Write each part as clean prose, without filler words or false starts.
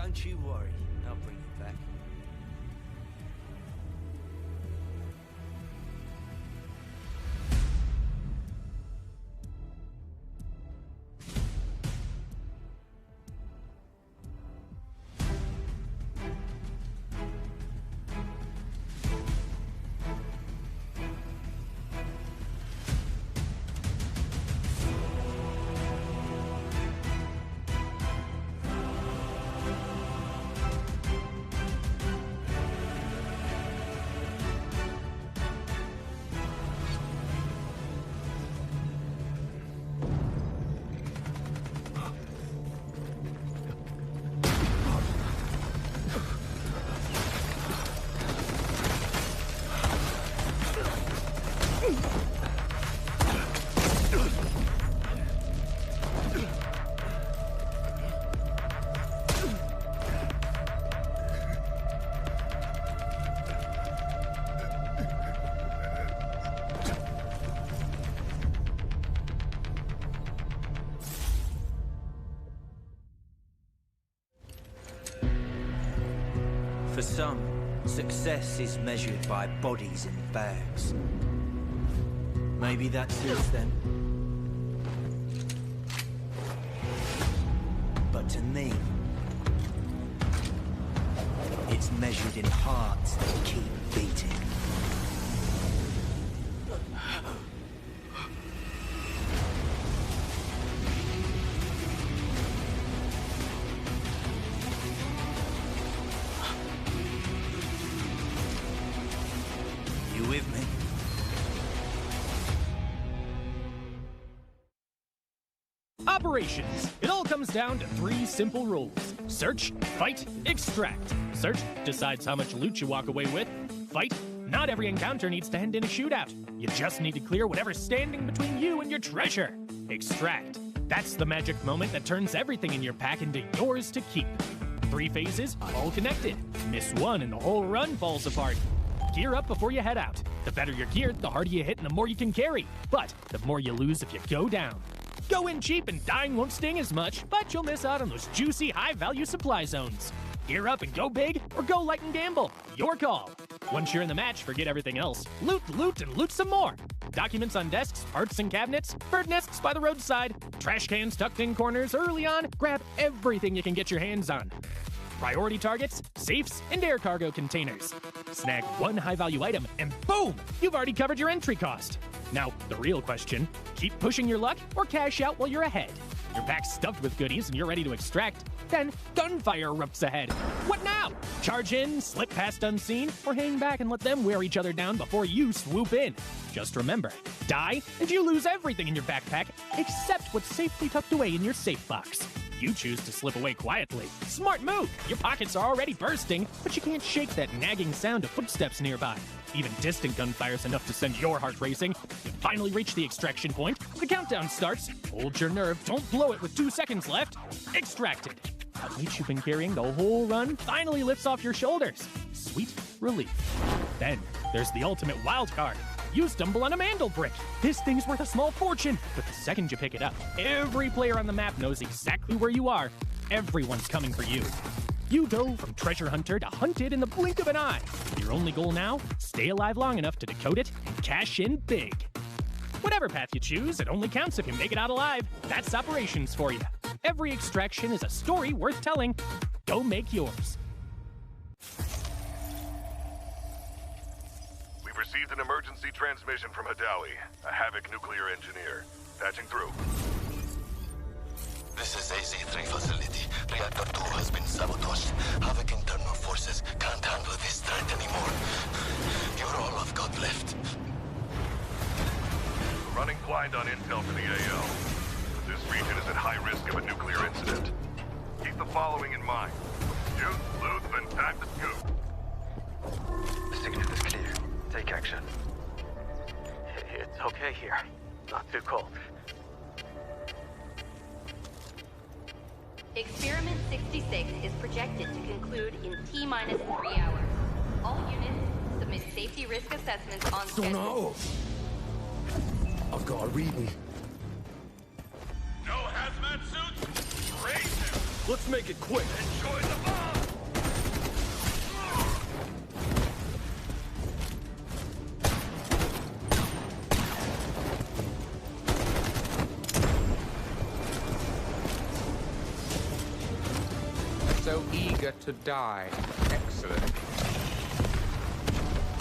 Don't you worry, I'll bring you back. For some, success is measured by bodies in bags. Maybe that's it then. But to me, it's measured in hearts that keep beating. With me. Operations. It all comes down to 3 simple rules. Search, fight, extract. Search decides how much loot you walk away with. Fight. Not every encounter needs to end in a shootout. You just need to clear whatever's standing between you and your treasure. Extract. That's the magic moment that turns everything in your pack into yours to keep. 3 phases, all connected. Miss one and the whole run falls apart. Gear up before you head out. The better you're geared, the harder you hit and the more you can carry. But the more you lose if you go down. Go in cheap and dying won't sting as much, but you'll miss out on those juicy, high-value supply zones. Gear up and go big, or go light and gamble. Your call. Once you're in the match, forget everything else. Loot, loot, and loot some more. Documents on desks, parts in cabinets, bird nests by the roadside, trash cans tucked in corners early on. Grab everything you can get your hands on. Priority targets, safes, and air cargo containers. Snag one high-value item, and boom! You've already covered your entry cost. Now, the real question, keep pushing your luck or cash out while you're ahead. Your pack's stuffed with goodies and you're ready to extract. Then, gunfire erupts ahead. What now? Charge in, slip past unseen, or hang back and let them wear each other down before you swoop in. Just remember, die, and you lose everything in your backpack except what's safely tucked away in your safe box. You choose to slip away quietly. Smart move! Your pockets are already bursting, but you can't shake that nagging sound of footsteps nearby. Even distant gunfire's enough to send your heart racing. You finally reach the extraction point. The countdown starts. Hold your nerve, don't blow it with 2 seconds left. Extracted. That weight you've been carrying the whole run finally lifts off your shoulders. Sweet relief. Then, there's the ultimate wild card. You stumble on a Mandelbrick. This thing's worth a small fortune, but the second you pick it up, every player on the map knows exactly where you are. Everyone's coming for you. You go from treasure hunter to hunted in the blink of an eye. Your only goal now, stay alive long enough to decode it and cash in big. Whatever path you choose, it only counts if you make it out alive. That's operations for you. Every extraction is a story worth telling. Go make yours. Received an emergency transmission from Hadawi, a Havoc nuclear engineer. Patching through. This is AZ-3 facility. Reactor 2 has been sabotaged. Havoc internal forces can't handle this threat anymore. You're all I've got left. Running blind on intel for the AO. This region is at high risk of a nuclear incident. Keep the following in mind. Shoot, loot, then time to scoop. The signal is clear. Take action. It's okay here. Not too cold. Experiment 66 is projected to conclude in T-minus 3 hours. All units submit safety risk assessments on schedule. Don't know. I've got a reading. No hazmat suits? Raise him! Let's make it quick. Enjoy the fun! so eager to die. Excellent.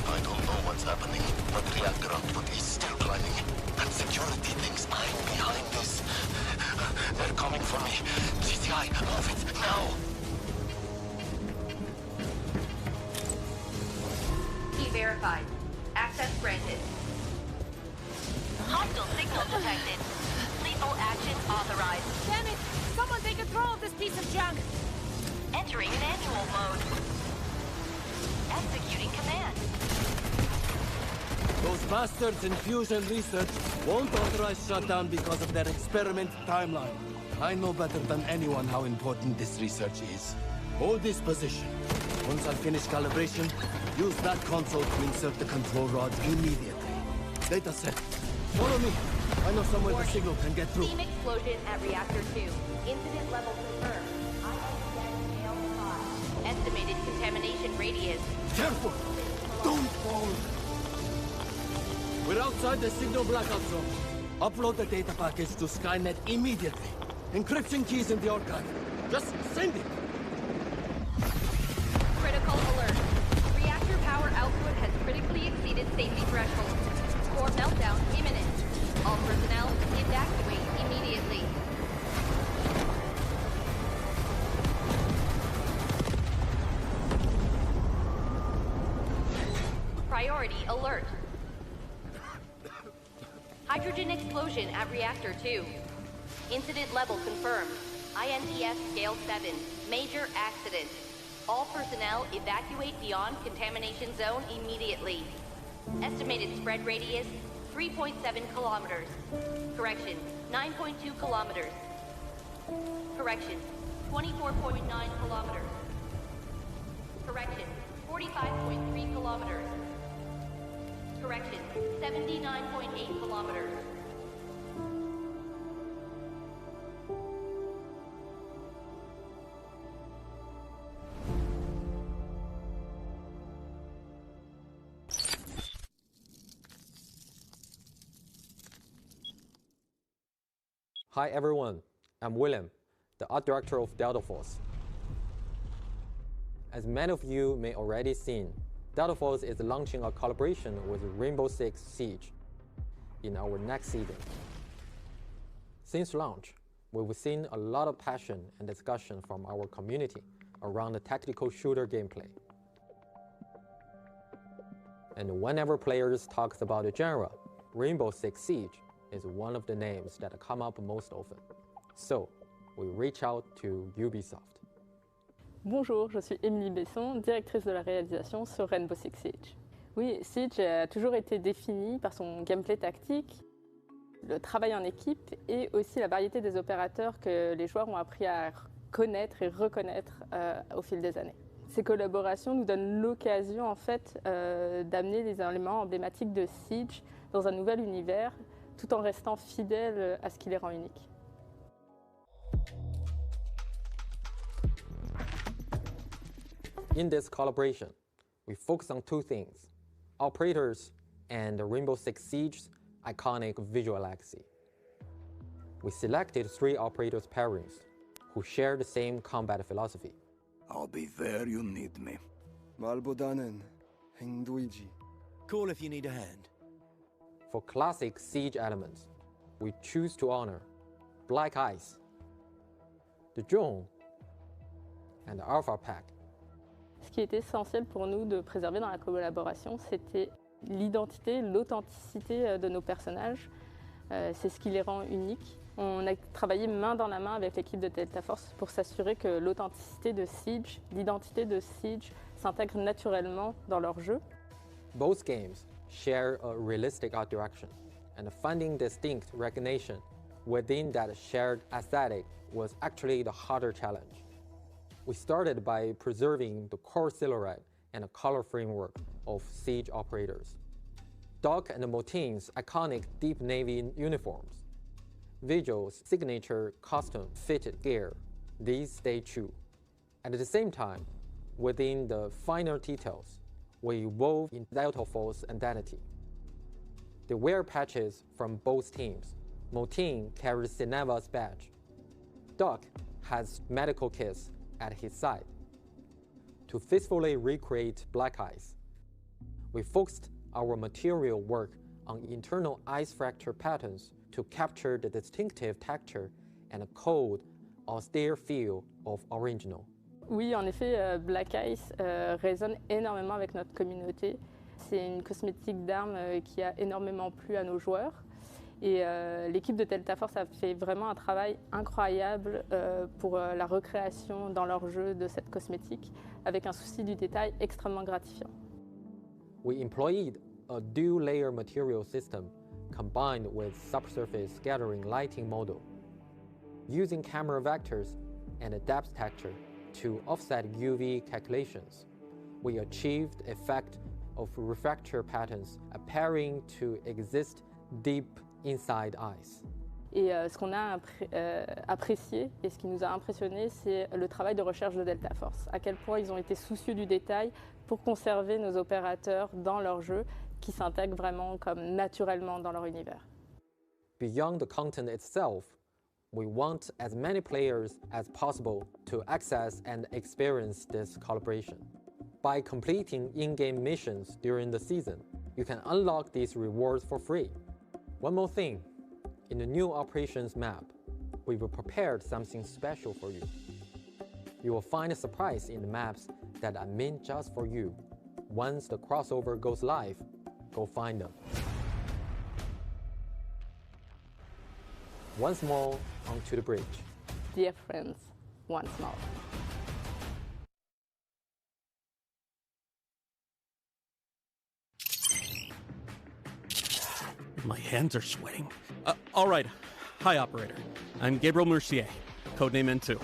I don't know what's happening, but reactor output is still climbing. And security thinks I'm behind this. They're coming for me. GTI, move it, now! Key verified. Access granted. Hostile signal detected. Lethal action authorized. Damn it! Someone take control of this piece of junk! Entering manual mode. Executing command. Those bastards in fusion research won't authorize shutdown because of their experiment timeline. I know better than anyone how important this research is. Hold this position. Once I finish calibration, use that console to insert the control rod immediately. Data set. Follow me. I know somewhere the signal can get through. Steam explosion at reactor 2. Incident level confirmed. Estimated contamination radius. Careful! Don't fall! We're outside the signal blackout zone. Upload the data package to Skynet immediately. Encryption keys in the archive. Just send it! Critical alert. Reactor power output has critically exceeded safety thresholds. Core meltdown imminent. All personnel evacuate immediately. Priority alert. Hydrogen explosion at reactor 2. Incident level confirmed. INTS scale 7. Major accident. All personnel evacuate beyond contamination zone immediately. Estimated spread radius 3.7 kilometers. Correction, 9.2 kilometers. Correction, 24.9 kilometers. Correction, 45.3 kilometers. Correction, 79.8 kilometers. Hi everyone, I'm William, the art director of Delta Force. As many of you may already seen, Delta Force is launching a collaboration with Rainbow Six Siege in our next season. Since launch, we've seen a lot of passion and discussion from our community around the tactical shooter gameplay. And whenever players talk about the genre, Rainbow Six Siege is one of the names that come up most often. So, we reach out to Ubisoft. Bonjour, je suis Émilie Besson, directrice de la réalisation sur Rainbow Six Siege. Oui, Siege a toujours été défini par son gameplay tactique, le travail en équipe et aussi la variété des opérateurs que les joueurs ont appris à connaître et reconnaître au fil des années. Ces collaborations nous donnent l'occasion en fait d'amener les éléments emblématiques de Siege dans un nouvel univers tout en restant fidèle à ce qui les rend uniques. In this collaboration, we focus on two things: operators and Rainbow Six Siege's iconic visual legacy. We selected 3 operators pairings who share the same combat philosophy. I'll be there you need me. 말보다는 행동이지. Call if you need a hand. For classic Siege elements, we choose to honor Black Ice, the Drone, and the Alpha Pack. Ce qui était essentiel pour nous de préserver dans la collaboration, c'était l'identité, l'authenticité de nos personnages. C'est ce qui les rend uniques. On a travaillé main dans la main avec l'équipe de Delta Force pour s'assurer que l'authenticité de Siege, l'identité de Siege s'intègre naturellement dans leur jeu. Both games share a realistic art direction, and finding distinct recognition within that shared aesthetic was actually the harder challenge. We started by preserving the core silhouette and the color framework of Siege operators. Doc and Motin's iconic deep navy uniforms, Vigil's signature custom fitted gear, these stay true. At the same time, within the finer details, we evolve in Delta Force identity. They wear patches from both teams. Motin carries Cineva's badge. Doc has medical kits at his side. To faithfully recreate black ice, we focused our material work on internal ice fracture patterns to capture the distinctive texture and cold, austere feel of original. Oui, en effet, Black Ice résonne énormément avec notre communauté. C'est une cosmétique d'armes qui a énormément plu à nos joueurs. Et l'équipe de Delta Force a fait vraiment un travail incroyable pour la recréation dans leur jeu de cette cosmétique, avec un souci du détail extrêmement gratifiant. We employed a dual-layer material system combined with subsurface scattering lighting model. Using camera vectors and a depth texture to offset UV calculations, we achieved effect of refractor patterns appearing to exist deep inside ice. Et ce qu'on a apprécié et ce qui nous a impressionné, c'est le travail de recherche de Delta Force. À quel point ils ont été soucieux du détail pour conserver nos opérateurs dans leur jeu, qui s'intègrent vraiment comme naturellement dans leur univers. Beyond the content itself, we want as many players as possible to access and experience this collaboration. By completing in-game missions during the season, you can unlock these rewards for free. One more thing, in the new operations map, we've prepared something special for you. You will find a surprise in the maps that are meant just for you. Once the crossover goes live, go find them. Once more, onto the bridge. Dear friends, once more. My hands are sweating. All right. Hi, Operator. I'm Gabriel Mercier, codename N2.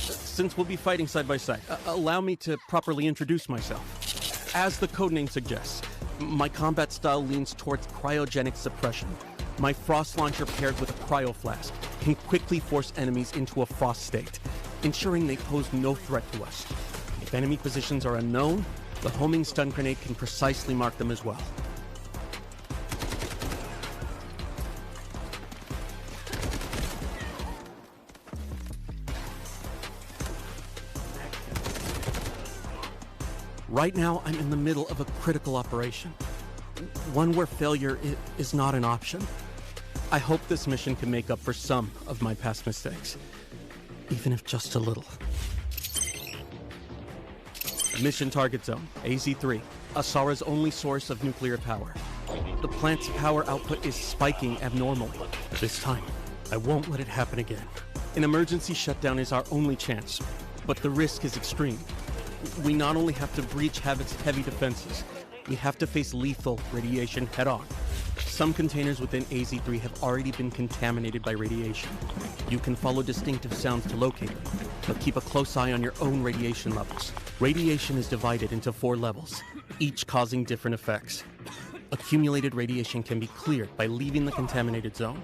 Since we'll be fighting side by side, allow me to properly introduce myself. As the codename suggests, my combat style leans towards cryogenic suppression. My frost launcher paired with a cryo flask can quickly force enemies into a frost state, ensuring they pose no threat to us. If enemy positions are unknown, the homing stun grenade can precisely mark them as well. Right now, I'm in the middle of a critical operation. One where failure is not an option. I hope this mission can make up for some of my past mistakes, even if just a little. Mission target zone, AZ-3, Asara's only source of nuclear power. The plant's power output is spiking abnormally. This time, I won't let it happen again. An emergency shutdown is our only chance, but the risk is extreme. We not only have to breach Havoc's heavy defenses, we have to face lethal radiation head-on. Some containers within AZ-3 have already been contaminated by radiation. You can follow distinctive sounds to locate them, but keep a close eye on your own radiation levels. Radiation is divided into 4 levels, each causing different effects. Accumulated radiation can be cleared by leaving the contaminated zone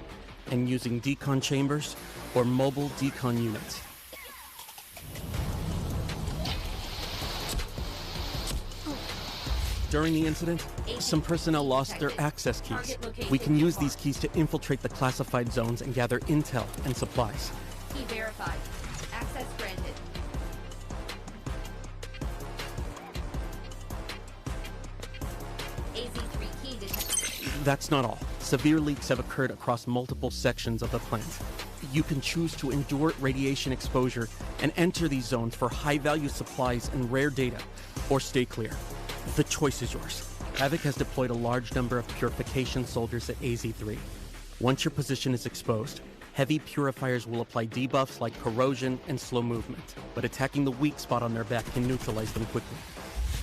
and using decon chambers or mobile decon units. During the incident, some personnel lost their access keys. We can use these keys to infiltrate the classified zones and gather intel and supplies. Key verified. Access granted. AZ-3 key detected. That's not all. Severe leaks have occurred across multiple sections of the plant. You can choose to endure radiation exposure and enter these zones for high-value supplies and rare data, or stay clear. The choice is yours. Havoc has deployed a large number of purification soldiers at AZ-3. Once your position is exposed, heavy purifiers will apply debuffs like corrosion and slow movement, but attacking the weak spot on their back can neutralize them quickly.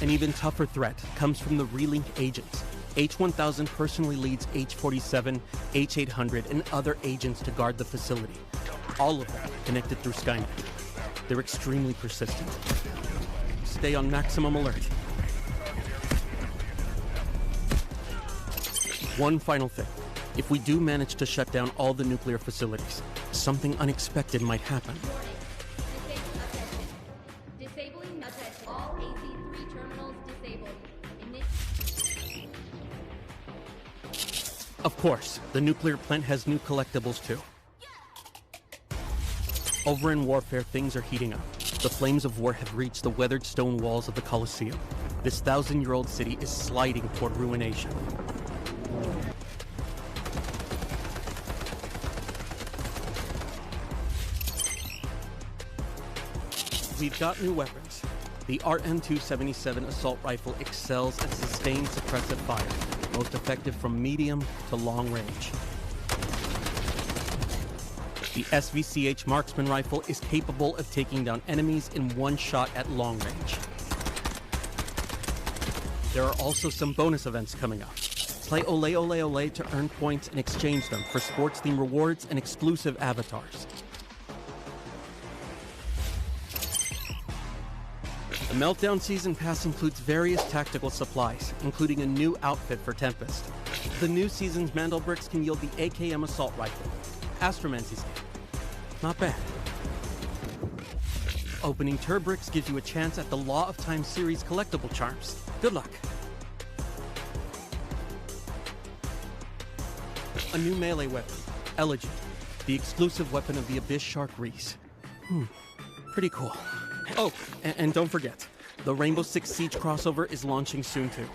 An even tougher threat comes from the relink agents. H-1000 personally leads H-47, H-800, and other agents to guard the facility. All of them connected through Skynet. They're extremely persistent. Stay on maximum alert. One final thing. If we do manage to shut down all the nuclear facilities, something unexpected might happen. Disabling attention. All AZ-3 terminals disabled. Of course, the nuclear plant has new collectibles too. Over in Warfare, things are heating up. The flames of war have reached the weathered stone walls of the Colosseum. This 1,000-year-old city is sliding toward ruination. We've got new weapons. The RM-277 assault rifle excels at sustained suppressive fire, most effective from medium to long range. The SVCH marksman rifle is capable of taking down enemies in one shot at long range. There are also some bonus events coming up. Play Ole Ole Ole to earn points and exchange them for sports-themed rewards and exclusive avatars. The Meltdown Season Pass includes various tactical supplies, including a new outfit for Tempest. The new season's Mandelbricks can yield the AKM assault rifle. Astromancy's skin. Not bad. Opening Turbricks gives you a chance at the Law of Time series collectible charms. Good luck. A new melee weapon, Elegy, the exclusive weapon of the Abyss Shark Reese. Pretty cool. Oh, and don't forget, the Rainbow Six Siege crossover is launching soon too.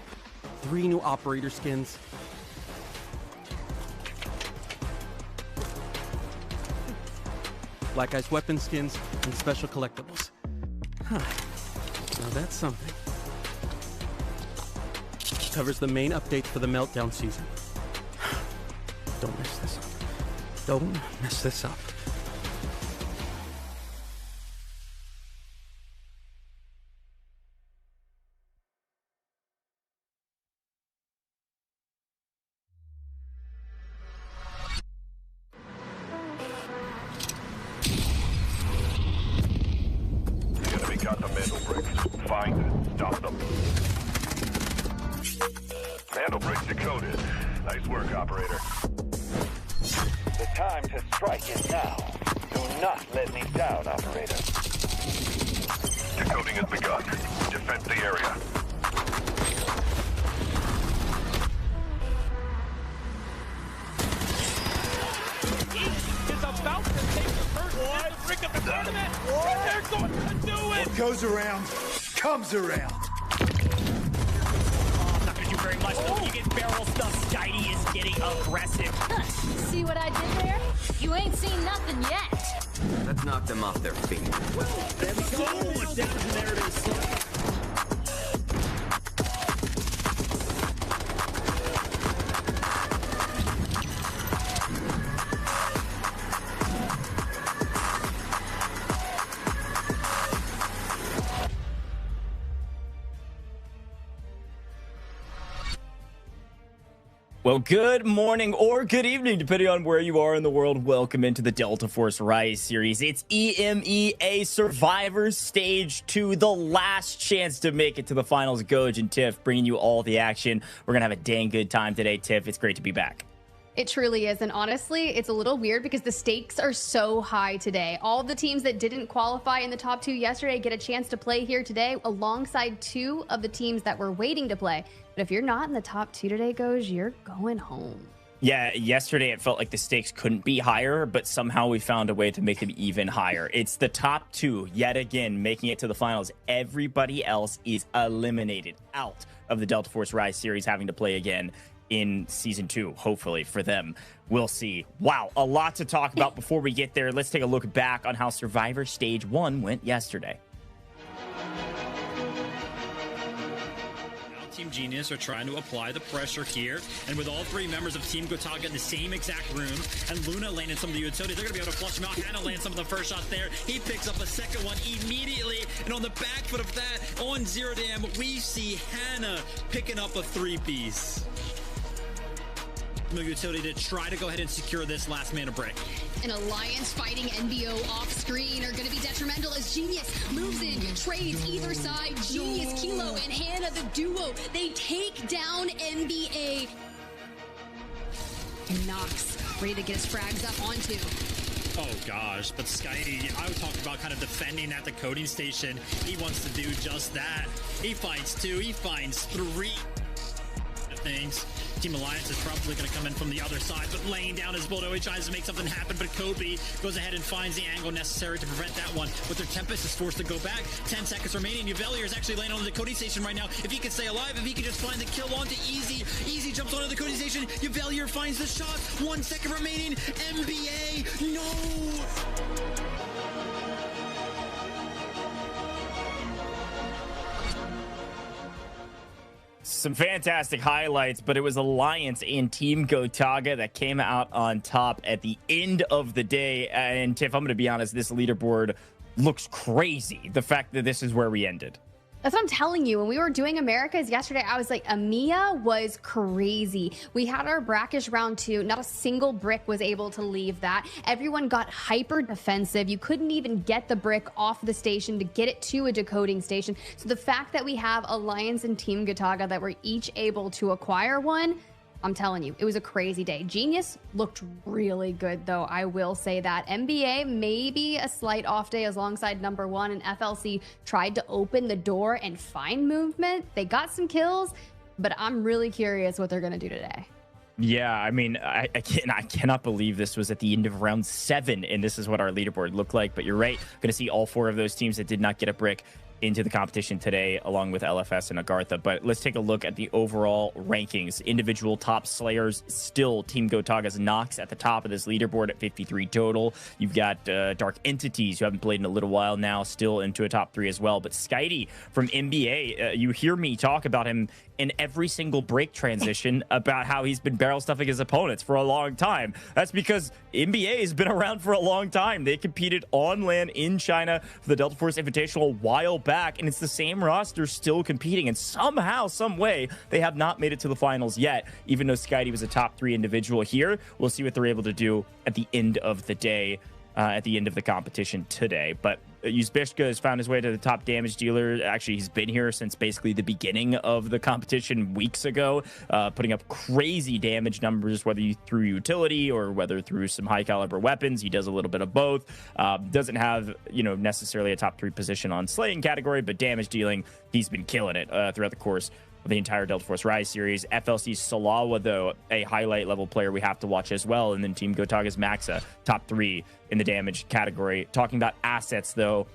3 new operator skins. Black Ice weapon skins, and special collectibles. Huh. Now that's something. Covers the main updates for the Meltdown season. Don't mess this up. Don't mess this up. Got the Mandelbricks. Find and stop them. Mandelbricks decoded. Nice work, operator. The time to strike is now. Do not let me down, operator. Decoding has begun. Defend the area. Is about to take the first Mandelbrick of the tournament. They're going to do it. What goes around, comes around. Oh, I'm not going to do very much, though. You get barrel stuff. Skitey is getting aggressive. See what I did there? You ain't seen nothing yet. Let's knock them off their feet. There we go. Down to there it is. Well, good morning or good evening, depending on where you are in the world. Welcome into the Delta Force Rise series. It's EMEA Survivor Stage 2, the last chance to make it to the finals. Goj and Tiff bringing you all the action. We're going to have a dang good time today, Tiff. It's great to be back. It truly is. And honestly, it's a little weird because the stakes are so high today. All the teams that didn't qualify in the top 2 yesterday get a chance to play here today alongside 2 of the teams that were waiting to play. But if you're not in the top 2 today, Goj, you're going home. Yeah, yesterday it felt like the stakes couldn't be higher, but somehow we found a way to make them even higher. It's the top 2 yet again making it to the finals. Everybody else is eliminated out of the Delta Force Rise series, having to play again in season 2, hopefully for them. We'll see. Wow, a lot to talk about before we get there. Let's take a look back on how Survivor Stage 1 went yesterday. Team Genius are trying to apply the pressure here, and with all 3 members of Team Gotaga in the same exact room, and Luna landed some of the utilities, they're gonna be able to flush them out. Hannah lands some of the first shots there. He picks up a second one immediately, and on the back foot of that, on Zero Dam, we see Hannah picking up a 3-piece. No utility to try to go ahead and secure this last mana break. An alliance fighting NBO off screen are going to be detrimental as Genius moves in, trades either side. Genius, Kilo, and Hannah, the duo, they take down NBA. And Nox ready to get his frags up onto. Oh gosh, but Skitey, I would talk about kind of defending at the coding station. He wants to do just that. He finds 2, he finds 3 things. Team Alliance is probably going to come in from the other side, but laying down his Bulldo, he tries to make something happen, but Kobe goes ahead and finds the angle necessary to prevent that one. But their Tempest is forced to go back. 10 seconds remaining. Uvelier is actually laying on the Cody station right now. If he can stay alive, if he can just find the kill onto Easy. Easy jumps onto the Cody station. Uvelier finds the shot. 1 second remaining. NBA, no! Some fantastic highlights, but it was Alliance and Team Gotaga that came out on top at the end of the day. And Tiff, I'm going to be honest, this leaderboard looks crazy. The fact that this is where we ended. That's what I'm telling you. When we were doing Americas yesterday, I was like, EMEA was crazy. We had our Brakkesh round 2. Not a single brick was able to leave that. Everyone got hyper defensive. You couldn't even get the brick off the station to get it to a decoding station. So the fact that we have Alliance and Team Gotaga that were each able to acquire one, I'm telling you, it was a crazy day. Genius looked really good, though. I will say that. NBA, maybe a slight off day alongside number 1, and FLC tried to open the door and find movement. They got some kills, but I'm really curious what they're going to do today. Yeah, I mean, I cannot believe this was at the end of round 7, and this is what our leaderboard looked like. But you're right, going to see all 4 of those teams that did not get a brick into the competition today, along with LFS and AGARTHA. But let's take a look at the overall rankings. Individual top slayers, still Team Gotaga's Nox at the top of this leaderboard at 53 total. You've got Dark Entities, who haven't played in a little while now, still into a top 3 as well. But Skydie from NBA, you hear me talk about him in every single break transition about how he's been barrel stuffing his opponents for a long time. That's because NBA has been around for a long time. They competed on land in China for the Delta Force Invitational a while back, and it's the same roster still competing, and somehow, some way, they have not made it to the finals yet, even though Skydie was a top 3 individual here. We'll see what they're able to do at the end of the day, at the end of the competition today. But Uzbishka has found his way to the top damage dealer. Actually, he's been here since basically the beginning of the competition weeks ago, putting up crazy damage numbers, whether you through utility or whether through some high caliber weapons. He does a little bit of both. Doesn't have, necessarily a top 3 position on slaying category, but damage dealing, he's been killing it throughout the course of the entire Delta Force Rise series. FLC Salawa, though, a highlight level player we have to watch as well. And then Team Gotaga's Maxa, top 3 in the damage category. Talking about assets, though,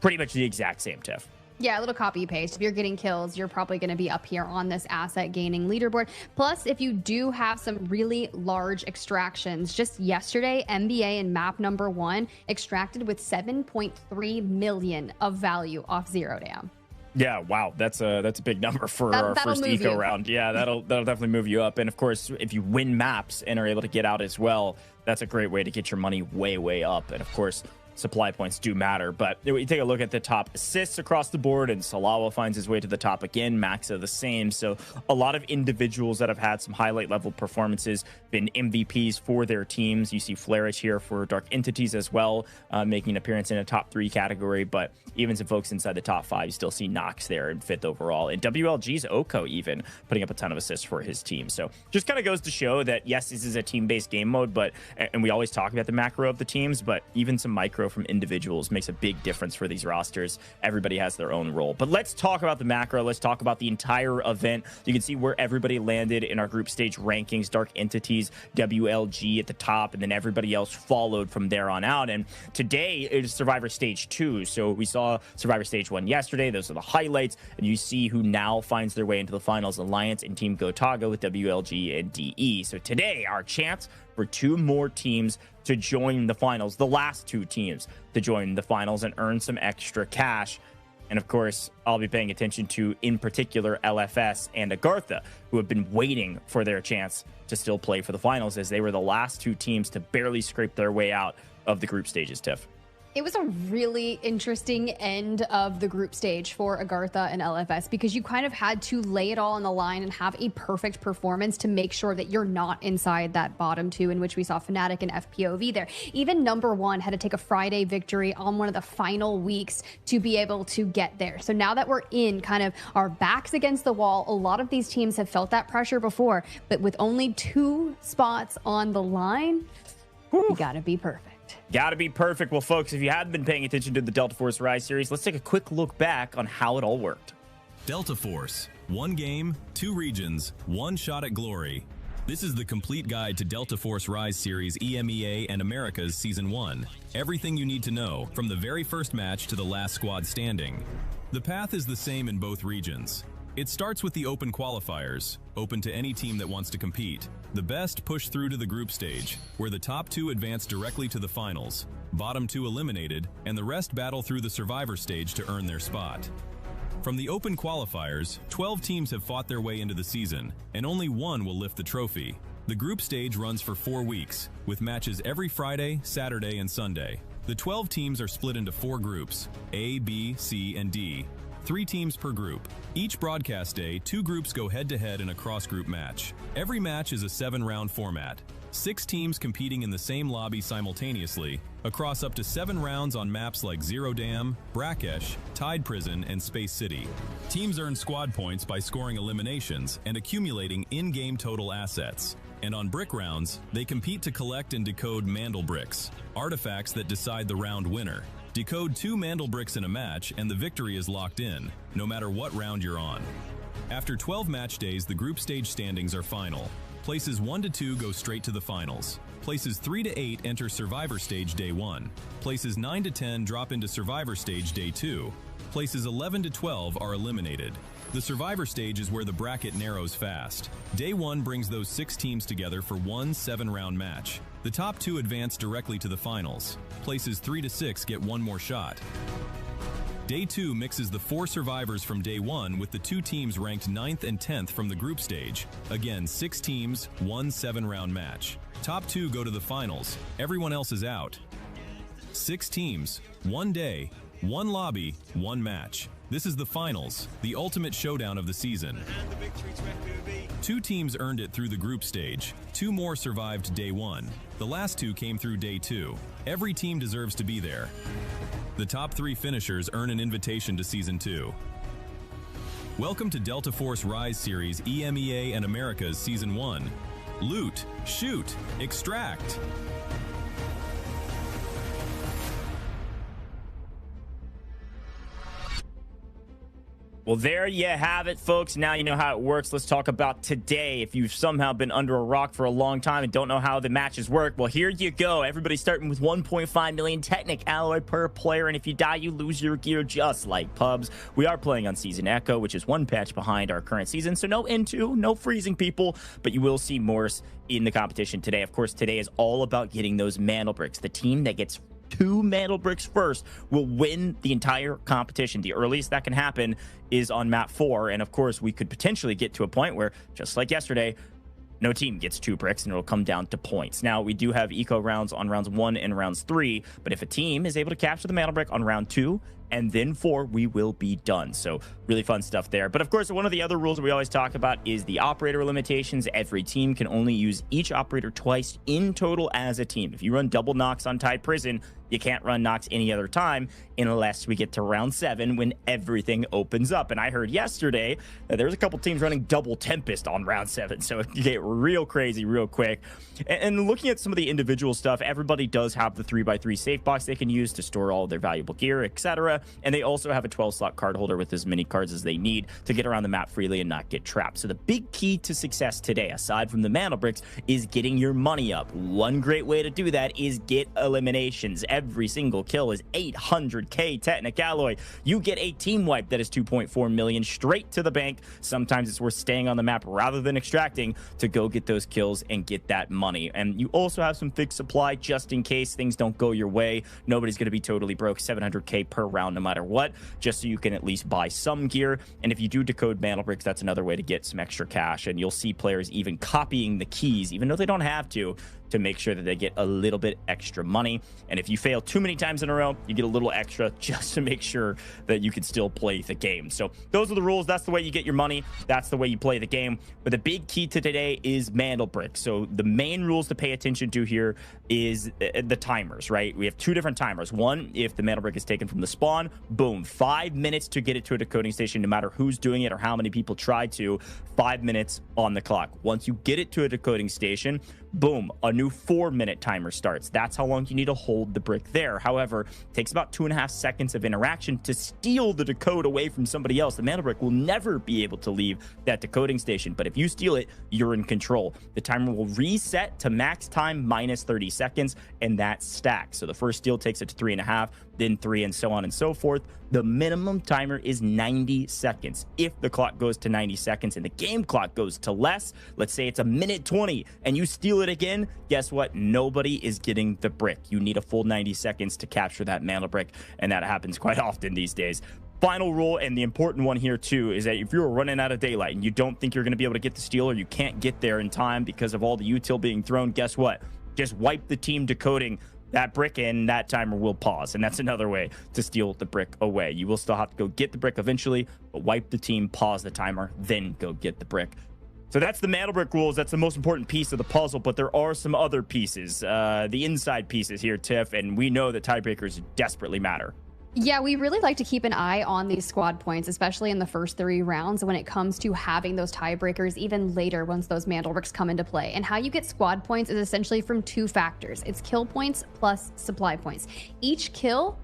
pretty much the exact same, Tiff. Yeah, a little copy paste. If you're getting kills, you're probably going to be up here on this asset gaining leaderboard. Plus, if you do have some really large extractions, just yesterday, NBA and map number 1 extracted with 7.3 million of value off Zero Dam. Yeah, wow, that's a big number for our first eco round. Yeah, that'll definitely move you up. And of course, if you win maps and are able to get out as well, that's a great way to get your money way up. And of course, supply points do matter. But you take a look at the top assists across the board, and Salawa finds his way to the top again. Maxa the same. So a lot of individuals that have had some highlight level performances, been MVPs for their teams. You see Flarich here for Dark Entities as well, making an appearance in a top 3 category. But even some folks inside the top 5, you still see Nox there in 5th overall. And WLG's Oko even putting up a ton of assists for his team. So just kind of goes to show that, yes, this is a team-based game mode, and we always talk about the macro of the teams, but even some micro from individuals makes a big difference for these rosters. Everybody has their own role. But let's talk about the macro. Let's talk about the entire event. You can see where everybody landed in our group stage rankings. Dark Entities, WLG at the top, and then everybody else followed from there on out. And today is Survivor Stage 2. So we saw Survivor Stage 1 yesterday. Those are the highlights. And you see who now finds their way into the finals. Alliance and Team Gotaga with WLG and DE. So today, our chance for 2 more teams to join the finals, the last 2 teams to join the finals and earn some extra cash. And of course, I'll be paying attention to, in particular, LFS and AGARTHA, who have been waiting for their chance to still play for the finals, as they were the last 2 teams to barely scrape their way out of the group stages, Tiff. It was a really interesting end of the group stage for AGARTHA and LFS, because you kind of had to lay it all on the line and have a perfect performance to make sure that you're not inside that bottom 2, in which we saw Fnatic and FPOV there. Even number 1 had to take a Friday victory on one of the final weeks to be able to get there. So now that we're in kind of our backs against the wall, a lot of these teams have felt that pressure before, but with only 2 spots on the line, you gotta be perfect. Gotta be perfect. Well, folks, if you haven't been paying attention to the Delta Force Rise series, let's take a quick look back on how it all worked. Delta Force, One game, 2 regions, 1 shot at glory. This is the complete guide to Delta Force Rise Series EMEA and Americas Season 1. Everything you need to know, from the very first match to the last squad standing. The path is the same in both regions. It starts with the open qualifiers, open to any team that wants to compete. The best push through to the group stage, where the top 2 advance directly to the finals, bottom 2 eliminated, and the rest battle through the survivor stage to earn their spot. From the open qualifiers, 12 teams have fought their way into the season, and only 1 will lift the trophy. The group stage runs for 4 weeks, with matches every Friday, Saturday, and Sunday. The 12 teams are split into 4 groups, A, B, C, and D. 3 teams per group. Each broadcast day, 2 groups go head-to-head in a cross-group match. Every match is a 7-round format. 6 teams competing in the same lobby simultaneously, across up to 7 rounds on maps like Zero Dam, Brakkesh, Tide Prison, and Space City. Teams earn squad points by scoring eliminations and accumulating in-game total assets. And on brick rounds, they compete to collect and decode Mandelbricks, artifacts that decide the round winner. Decode 2 Mandelbricks in a match and the victory is locked in, no matter what round you're on. After 12 match days, the group stage standings are final. Places 1 to 2 go straight to the finals. Places 3 to 8 enter Survivor Stage Day 1. Places 9 to 10 drop into Survivor Stage Day 2. Places 11 to 12 are eliminated. The Survivor Stage is where the bracket narrows fast. Day 1 brings those 6 teams together for one 7-round match. The top 2 advance directly to the finals. Places 3 to 6 get 1 more shot. Day 2 mixes the 4 survivors from Day 1 with the 2 teams ranked 9th and 10th from the group stage. Again, 6 teams, 1 7-round match. Top 2 go to the finals. Everyone else is out. 6 teams, 1 day, 1 lobby, 1 match. This is the finals, the ultimate showdown of the season. 2 teams earned it through the group stage. 2 more survived Day 1. The last 2 came through Day 2. Every team deserves to be there. The top 3 finishers earn an invitation to Season 2. Welcome to Delta Force Rise Series EMEA and Americas Season 1. Loot, shoot, extract. Well, there you have it, folks. Now you know how it works. Let's talk about today. If you've somehow been under a rock for a long time and don't know how the matches work, well, here you go. Everybody's starting with 1.5 million Technic alloy per player, and if you die, you lose your gear just like pubs. We are playing on Season Echo, which is 1 patch behind our current season, so no N2, no freezing people, but you will see Morse in the competition today. Of course, today is all about getting those Mandelbricks. The team that gets 2 Mandelbricks first will win the entire competition. The earliest that can happen is on map 4, and of course we could potentially get to a point where, just like yesterday, no team gets 2 bricks and it'll come down to points. Now, we do have eco rounds on rounds 1 and rounds 3, but if a team is able to capture the Mandelbrick on round 2 and then 4, we will be done. So really fun stuff there. But of course, one of the other rules that we always talk about is the operator limitations. Every team can only use each operator twice in total as a team. If you run double Nox on Tide Prison, you can't run Nox any other time unless we get to round 7 when everything opens up. And I heard yesterday that there's a couple teams running double Tempest on round 7. So it can get real crazy real quick. And looking at some of the individual stuff, everybody does have the 3x3 safe box they can use to store all of their valuable gear, etc. And they also have a 12-slot card holder with as many cards as they need to get around the map freely and not get trapped. So the big key to success today, aside from the Mandelbricks, is getting your money up. One great way to do that is get eliminations. Every single kill is 800k Technic alloy. You get a team wipe that is 2.4 million straight to the bank. Sometimes it's worth staying on the map rather than extracting to go get those kills and get that money. And you also have some fixed supply just in case things don't go your way. Nobody's going to be totally broke. 700k per round no matter what, just so you can at least buy some gear. And if you do decode Mandelbricks, that's another way to get some extra cash. And you'll see players even copying the keys, even though they don't have to make sure that they get a little bit extra money. And if you fail too many times in a row, you get a little extra just to make sure that you can still play the game. So those are the rules. That's the way you get your money. That's the way you play the game. But the big key to today is Mandelbrick. So the main rules to pay attention to here is the timers, right? We have 2 different timers. One, if the Mandelbrick is taken from the spawn, boom, 5 minutes to get it to a decoding station, no matter who's doing it or how many people try to. 5 minutes on the clock. Once you get it to a decoding station, boom, a new 4-minute timer starts. That's how long you need to hold the brick there. However, it takes about 2.5 seconds of interaction to steal the decode away from somebody else. The Mandelbrick will never be able to leave that decoding station, but if you steal it, you're in control. The timer will reset to max time minus 30 seconds, and that stacks. So the first steal takes it to 3.5, then 3, and so on and so forth. The minimum timer is 90 seconds. If the clock goes to 90 seconds and the game clock goes to less, let's say it's a minute 20, and you steal it again, guess what? Nobody is getting the brick. You need a full 90 seconds to capture that Mandelbrick, and that happens quite often these days. Final rule, and the important one here too, is that if you're running out of daylight and you don't think you're going to be able to get the steal, or you can't get there in time because of all the util being thrown, guess what? Just wipe the team decoding that brick, and that timer will pause. And that's another way to steal the brick away. You will still have to go get the brick eventually, but wipe the team, pause the timer, then go get the brick. So that's the Mandelbrick rules. That's the most important piece of the puzzle, but there are some other pieces, the inside pieces here, Tiff, and we know that tiebreakers desperately matter. Yeah, we really like to keep an eye on these squad points, especially in the first 3 rounds when it comes to having those tiebreakers even later once those Mandelbricks come into play. And how you get squad points is essentially from 2 factors. It's kill points plus supply points. Each kill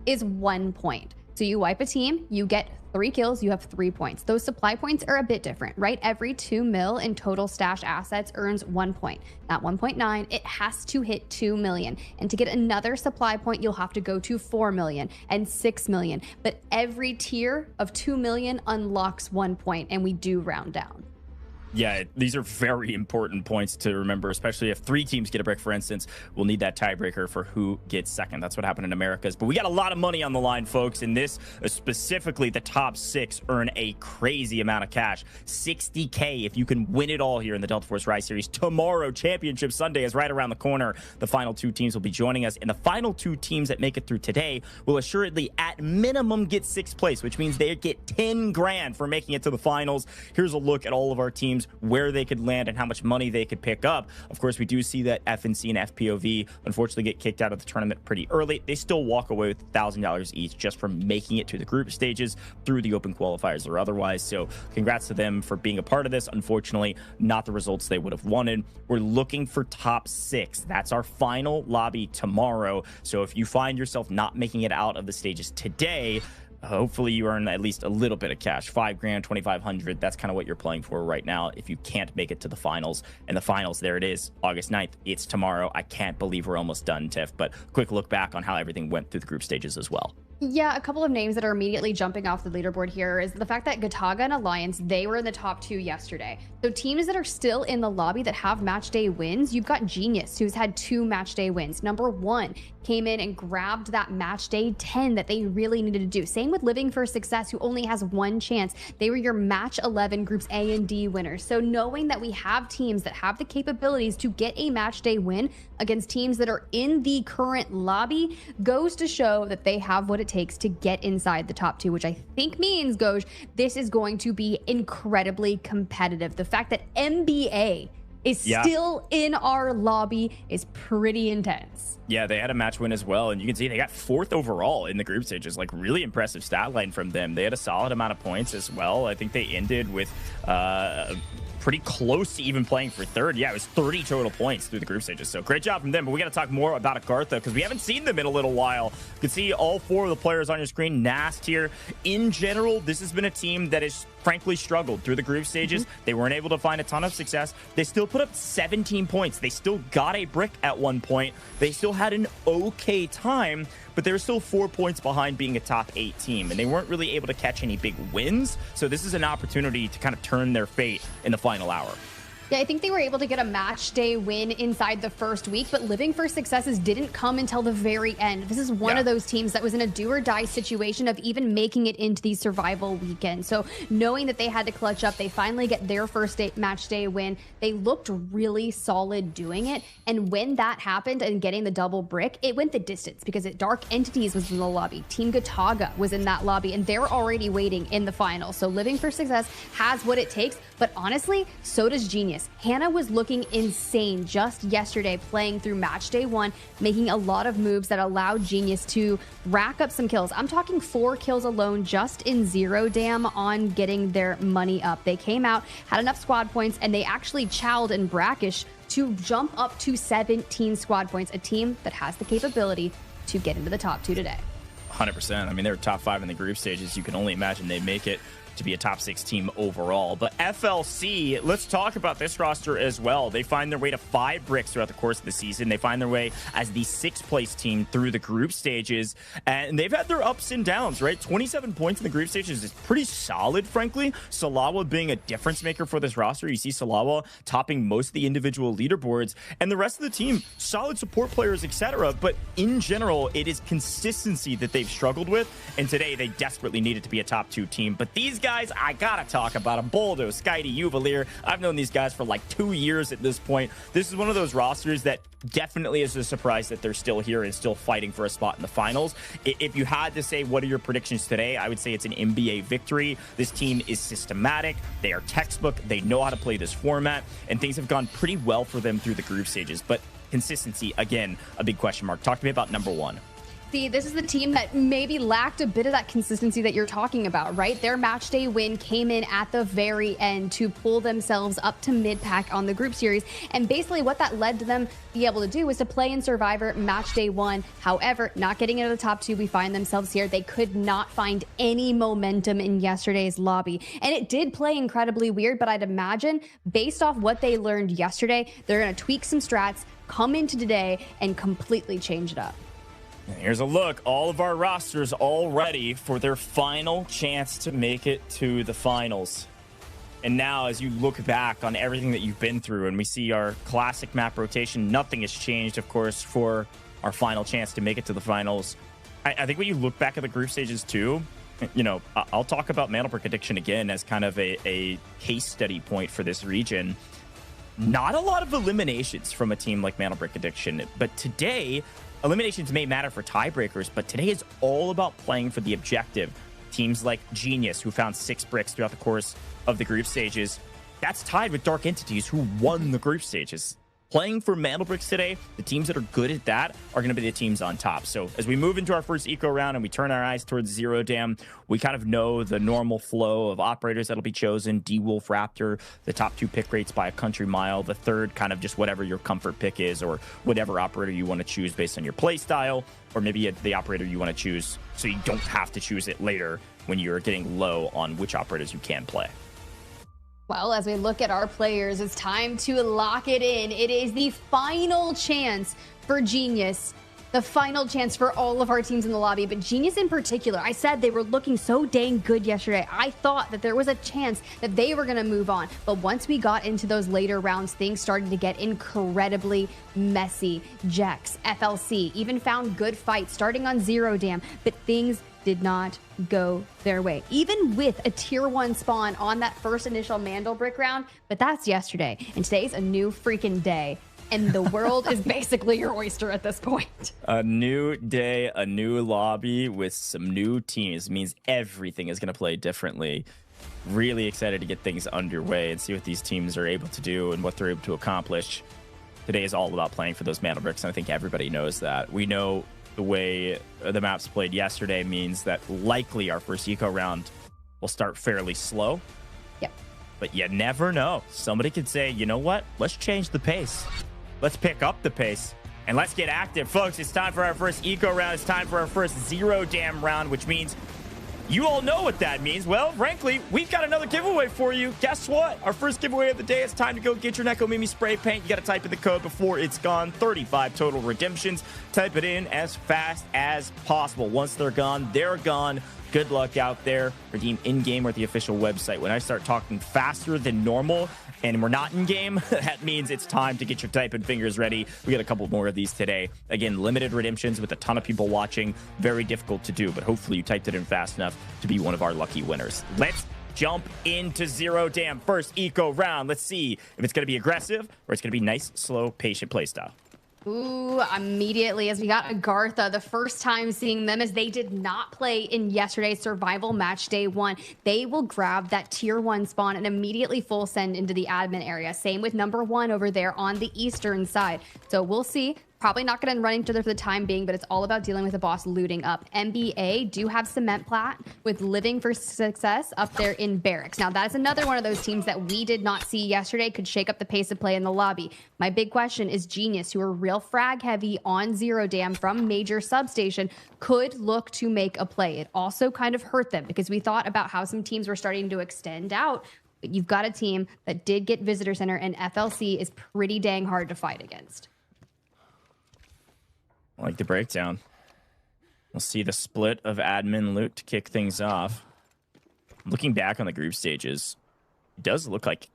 is 1 point. So you wipe a team, you get 3 kills, you have 3 points. Those supply points are a bit different, right? Every 2 mil in total stash assets earns 1 point. Not 1.9, it has to hit 2 million. And to get another supply point, you'll have to go to 4 million and 6 million. But every tier of 2 million unlocks 1 point, and we do round down. Yeah, these are very important points to remember, especially if 3 teams get a brick, for instance. We'll need that tiebreaker for who gets second. That's what happened in Americas. But we got a lot of money on the line, folks. And this, specifically, the top 6 earn a crazy amount of cash. $60K if you can win it all here in the Delta Force Rise Series. Tomorrow, Championship Sunday is right around the corner. The final 2 teams will be joining us. And the final 2 teams that make it through today will assuredly, at minimum, get 6th place, which means they get 10 grand for making it to the finals. Here's a look at all of our teams, where they could land and how much money they could pick up. Of course, we do see that FNC and FPOV unfortunately get kicked out of the tournament pretty early. They still walk away with $1,000 each just from making it to the group stages through the open qualifiers or otherwise. So congrats to them for being a part of this. Unfortunately, not the results they would have wanted. We're looking for top 6. That's our final lobby tomorrow. So if you find yourself not making it out of the stages today, hopefully you earn at least a little bit of cash. 5 grand, 2,500. That's kind of what you're playing for right now if you can't make it to the finals. And the finals, there it is, August 9th. It's tomorrow. I can't believe we're almost done, Tiff. But quick look back on how everything went through the group stages as well. Yeah, a couple of names that are immediately jumping off the leaderboard here is the fact that GATAGA and Alliance, they were in the top 2 yesterday. So teams that are still in the lobby that have match day wins, you've got Genius, who's had 2 match day wins. Number 1 came in and grabbed that match day 10 that they really needed to do. Same with Living for Success, who only has 1 chance. They were your match 11 groups A and D winners. So knowing that we have teams that have the capabilities to get a match day win against teams that are in the current lobby goes to show that they have what it takes to get inside the top 2, which I think means, Goj, this is going to be incredibly competitive. The fact that NBA is still in our lobby is pretty intense. Yeah, they had a match win as well, and you can see they got 4th overall in the group stages. Like, really impressive stat line from them. They had a solid amount of points as well. I think they ended with pretty close to even playing for 3rd. Yeah, it was 30 total points through the group stages. So great job from them. But we got to talk more about AGARTHA because we haven't seen them in a little while. You can see all 4 of the players on your screen. Nast here. In general, this has been a team that has frankly struggled through the group stages. They weren't able to find a ton of success. They still put up 17 points. They still got a brick at one point. They still had an okay time, but they were still 4 points behind being a top 8 team, and they weren't really able to catch any big wins. So this is an opportunity to kind of turn their fate in the final hour. Yeah, I think they were able to get a match day win inside the first week, but Living for Successes didn't come until the very end. This is one of those teams that was in a do or die situation of even making it into the survival weekend. So knowing that they had to clutch up, they finally get their first match day win. They looked really solid doing it. And when that happened and getting the double brick, it went the distance because Dark Entities was in the lobby. Team GATAGA was in that lobby, and they're already waiting in the final. So Living for Success has what it takes, but honestly, so does Genius. Hannah was looking insane just yesterday playing through match day 1, making a lot of moves that allowed Genius to rack up some kills. I'm talking 4 kills alone just in Zero Dam on getting their money up. They came out, had enough squad points, and they actually chowed and Brakkesh to jump up to 17 squad points, a team that has the capability to get into the top 2 today. 100%. I mean, they're top 5 in the group stages. You can only imagine they make it to be a top 6 team overall. But FLC, let's talk about this roster as well. They find their way to 5 bricks throughout the course of the season. They find their way as the 6th place team through the group stages. And they've had their ups and downs, right? 27 points in the group stages is pretty solid, frankly. Salawa being a difference maker for this roster. You see Salawa topping most of the individual leaderboards. And the rest of the team, solid support players, etc. But in general, it is consistency that they've struggled with. And today, they desperately needed to be a top 2 team. But these guys, I gotta talk about them. Boldo, Skydie, Uvalier. I've known these guys for like 2 years at this point. This is one of those rosters that definitely is a surprise that they're still here and still fighting for a spot in the finals. If you had to say, what are your predictions today? I would say it's an NBA victory. This team is systematic. They are textbook. They know how to play this format, and things have gone pretty well for them through the group stages. But consistency, again, a big question mark. Talk to me about number 1. See, this is the team that maybe lacked a bit of that consistency that you're talking about, right? Their match day win came in at the very end to pull themselves up to mid-pack on the group series. And basically what that led to them be able to do was to play in Survivor match day 1. However, not getting into the top 2, we find themselves here. They could not find any momentum in yesterday's lobby. And it did play incredibly weird, but I'd imagine based off what they learned yesterday, they're going to tweak some strats, come into today, and completely change it up. Here's a look. All of our rosters all ready for their final chance to make it to the finals. And now, as you look back on everything that you've been through, and we see our classic map rotation, nothing has changed, of course, for our final chance to make it to the finals. I think when you look back at the group stages too, you know, I'll talk about Mandelbrick Addiction again as kind of a case study point for this region. Not a lot of eliminations from a team like Mandelbrick Addiction, but today, eliminations may matter for tiebreakers, but today is all about playing for the objective. Teams like Genius, who found 6 bricks throughout the course of the group stages, that's tied with Dark Entities, who won the group stages. Playing for Mandelbricks today, the teams that are good at that are going to be the teams on top. So as we move into our first eco round and we turn our eyes towards Zero Dam, we kind of know the normal flow of operators that'll be chosen. D-Wolf, Raptor, the top 2 pick rates by a country mile. The third, kind of just whatever your comfort pick is, or whatever operator you want to choose based on your play style, or maybe the operator you want to choose so you don't have to choose it later when you're getting low on which operators you can play. Well, as we look at our players, it's time to lock it in. It is the final chance for Genius, the final chance for all of our teams in the lobby, but Genius in particular. I said they were looking so dang good yesterday. I thought that there was a chance that they were going to move on, but once we got into those later rounds, things started to get incredibly messy. Jex, FLC even found good fights starting on Zero Dam, but things did not go their way, even with a tier 1 spawn on that first initial Mandelbrick round. But that's yesterday, and today's a new freaking day, and the world is basically your oyster at this point. A new day, a new lobby with some new teams means everything is going to play differently. Really excited to get things underway and see what these teams are able to do and what they're able to accomplish. Today is all about playing for those Mandelbricks, and I think everybody knows that. We know the way the maps played yesterday means that likely our first eco round will start fairly slow. Yep. But you never know. Somebody could say, you know what? Let's change the pace. Let's pick up the pace. And let's get active. Folks, it's time for our first eco round. It's time for our first Zero Dam round, which means you all know what that means. Well, frankly, we've got another giveaway for you. Guess what? Our first giveaway of the day. It's time to go get your Neko Mimi spray paint. You got to type in the code before it's gone. 35 total redemptions. Type it in as fast as possible. Once they're gone, they're gone. Good luck out there. Redeem in-game or the official website. When I start talking faster than normal and we're not in-game, that means it's time to get your typing fingers ready. We got a couple more of these today. Again, limited redemptions with a ton of people watching. Very difficult to do, but hopefully you typed it in fast enough to be one of our lucky winners. Let's jump into Zero Dam. First eco round. Let's see if it's going to be aggressive or it's going to be nice, slow, patient playstyle. Ooh, immediately as we got AGARTHA, the first time seeing them as they did not play in yesterday's survival match day 1. They will grab that tier 1 spawn and immediately full send into the admin area. Same with number 1 over there on the eastern side. So we'll see. Probably not going to run each other for the time being, but it's all about dealing with the boss looting up. NBA do have Cement Plat with Living for Success up there in Barracks. Now, that is another one of those teams that we did not see yesterday, could shake up the pace of play in the lobby. My big question is Genius, who are real frag heavy on Zero Dam from Major Substation, could look to make a play. It also kind of hurt them because we thought about how some teams were starting to extend out. But you've got a team that did get Visitor Center, and FLC is pretty dang hard to fight against. I like the breakdown. We'll see the split of admin loot to kick things off. Looking back on the group stages, it does look like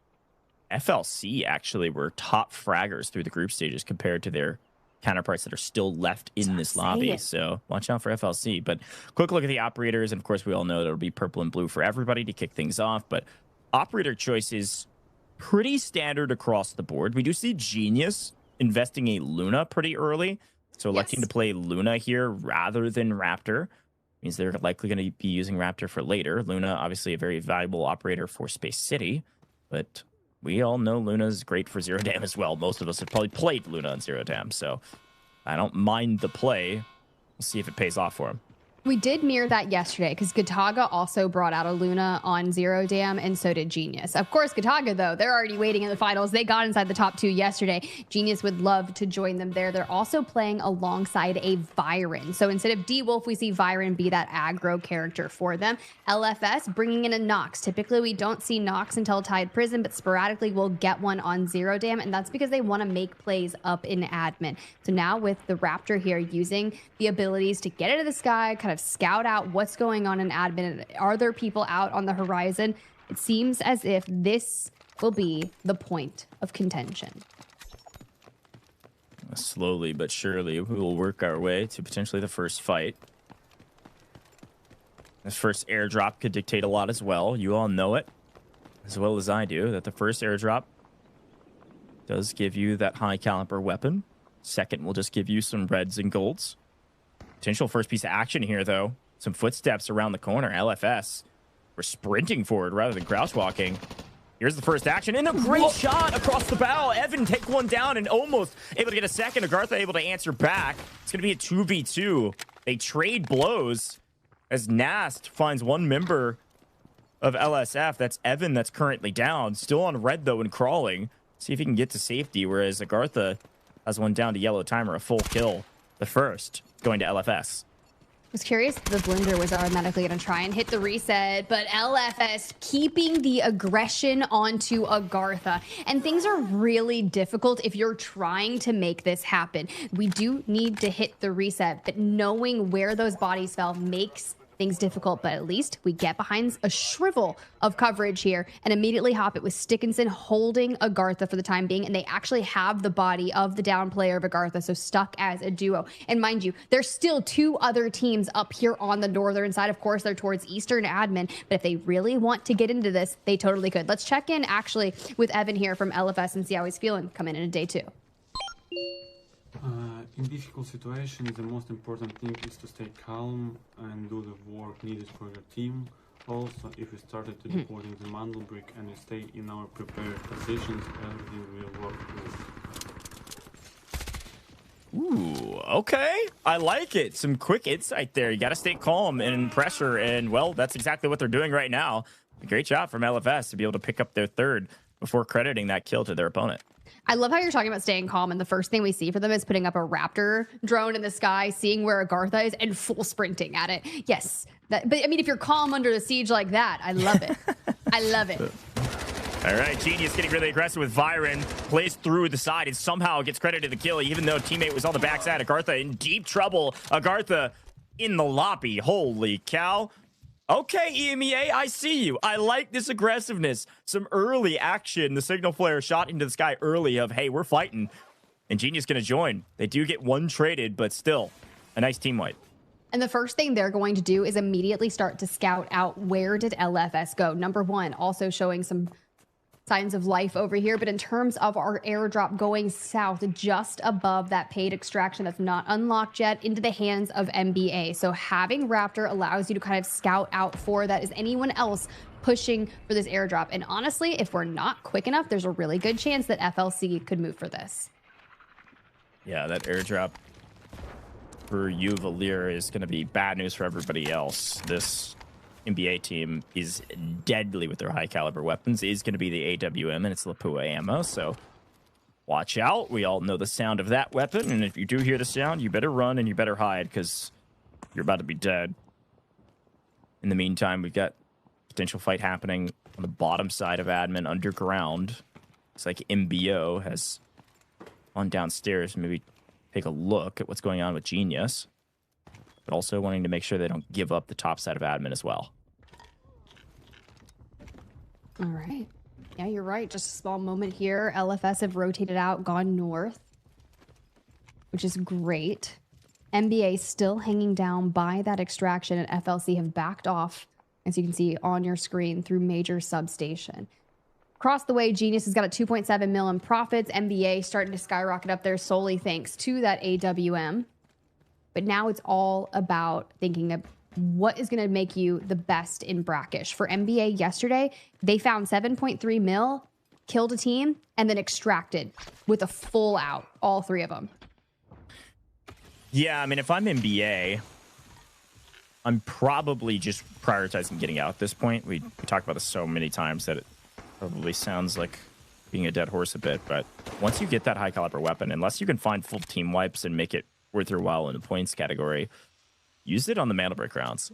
FLC actually were top fraggers through the group stages compared to their counterparts that are still left in this lobby. So watch out for FLC. But quick look at the operators. And of course, we all know that it'll be purple and blue for everybody to kick things off. But operator choice is pretty standard across the board. We do see Genius investing a Luna pretty early. So electing to play Luna here rather than Raptor means they're likely going to be using Raptor for later. Luna, obviously a very valuable operator for Space City, but we all know Luna's great for Zero Dam as well. Most of us have probably played Luna on Zero Dam, so I don't mind the play. We'll see if it pays off for him. We did mirror that yesterday because Gataga also brought out a Luna on Zero Dam, and so did Genius. Of course, Gataga, though, they're already waiting in the finals. They got inside the top 2 yesterday. Genius would love to join them there. They're also playing alongside a Viren. So instead of D-Wolf, we see Viren be that aggro character for them. LFS bringing in a Nox. Typically, we don't see Nox until Tide Prison, but sporadically we'll get one on Zero Dam, and that's because they want to make plays up in admin. So now with the Raptor here using the abilities to get into the sky, kind of scout out what's going on in admin. Are there people out on the horizon? It seems as if this will be the point of contention. Slowly but surely, we will work our way to potentially the first fight. This first airdrop could dictate a lot as well. You all know it as well as I do, that the first airdrop does give you that high caliber weapon. Second will just give you some reds and golds. Potential first piece of action here, though. Some footsteps around the corner. LFS. We're sprinting forward rather than crouch walking. Here's the first action, and a great shot across the bow. Evan take one down and almost able to get a second. AGARTHA able to answer back. It's going to be a 2v2. They trade blows as Nast finds one member of LSF. That's Evan that's currently down. Still on red, though, and crawling. See if he can get to safety, whereas AGARTHA has one down to yellow timer, a full kill. The first going to LFS. I was curious if the Blender was automatically going to try and hit the reset, but LFS keeping the aggression onto AGARTHA. And things are really difficult if you're trying to make this happen. We do need to hit the reset, but knowing where those bodies fell makes things difficult, but at least we get behind a shrivel of coverage here and immediately hop it with Stickinson holding AGARTHA for the time being, and they actually have the body of the down player of AGARTHA, so stuck as a duo. And mind you, there's still 2 other teams up here on the northern side. Of course, they're towards Eastern admin, but if they really want to get into this, they totally could. Let's check in actually with Evan here from LFS and see how he's feeling coming into day 2. In difficult situations, the most important thing is to stay calm and do the work needed for your team. Also, if we started to deploying the Mandelbrick and we stay in our prepared positions, everything will work good. Ooh, okay. I like it. Some quick insight there. You got to stay calm and pressure, and, well, that's exactly what they're doing right now. Great job from LFS to be able to pick up their third before crediting that kill to their opponent. I love how you're talking about staying calm, and the first thing we see for them is putting up a Raptor drone in the sky, seeing where AGARTHA is, and full sprinting at it. Yes, but I mean, if you're calm under the siege like that, I love it. I love it. All right, Genius getting really aggressive with Viren, plays through the side and somehow gets credited the kill, even though teammate was on the backside. AGARTHA in deep trouble. AGARTHA in the lobby. Holy cow. Okay, EMEA, I see you. I like this aggressiveness. Some early action. The signal flare shot into the sky early of, hey, we're fighting. And Genius going to join. They do get one traded, but still a nice team wipe. And the first thing they're going to do is immediately start to scout out where did LFS go. Number 1, also showing some signs of life over here, but in terms of our airdrop going south just above that paid extraction that's not unlocked yet into the hands of NBA. So having Raptor allows you to kind of scout out for that. Is anyone else pushing for this airdrop? And honestly, if we're not quick enough, there's a really good chance that FLC could move for this. Yeah, that airdrop for you, Valir, is going to be bad news for everybody else. This NBA team is deadly with their high caliber weapons. It is going to be the AWM, and it's Lapua ammo, so watch out. We all know the sound of that weapon, and if you do hear the sound, you better run and you better hide, because you're about to be dead. In the meantime, we've got potential fight happening on the bottom side of admin underground. It's like MBO has gone downstairs, maybe take a look at what's going on with Genius, but also wanting to make sure they don't give up the top side of admin as well. All right. Yeah, you're right. Just a small moment here. LFS have rotated out, gone north, which is great. NBA still hanging down by that extraction, and FLC have backed off, as you can see on your screen, through major substation. Across the way, Genius has got a 2.7 mil in profits. NBA starting to skyrocket up there solely thanks to that AWM. But now it's all about thinking of what is going to make you the best in Brakkesh. For NBA yesterday, they found 7.3 mil, killed a team, and then extracted with a full out, all three of them. Yeah, I mean, if I'm NBA, I'm probably just prioritizing getting out at this point. We talked about this so many times that it probably sounds like being a dead horse a bit, but once you get that high caliber weapon, unless you can find full team wipes and make it worth your while in the points category, use it on the Mandelbrick rounds.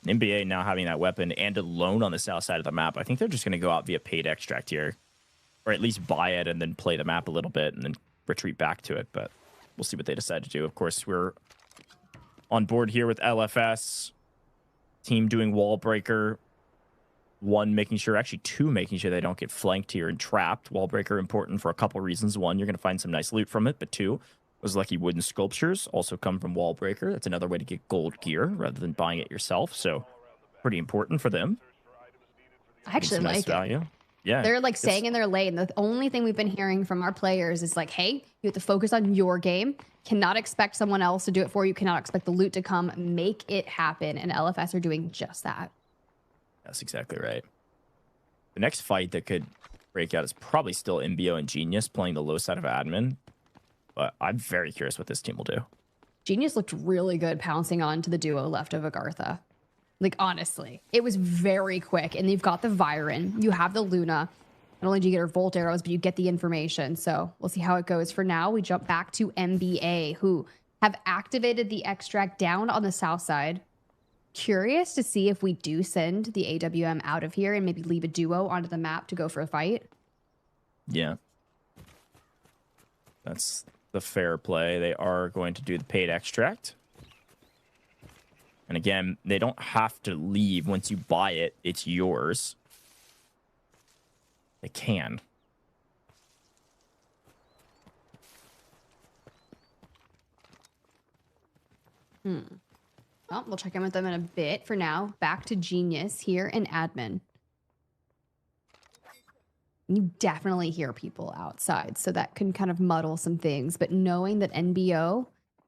NBA now having that weapon and alone on the south side of the map, I think they're just going to go out via paid extract here, or at least buy it and then play the map a little bit and then retreat back to it, but we'll see what they decide to do. Of course, we're on board here with LFS, team doing wall breaker, one, making sure, actually two, making sure they don't get flanked here and trapped. Wall breaker important for a couple reasons. One, you're going to find some nice loot from it, but two, those lucky wooden sculptures also come from wall breaker. That's another way to get gold gear rather than buying it yourself, so pretty important for them. I actually like it. Value. Yeah, they're like staying in their lane. The only thing we've been hearing from our players is like, hey, you have to focus on your game. Cannot expect someone else to do it for you. Cannot expect the loot to come. Make it happen. And LFS are doing just that. That's exactly right. The next fight that could break out is probably still MBO and Genius playing the low side of admin. But I'm very curious what this team will do. Genius looked really good pouncing onto the duo left of AGARTHA. Like, honestly, it was very quick. And you've got the Viren. You have the Luna. Not only do you get her Volt arrows, but you get the information. So we'll see how it goes. For now, we jump back to NBA, who have activated the extract down on the south side. Curious to see if we do send the AWM out of here and maybe leave a duo onto the map to go for a fight. Yeah. That's the fair play. They are going to do the paid extract. And again, they don't have to leave. Once you buy it, it's yours. They can. Well, we'll check in with them in a bit. For now, back to Genius here in admin. You definitely hear people outside, so that can kind of muddle some things. But knowing that NBO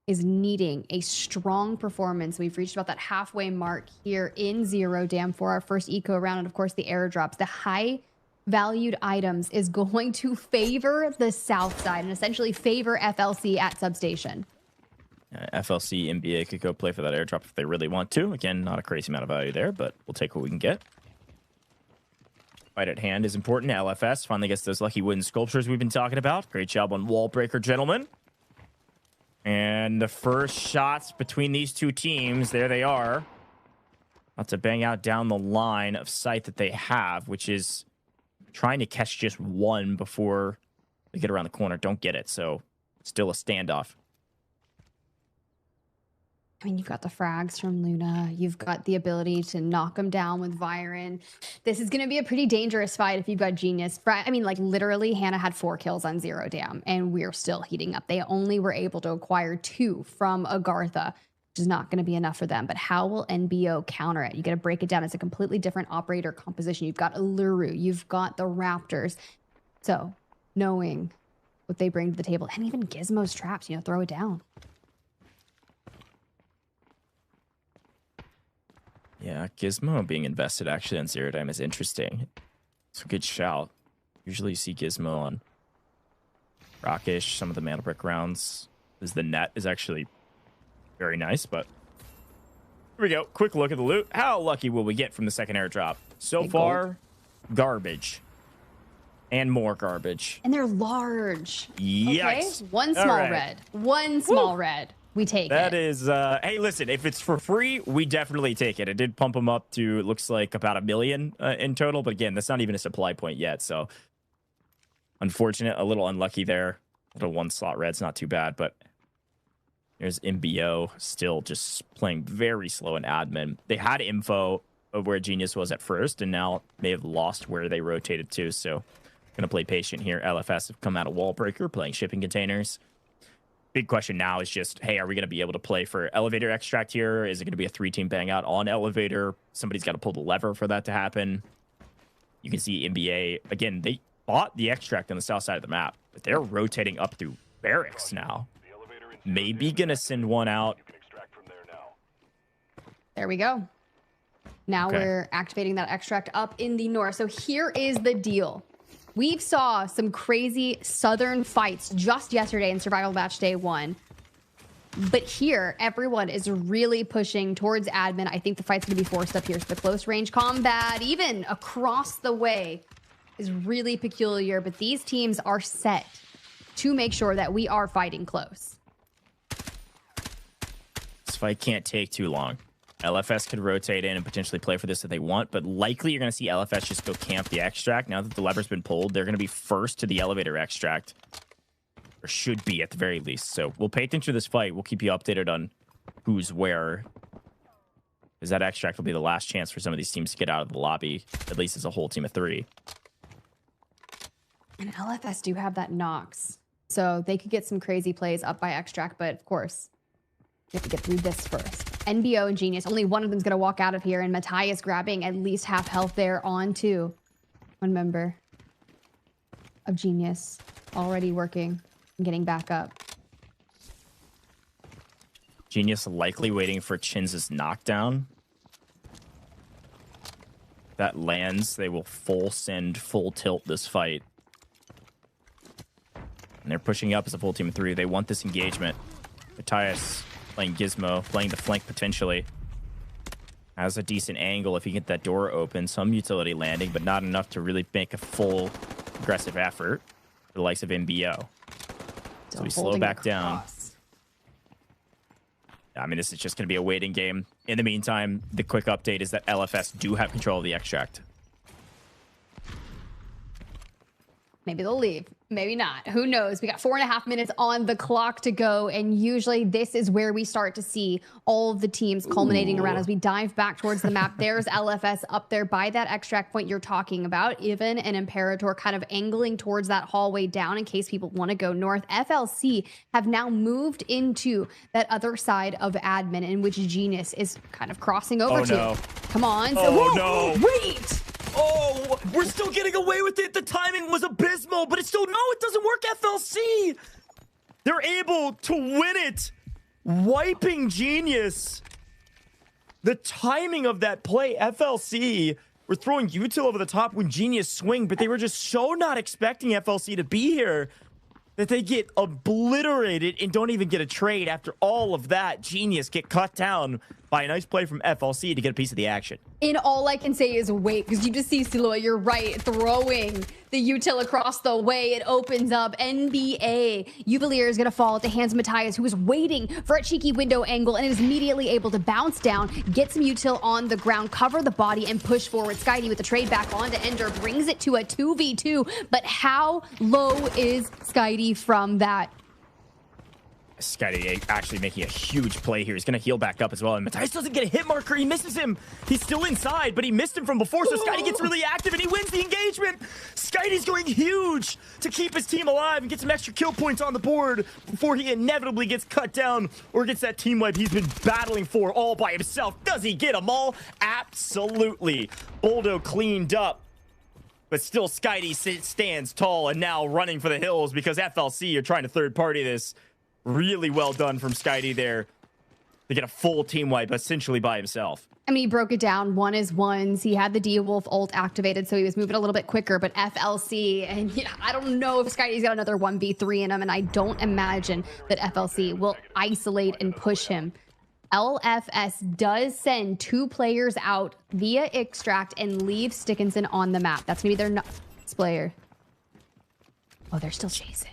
is needing a strong performance, we've reached about that halfway mark here in Zero Dam for our first eco round. And of course, the airdrops, the high valued items is going to favor the south side and essentially favor FLC at substation. FLC NBA could go play for that airdrop if they really want to. Again, not a crazy amount of value there, but we'll take what we can get. Fight at hand is important. LFS finally gets those lucky wooden sculptures we've been talking about. Great job on wall breaker, gentlemen. And the first shots between these two teams, there they are. About to bang out down the line of sight that they have, which is trying to catch just one before they get around the corner. Don't get it, so still a standoff. I mean, you've got the frags from Luna. You've got the ability to knock them down with Viren. This is going to be a pretty dangerous fight if you've got Genius. I mean, like, literally, Hannah had 4 kills on Zero Dam, and we're still heating up. They only were able to acquire 2 from AGARTHA, which is not going to be enough for them. But how will NBO counter it? You got to break it down. It's a completely different operator composition. You've got Uluru. You've got the Raptors. So, knowing what they bring to the table, and even Gizmo's traps, throw it down. Yeah, Gizmo being invested actually on Zero Dam is interesting. It's a good shout. Usually you see Gizmo on Brakkesh, some of the Mandelbrick rounds. The net is actually very nice, but here we go. Quick look at the loot. How lucky will we get from the second airdrop? So far, garbage. And more garbage. And they're large. Yikes. Okay, one small red. One small red. We take it. That is, hey, listen, if it's for free, we definitely take it. It did pump them up to, it looks like, about 1 million in total. But again, that's not even a supply point yet. So, unfortunate, a little unlucky there. Little one slot red's not too bad. But there's MBO still just playing very slow in admin. They had info of where Genius was at first, and now may have lost where they rotated to. So, going to play patient here. LFS have come out of Wallbreaker, playing shipping containers. Big question now is just, hey, are we going to be able to play for elevator extract here? Is it going to be a 3-team bang out on elevator? Somebody's got to pull the lever for that to happen. You can see NBA, again, they bought the extract on the south side of the map, but they're rotating up through barracks now. Maybe going to send one out. There we go. Now we're activating that extract up in the north. So here is the deal. We've saw some crazy southern fights just yesterday in Survival Match Day 1. But here, everyone is really pushing towards admin. I think the fight's going to be forced up here. So the close range combat, even across the way, is really peculiar. But these teams are set to make sure that we are fighting close. This fight can't take too long. LFS could rotate in and potentially play for this if they want, but likely you're going to see LFS just go camp the extract. Now that the lever's been pulled, they're going to be first to the elevator extract. Or should be at the very least. So we'll pay attention to this fight. We'll keep you updated on who's where. Because that extract will be the last chance for some of these teams to get out of the lobby, at least as a whole team of 3. And LFS do have that Nox. So they could get some crazy plays up by extract, but of course, you have to get through this first. NBO and Genius, only one of them's going to walk out of here, and Matthias grabbing at least half health there on 2. One member of Genius already working and getting back up. Genius likely waiting for Chin's knockdown. That lands, they will full send, full tilt this fight. And they're pushing up as a full team of 3. They want this engagement. Matthias playing Gizmo, playing the flank potentially. Has a decent angle if he can get that door open. Some utility landing, but not enough to really make a full aggressive effort for the likes of MBO. So we slow back down. I mean, this is just going to be a waiting game. In the meantime, the quick update is that LFS do have control of the extract. Maybe they'll leave. Maybe not. Who knows? We got 4.5 minutes on the clock to go. And usually this is where we start to see all of the teams culminating around as we dive back towards the map. There's LFS up there by that extract point you're talking about. Even an Imperator kind of angling towards that hallway down in case people want to go north. FLC have now moved into that other side of admin in which Genius is kind of crossing over to. Come on. Oh, no. Wait. Oh, we're still getting away with it. The timing was abysmal, but it's still, no, it doesn't work, FLC. They're able to win it, wiping Genius. The timing of that play, FLC were throwing util over the top when Genius swing, but they were just so not expecting FLC to be here that they get obliterated and don't even get a trade. After all of that, Genius get cut down by a nice play from FLC to get a piece of the action. And all I can say is wait, because you just see Siloa, you're right, throwing the util across the way. It opens up. NBA Uvalier is going to fall at the hands of Matthias, who was waiting for a cheeky window angle and is immediately able to bounce down, get some util on the ground, cover the body, and push forward. Skydie with the trade back onto Ender brings it to a 2v2. But how low is Skydie from that? Skydie actually making a huge play here. He's going to heal back up as well. And Matthias doesn't get a hit marker. He misses him. He's still inside, but he missed him from before. So Skydie gets really active and he wins the engagement. Skydie's going huge to keep his team alive and get some extra kill points on the board before he inevitably gets cut down or gets that team wipe he's been battling for all by himself. Does he get them all? Absolutely. Boldo cleaned up. But still, Skydie stands tall and now running for the hills because FLC are trying to third party this. Really well done from Skydie there. to get a full team wipe essentially by himself. I mean, he broke it down. 1 is ones. He had the D-Wolf ult activated, so he was moving a little bit quicker. But FLC, and yeah, I don't know if Skydie's got another 1v3 in him, and I don't imagine that FLC will isolate and push him. LFS does send 2 players out via extract and leave Stickinson on the map. That's going to be their next player. Oh, they're still chasing.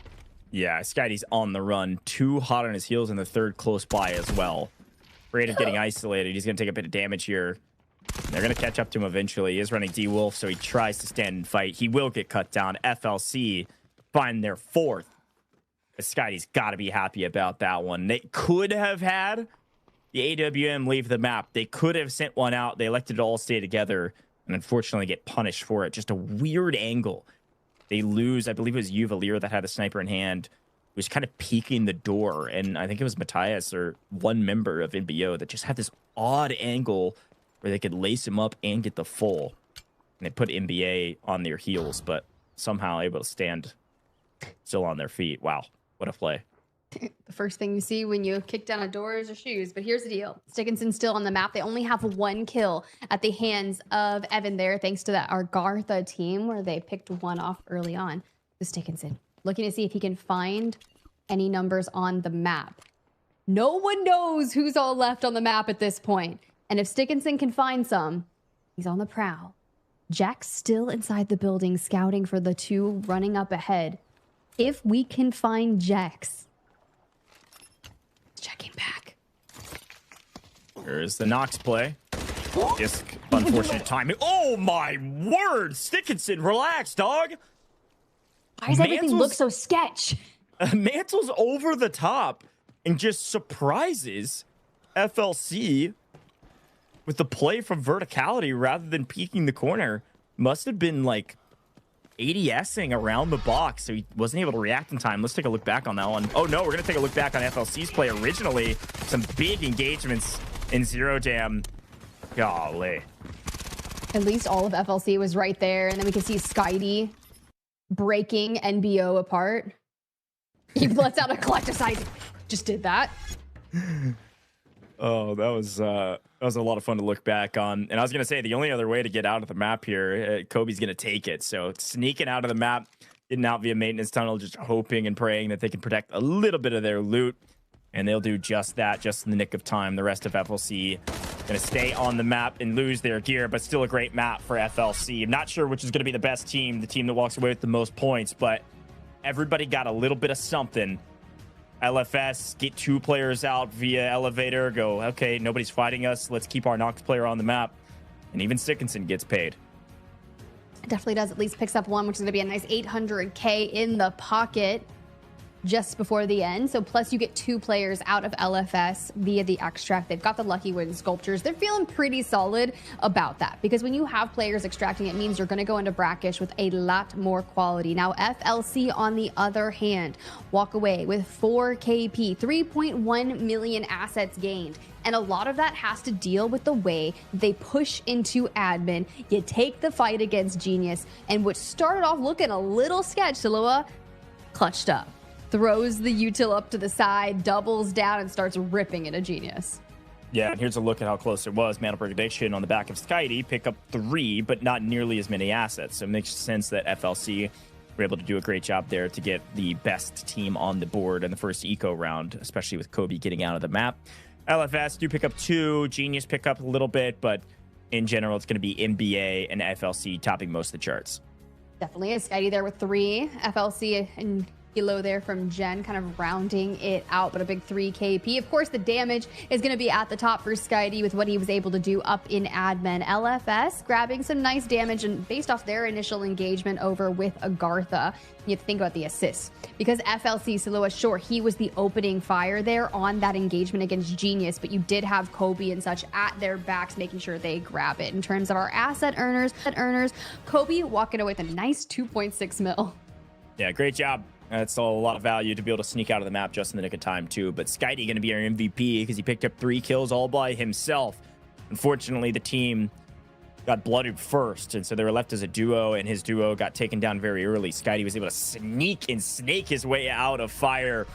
Yeah, Skydie's on the run. 2 hot on his heels, and the 3rd close by as well. Afraid of getting isolated. He's going to take a bit of damage here. They're going to catch up to him eventually. He is running D-Wolf, so he tries to stand and fight. He will get cut down. FLC find their 4th. Skydie's got to be happy about that one. They could have had the AWM leave the map. They could have sent one out. They elected to all stay together and unfortunately get punished for it. Just a weird angle. They lose. I believe it was Uvalier that had the sniper in hand. Was kind of peeking the door, and I think it was Matthias or one member of NBO that just had this odd angle where they could lace him up and get the full. And they put NBA on their heels, but somehow able to stand still on their feet. Wow, what a play. The first thing you see when you kick down a door is your shoes. But here's the deal. Stickinson's still on the map. They only have 1 kill at the hands of Evan there, thanks to that AGARTHA team where they picked 1 off early on. The Stickinson looking to see if he can find any numbers on the map. No one knows who's all left on the map at this point. And if Stickinson can find some, he's on the prowl. Jack's still inside the building, scouting for the 2 running up ahead. If we can find Jax. Checking back. There's the Nox play. Just unfortunate timing. Oh my word! Stickinson, relax, dog. Why does everything look so sketch? Mantle's over the top and just surprises FLC with the play from verticality rather than peeking the corner. Must have been like ADSing around the box, so he wasn't able to react in time. Let's take a look back on that one. Oh no, we're going to take a look back on FLC's play originally. Some big engagements in Zero Jam. Golly. At least all of FLC was right there, and then we can see Skydie breaking NBO apart. He lets out a collective size. Just did that. Oh, that was a lot of fun to look back on. And I was going to say, the only other way to get out of the map here, Kobe's going to take it. So sneaking out of the map, getting out via maintenance tunnel, just hoping and praying that they can protect a little bit of their loot. And they'll do just that, just in the nick of time. The rest of FLC going to stay on the map and lose their gear, but still a great map for FLC. I'm not sure which is going to be the best team, the team that walks away with the most points, but everybody got a little bit of something. LFS, get 2 players out via elevator, go, okay, nobody's fighting us. Let's keep our Nox player on the map. And even Stickinson gets paid. It definitely does. At least picks up 1, which is going to be a nice 800K in the pocket just before the end. So plus you get 2 players out of LFS via the extract. They've got the Lucky Win sculptures. They're feeling pretty solid about that, because when you have players extracting, it means you're going to go into Brakkesh with a lot more quality. Now FLC, on the other hand, walk away with 4 KP, 3.1 million assets gained. And a lot of that has to deal with the way they push into admin. You take the fight against Genius, and what started off looking a little sketch, Silua clutched up. Throws the util up to the side, doubles down, and starts ripping at a Genius. Yeah, and here's a look at how close it was. Mandelbrick Addiction on the back of Skydie, pick up 3, but not nearly as many assets. So it makes sense that FLC were able to do a great job there to get the best team on the board in the first eco round, especially with Kobe getting out of the map. LFS do pick up 2, Genius pick up a little bit, but in general, it's going to be NBA and FLC topping most of the charts. Definitely is. Skydie there with 3, FLC and Kilo there from Jen, kind of rounding it out, but a big 3 KP. Of course, the damage is going to be at the top for Skydie with what he was able to do up in admin. LFS grabbing some nice damage, and based off their initial engagement over with AGARTHA, you have to think about the assists. Because FLC, Silua, sure, he was the opening fire there on that engagement against Genius, but you did have Kobe and such at their backs, making sure they grab it. In terms of our asset earners, Kobe walking away with a nice 2.6 mil. Yeah, great job. That's a lot of value to be able to sneak out of the map just in the nick of time, too. But Skydie going to be our MVP because he picked up 3 kills all by himself. Unfortunately, the team got blooded first, and so they were left as a duo, and his duo got taken down very early. Skydie was able to sneak and snake his way out of fire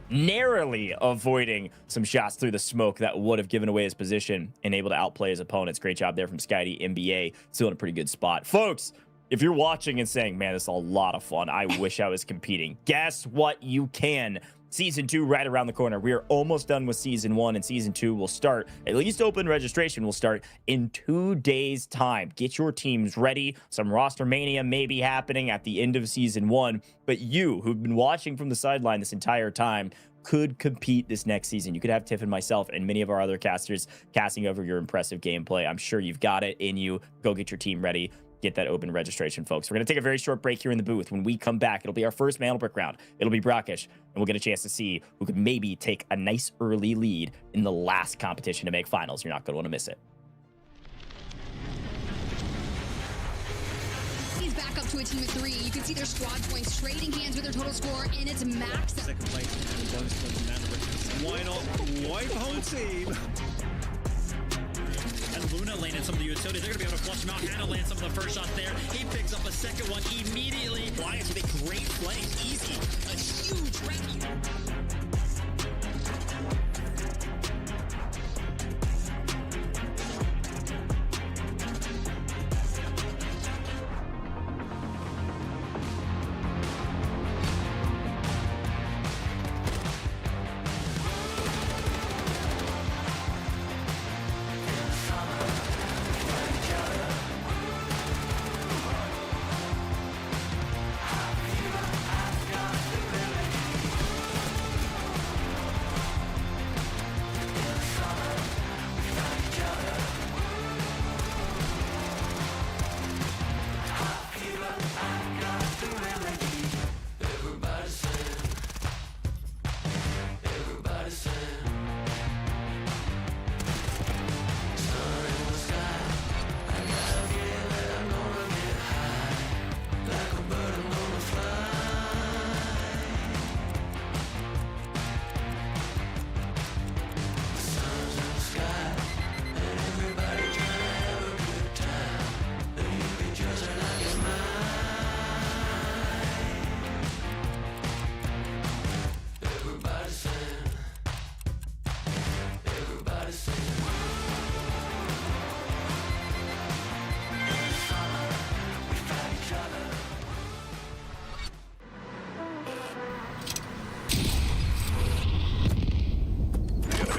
narrowly avoiding some shots through the smoke that would have given away his position and able to outplay his opponents. Great job there from Skydie. NBA still in a pretty good spot. Folks, if you're watching and saying, man, this is a lot of fun, I wish I was competing, guess what? You can. Season 2 right around the corner. We are almost done with Season 1, and Season 2 will start, at least open registration will start in 2 days' time. Get your teams ready. Some roster mania may be happening at the end of Season 1, but you, who've been watching from the sideline this entire time, could compete this next season. You could have Tiff and myself and many of our other casters casting over your impressive gameplay. I'm sure you've got it in you. Go get your team ready. Get that open registration, folks. We're going to take a very short break here in the booth. When we come back, it'll be our first Mandelbrick round. It'll be Brakkesh, and we'll get a chance to see who could maybe take a nice early lead in the last competition to make finals. You're not going to want to miss it. He's back up to a team of 3. You can see their squad points trading hands with their total score, and it's max. Second place, bonus points from Mandelbrick. Why not wipe home team? And Luna landed some of the utilities. They're going to be able to flush him out. Hannah lands some of the first shot there. He picks up a second one immediately. Lions with a great play. Easy. A huge rescue.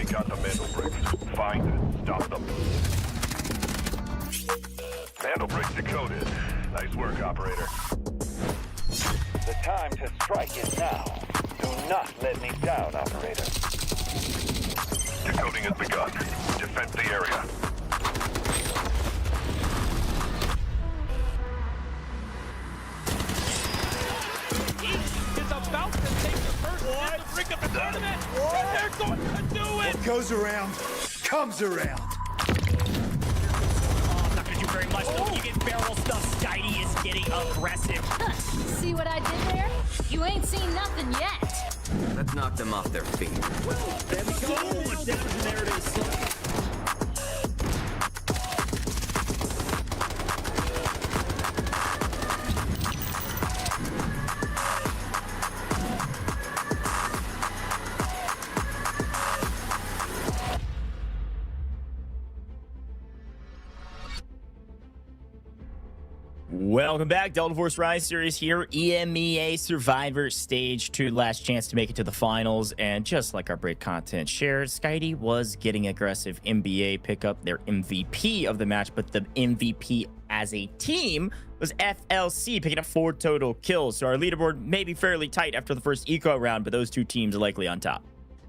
Got the Mandelbrick. Find it. Stop them. Mandelbrick decoded. Nice work, operator. The time to strike is now. Do not let me down, operator. Decoding has begun. Defend the area. Is about to take the first hit to bring up the tournament. And they're going to do it. What goes around comes around. Oh, not going to do very much, though. You get barrel stuff. Skydie is getting aggressive. See what I did there? You ain't seen nothing yet. Let's knock them off their feet. There we go. So much damage, and there it is. Welcome back, Delta Force Rise series here, EMEA Survivor Stage 2, last chance to make it to the finals, and just like our break content shared, Skydie was getting aggressive. NBA pick up their MVP of the match, but the MVP as a team was FLC, picking up 4 total kills, so our leaderboard may be fairly tight after the first eco round, but those 2 teams are likely on top.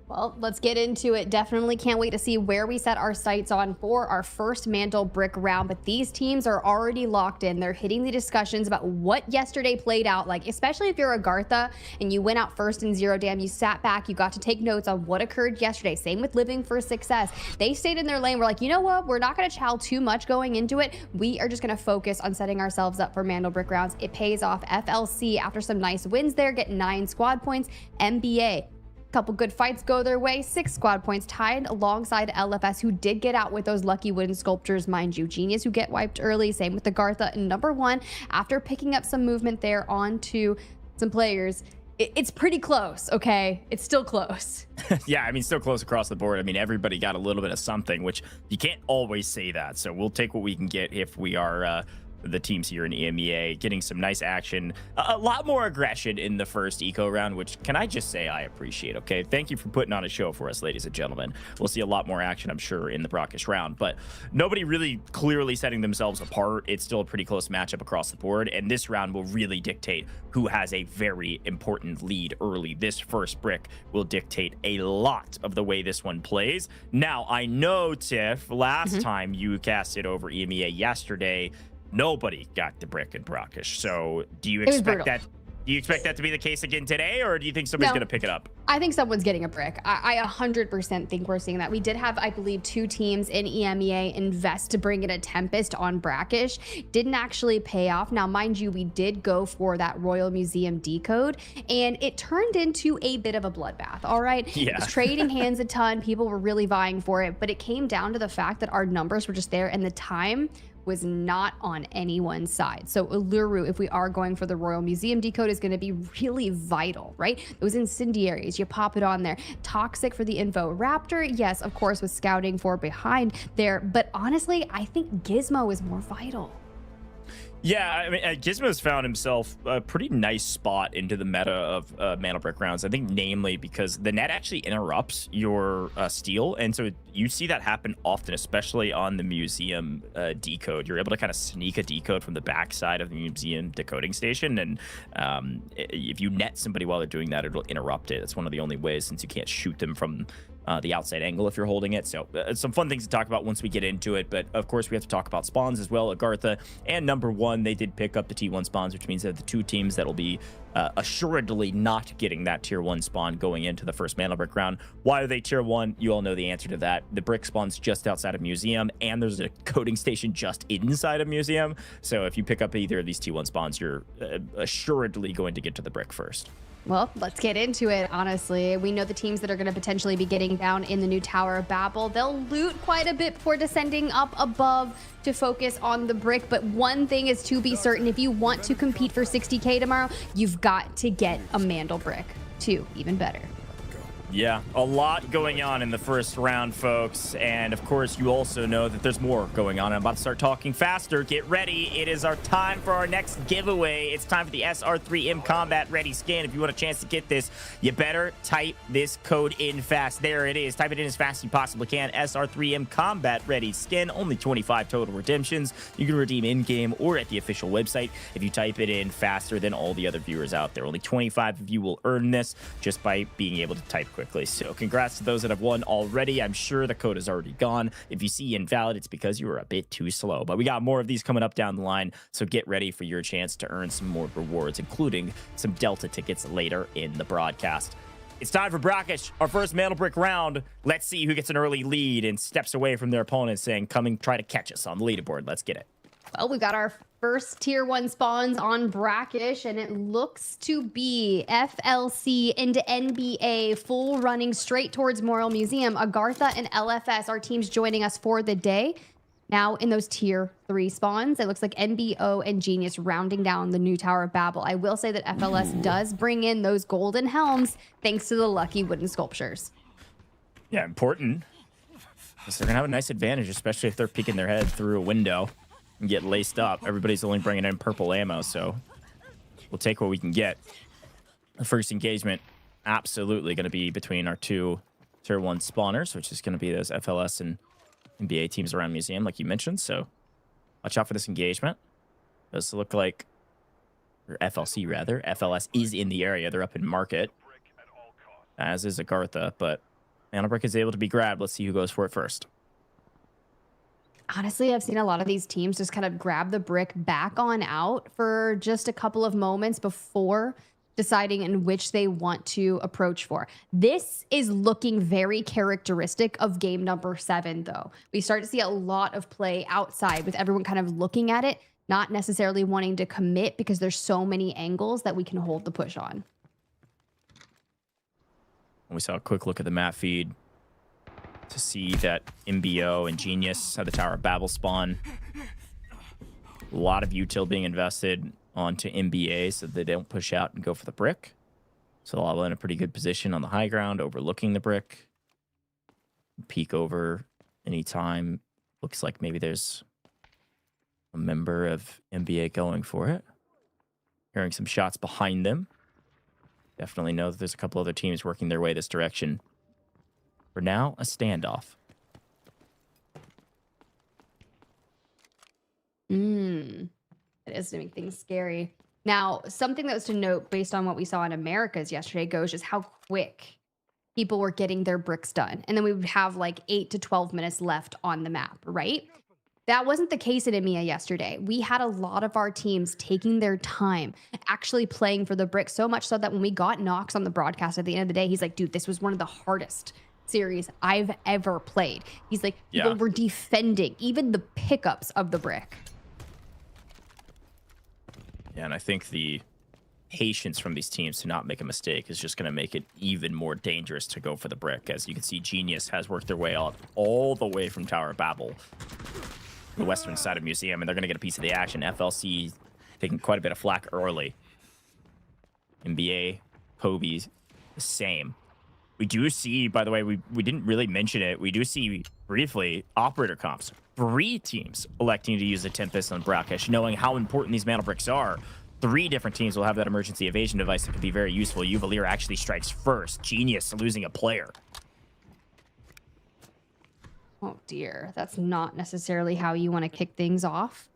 Well, let's get into it. Definitely can't wait to see where we set our sights on for our first Mandelbrick round. But these teams are already locked in. They're hitting the discussions about what yesterday played out like, especially if you're AGARTHA and you went out first in Zero Dam. You sat back, you got to take notes on what occurred yesterday. Same with Living for Success. They stayed in their lane. We're like, you know what? We're not going to chow too much going into it. We are just going to focus on setting ourselves up for Mandelbrick rounds. It pays off. FLC, after some nice wins there, get 9 squad points. NBA, couple good fights go their way, 6 squad points, tied alongside LFS, who did get out with those lucky wooden sculptures, mind you. Genius, who get wiped early, same with AGARTHA. And number 1, after picking up some movement there onto some players, it's pretty close, okay? It's still close. Yeah, I mean, still close across the board. I mean, everybody got a little bit of something, which you can't always say that. So we'll take what we can get if we are the teams here in EMEA getting some nice action, a lot more aggression in the first eco round, which can I just say I appreciate. Okay, thank you for putting on a show for us, ladies and gentlemen. We'll see a lot more action, I'm sure, in the Brakkesh round, but nobody really clearly setting themselves apart. It's still a pretty close matchup across the board, and this round will really dictate who has a very important lead early. This first brick will dictate a lot of the way this one plays. Now, I know, Tiff, last time you casted over EMEA yesterday, nobody got the brick in Brakkesh. So do you expect that? Do you expect that to be the case again today, or do you think somebody's going to pick it up? I think someone's getting a brick. I 100% think we're seeing that. We did have, I believe, 2 teams in EMEA invest to bring in a Tempest on Brakkesh. Didn't actually pay off. Now, mind you, we did go for that Royal Museum decode, and it turned into a bit of a bloodbath, all right? Yeah. It was trading hands a ton. People were really vying for it, but it came down to the fact that our numbers were just there, and the time was not on anyone's side. So Uluru, if we are going for the Royal Museum decode, is going to be really vital, right? Those incendiaries, you pop it on there. Toxic for the info. Raptor, yes, of course, with scouting for behind there. But honestly, I think Gizmo is more vital. Yeah, I mean, Gizmo's found himself a pretty nice spot into the meta of Mandelbrick rounds. I think namely because the net actually interrupts your steal. And so you see that happen often, especially on the museum decode. You're able to kind of sneak a decode from the backside of the museum decoding station. And if you net somebody while they're doing that, it'll interrupt it. It's one of the only ways, since you can't shoot them from the outside angle if you're holding it. So some fun things to talk about once we get into it. But of course, we have to talk about spawns as well. AGARTHA and number 1, they did pick up the T1 spawns, which means that the 2 teams that will be assuredly not getting that tier 1 spawn going into the first Mandelbrick round. Why are they tier 1? You all know the answer to that. The brick spawns just outside of museum, and there's a coding station just inside of museum. So if you pick up either of these T1 spawns, you're assuredly going to get to the brick first. Well, let's get into it, honestly. We know the teams that are going to potentially be getting down in the new Tower of Babel. They'll loot quite a bit before descending up above to focus on the brick. But one thing is to be certain, if you want to compete for 60K tomorrow, you've got to get a Mandelbrick. 2, even better. Yeah, a lot going on in the first round, folks. And of course, you also know that there's more going on. I'm about to start talking faster. Get ready. It is our time for our next giveaway. It's time for the SR3M Combat Ready skin. If you want a chance to get this, you better type this code in fast. There it is. Type it in as fast as you possibly can. SR3M Combat Ready skin. Only 25 total redemptions. You can redeem in-game or at the official website if you type it in faster than all the other viewers out there. Only 25 of you will earn this just by being able to type quickly. So congrats to those that have won already. I'm sure the code is already gone. If you see invalid, it's because you were a bit too slow. But we got more of these coming up down the line, so get ready for your chance to earn some more rewards, including some Delta tickets later in the broadcast. It's time for Brakkesh, our first Mandelbrick round. Let's see who gets an early lead and steps away from their opponent, saying, come and try to catch us on the leaderboard. Let's get it. Well, we've got our first tier 1 spawns on Brakkesh, and it looks to be FLC into NBA, full running straight towards Royal Museum. AGARTHA and LFS are teams joining us for the day. Now in those tier 3 spawns, it looks like NBO and Genius rounding down the new Tower of Babel. I will say that FLS does bring in those golden helms thanks to the lucky wooden sculptures. Yeah, important. Because they're going to have a nice advantage, especially if they're peeking their head through a window and get laced up. Everybody's only bringing in purple ammo, so we'll take what we can get. The first engagement absolutely going to be between our 2 tier 1 spawners, which is going to be those FLS and NBA teams around museum, like you mentioned. So watch out for this engagement. Does look like, or FLC rather, FLS is in the area. They're up in market, as is AGARTHA, but Mandelbrick is able to be grabbed. Let's see who goes for it first. Honestly, I've seen a lot of these teams just kind of grab the brick back on out for just a couple of moments before deciding in which they want to approach for. This is looking very characteristic of game number 7, though. We start to see a lot of play outside with everyone kind of looking at it, not necessarily wanting to commit because there's so many angles that we can hold the push on. We saw a quick look at the map feed to see that MBO and Genius had the Tower of Babel spawn. A lot of util being invested onto MBA so they don't push out and go for the brick. So all in a pretty good position on the high ground, overlooking the brick. Peek over anytime. Looks like maybe there's a member of NBA going for it. Hearing some shots behind them. Definitely know that there's a couple other teams working their way this direction. For now, a standoff. It is to make things scary. Now, something that was to note based on what we saw in Americas yesterday goes just how quick people were getting their bricks done. And then we would have like 8 to 12 minutes left on the map, right? That wasn't the case in EMEA yesterday. We had a lot of our teams taking their time, actually playing for the bricks, so much so that when we got Knox on the broadcast at the end of the day, he's like, dude, this was one of the hardest series I've ever played. He's like, people were defending even the pickups of the brick. Yeah, and I think the patience from these teams to not make a mistake is just going to make it even more dangerous to go for the brick. As you can see, Genius has worked their way up all the way from Tower of Babel, the western side of Museum, and they're going to get a piece of the action. FLC taking quite a bit of flack early. NBA, Kobe, the same. We do see, by the way, we didn't really mention it. We do see briefly operator comps. 3 teams electing to use the Tempest on Brakkesh, knowing how important these Mandelbricks are. 3 different teams will have that emergency evasion device that could be very useful. Uvalier actually strikes first. Genius losing a player. Oh dear, that's not necessarily how you want to kick things off,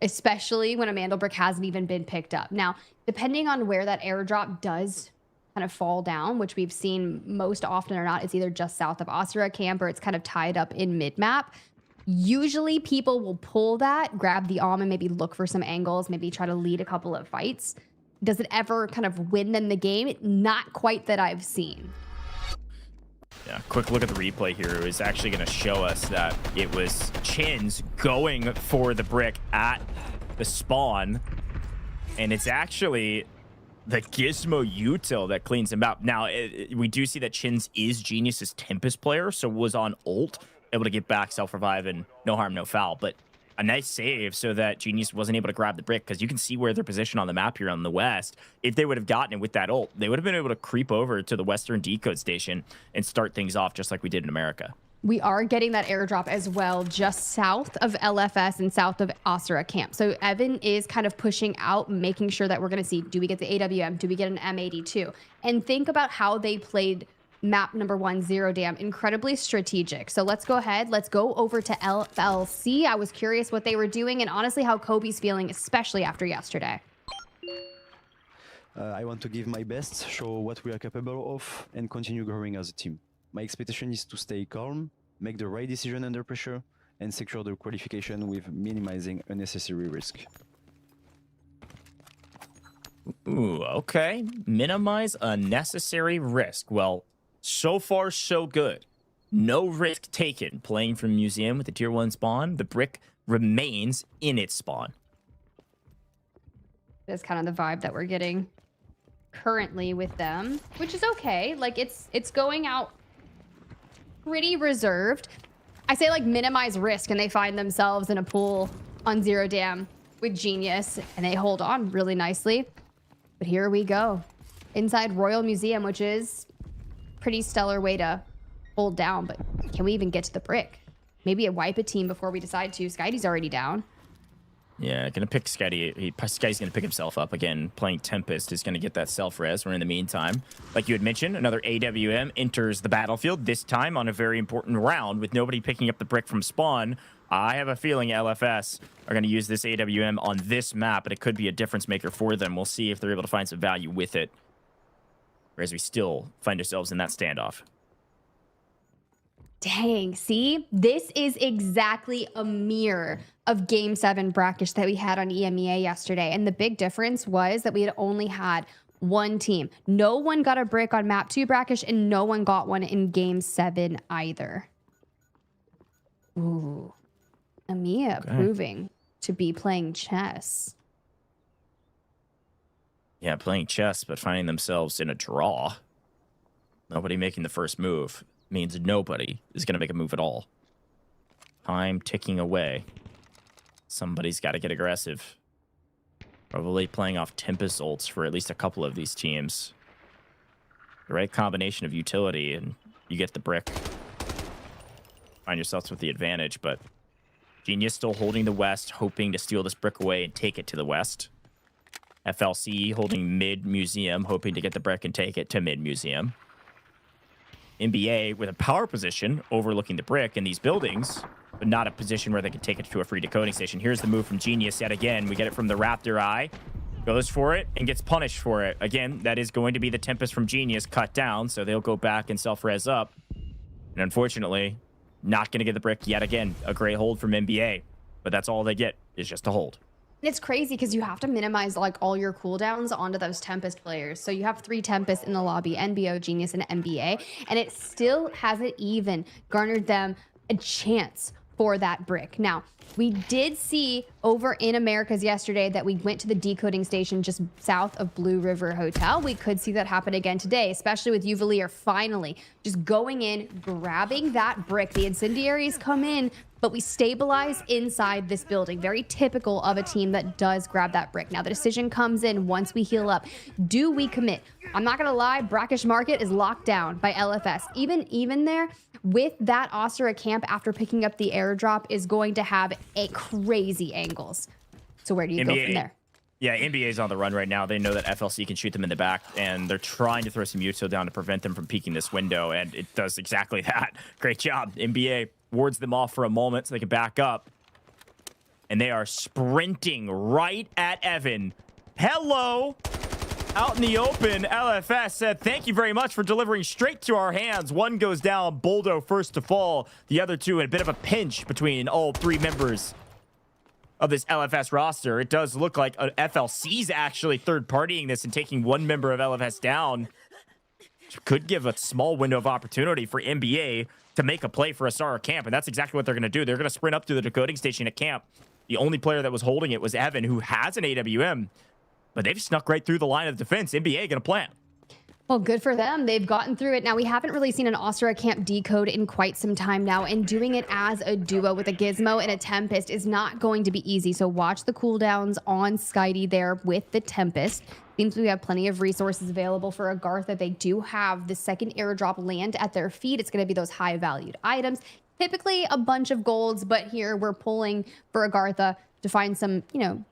especially when a Mandelbrick hasn't even been picked up. Now, depending on where that airdrop does kind of fall down, which we've seen most often or not, it's either just south of Asura camp or it's kind of tied up in mid-map. Usually people will pull that, grab the and maybe look for some angles, maybe try to lead a couple of fights. Does it ever kind of win them the game? Not quite that I've seen. Yeah, quick look at the replay here. It was actually going to show us that it was Chins going for the brick at the spawn. And it's actually the Gizmo util that cleans him up. Now, we do see that Chins is Genius's Tempest player, so was on ult, able to get back, self-revive, and no harm, no foul. But a nice save so that Genius wasn't able to grab the brick, because you can see where they're positioned on the map here on the west. If they would have gotten it with that ult, they would have been able to creep over to the western decode station and start things off just like we did in America. We are getting that airdrop as well, just south of LFS and south of Asura camp. So Evan is kind of pushing out, making sure that we're going to see, do we get the AWM? Do we get an M82? And think about how they played map number 1, Zero Dam. Incredibly strategic. So let's go ahead. Let's go over to FLC. I was curious what they were doing and honestly how Kobe's feeling, especially after yesterday. I want to give my best, show what we are capable of, and continue growing as a team. My expectation is to stay calm, make the right decision under pressure, and secure the qualification with minimizing unnecessary risk. Ooh, okay. Minimize unnecessary risk. Well, so far, so good. No risk taken playing from Museum with the Tier 1 spawn. The brick remains in its spawn. That's kind of the vibe that we're getting currently with them, which is okay. Like, it's going out pretty reserved. I say, like, minimize risk, and they find themselves in a pool on Zero Dam with Genius, and they hold on really nicely. But here we go. Inside Royal Museum, which is pretty stellar way to hold down, but can we even get to the brick? Maybe a wipe a team before we decide to. Skydie's already down. Yeah, gonna pick Skydie. Skydie's gonna pick himself up again. Playing Tempest is gonna get that self-res. Or in the meantime, like you had mentioned, another AWM enters the battlefield, this time on a very important round with nobody picking up the brick from spawn. I have a feeling LFS are gonna use this AWM on this map, but it could be a difference maker for them. We'll see if they're able to find some value with it. Whereas we still find ourselves in that standoff. Dang, see? This is exactly a mirror of Game 7 Brakkesh that we had on EMEA yesterday. And the big difference was that we had only had one team. No one got a brick on map 2 Brakkesh, and no one got one in Game 7 either. Ooh. EMEA proving to be playing chess. Yeah, playing chess, but finding themselves in a draw. Nobody making the first move means nobody is going to make a move at all. Time ticking away. Somebody's got to get aggressive. Probably playing off Tempest ults for at least a couple of these teams. the right combination of utility, and you get the brick. Find yourselves with the advantage, but Genius still holding the west, hoping to steal this brick away and take it to the west. FLC holding mid-museum, hoping to get the brick and take it to mid-museum. NBA with a power position overlooking the brick in these buildings, but not a position where they can take it to a free decoding station. Here's the move from Genius yet again. We get it from the Raptor Eye. Goes for it and gets punished for it. Again, that is going to be the Tempest from Genius cut down, so they'll go back and self-res up. And unfortunately, not going to get the brick yet again. A great hold from NBA, but that's all they get is just a hold. It's crazy because you have to minimize like all your cooldowns onto those Tempest players. So you have 3 Tempests in the lobby, NBO, Genius, and NBA, and it still hasn't even garnered them a chance for that brick. Now, we did see over in Americas yesterday that we went to the decoding station just south of Blue River Hotel. We could see that happen again today, especially with Uvalier finally just going in, grabbing that brick. The incendiaries come in, but we stabilize inside this building. Very typical of a team that does grab that brick. Now, the decision comes in once we heal up. Do we commit? I'm not going to lie, Brakkesh Market is locked down by LFS. Even there, with that Ostra camp after picking up the airdrop is going to have a crazy angles. So where do you go from there? Yeah, NBA's on the run right now. They know that FLC can shoot them in the back, and they're trying to throw some util down to prevent them from peeking this window, and it does exactly that. Great job. NBA wards them off for a moment so they can back up. And they are sprinting right at Evan. Hello! Out in the open, LFS said, thank you very much for delivering straight to our hands. One goes down, Boldo first to fall. The other two in a bit of a pinch between all 3 members of this LFS roster. It does look like FLC's actually third-partying this and taking 1 member of LFS down. Which could give a small window of opportunity for NBA to make a play for Asara camp, and that's exactly what they're going to do. They're going to sprint up to the decoding station at camp. The only player that was holding it was Evan, who has an AWM, but they've snuck right through the line of defense. NBA going to plant. Well, good for them. They've gotten through it. Now, we haven't really seen an Ostra camp decode in quite some time now, and doing it as a duo with a Gizmo and a Tempest is not going to be easy. So watch the cooldowns on Skydie there with the Tempest. Seems we have plenty of resources available for AGARTHA. They do have the second airdrop land at their feet. It's going to be those high-valued items. Typically a bunch of golds, but here we're pulling for AGARTHA to find some, you know,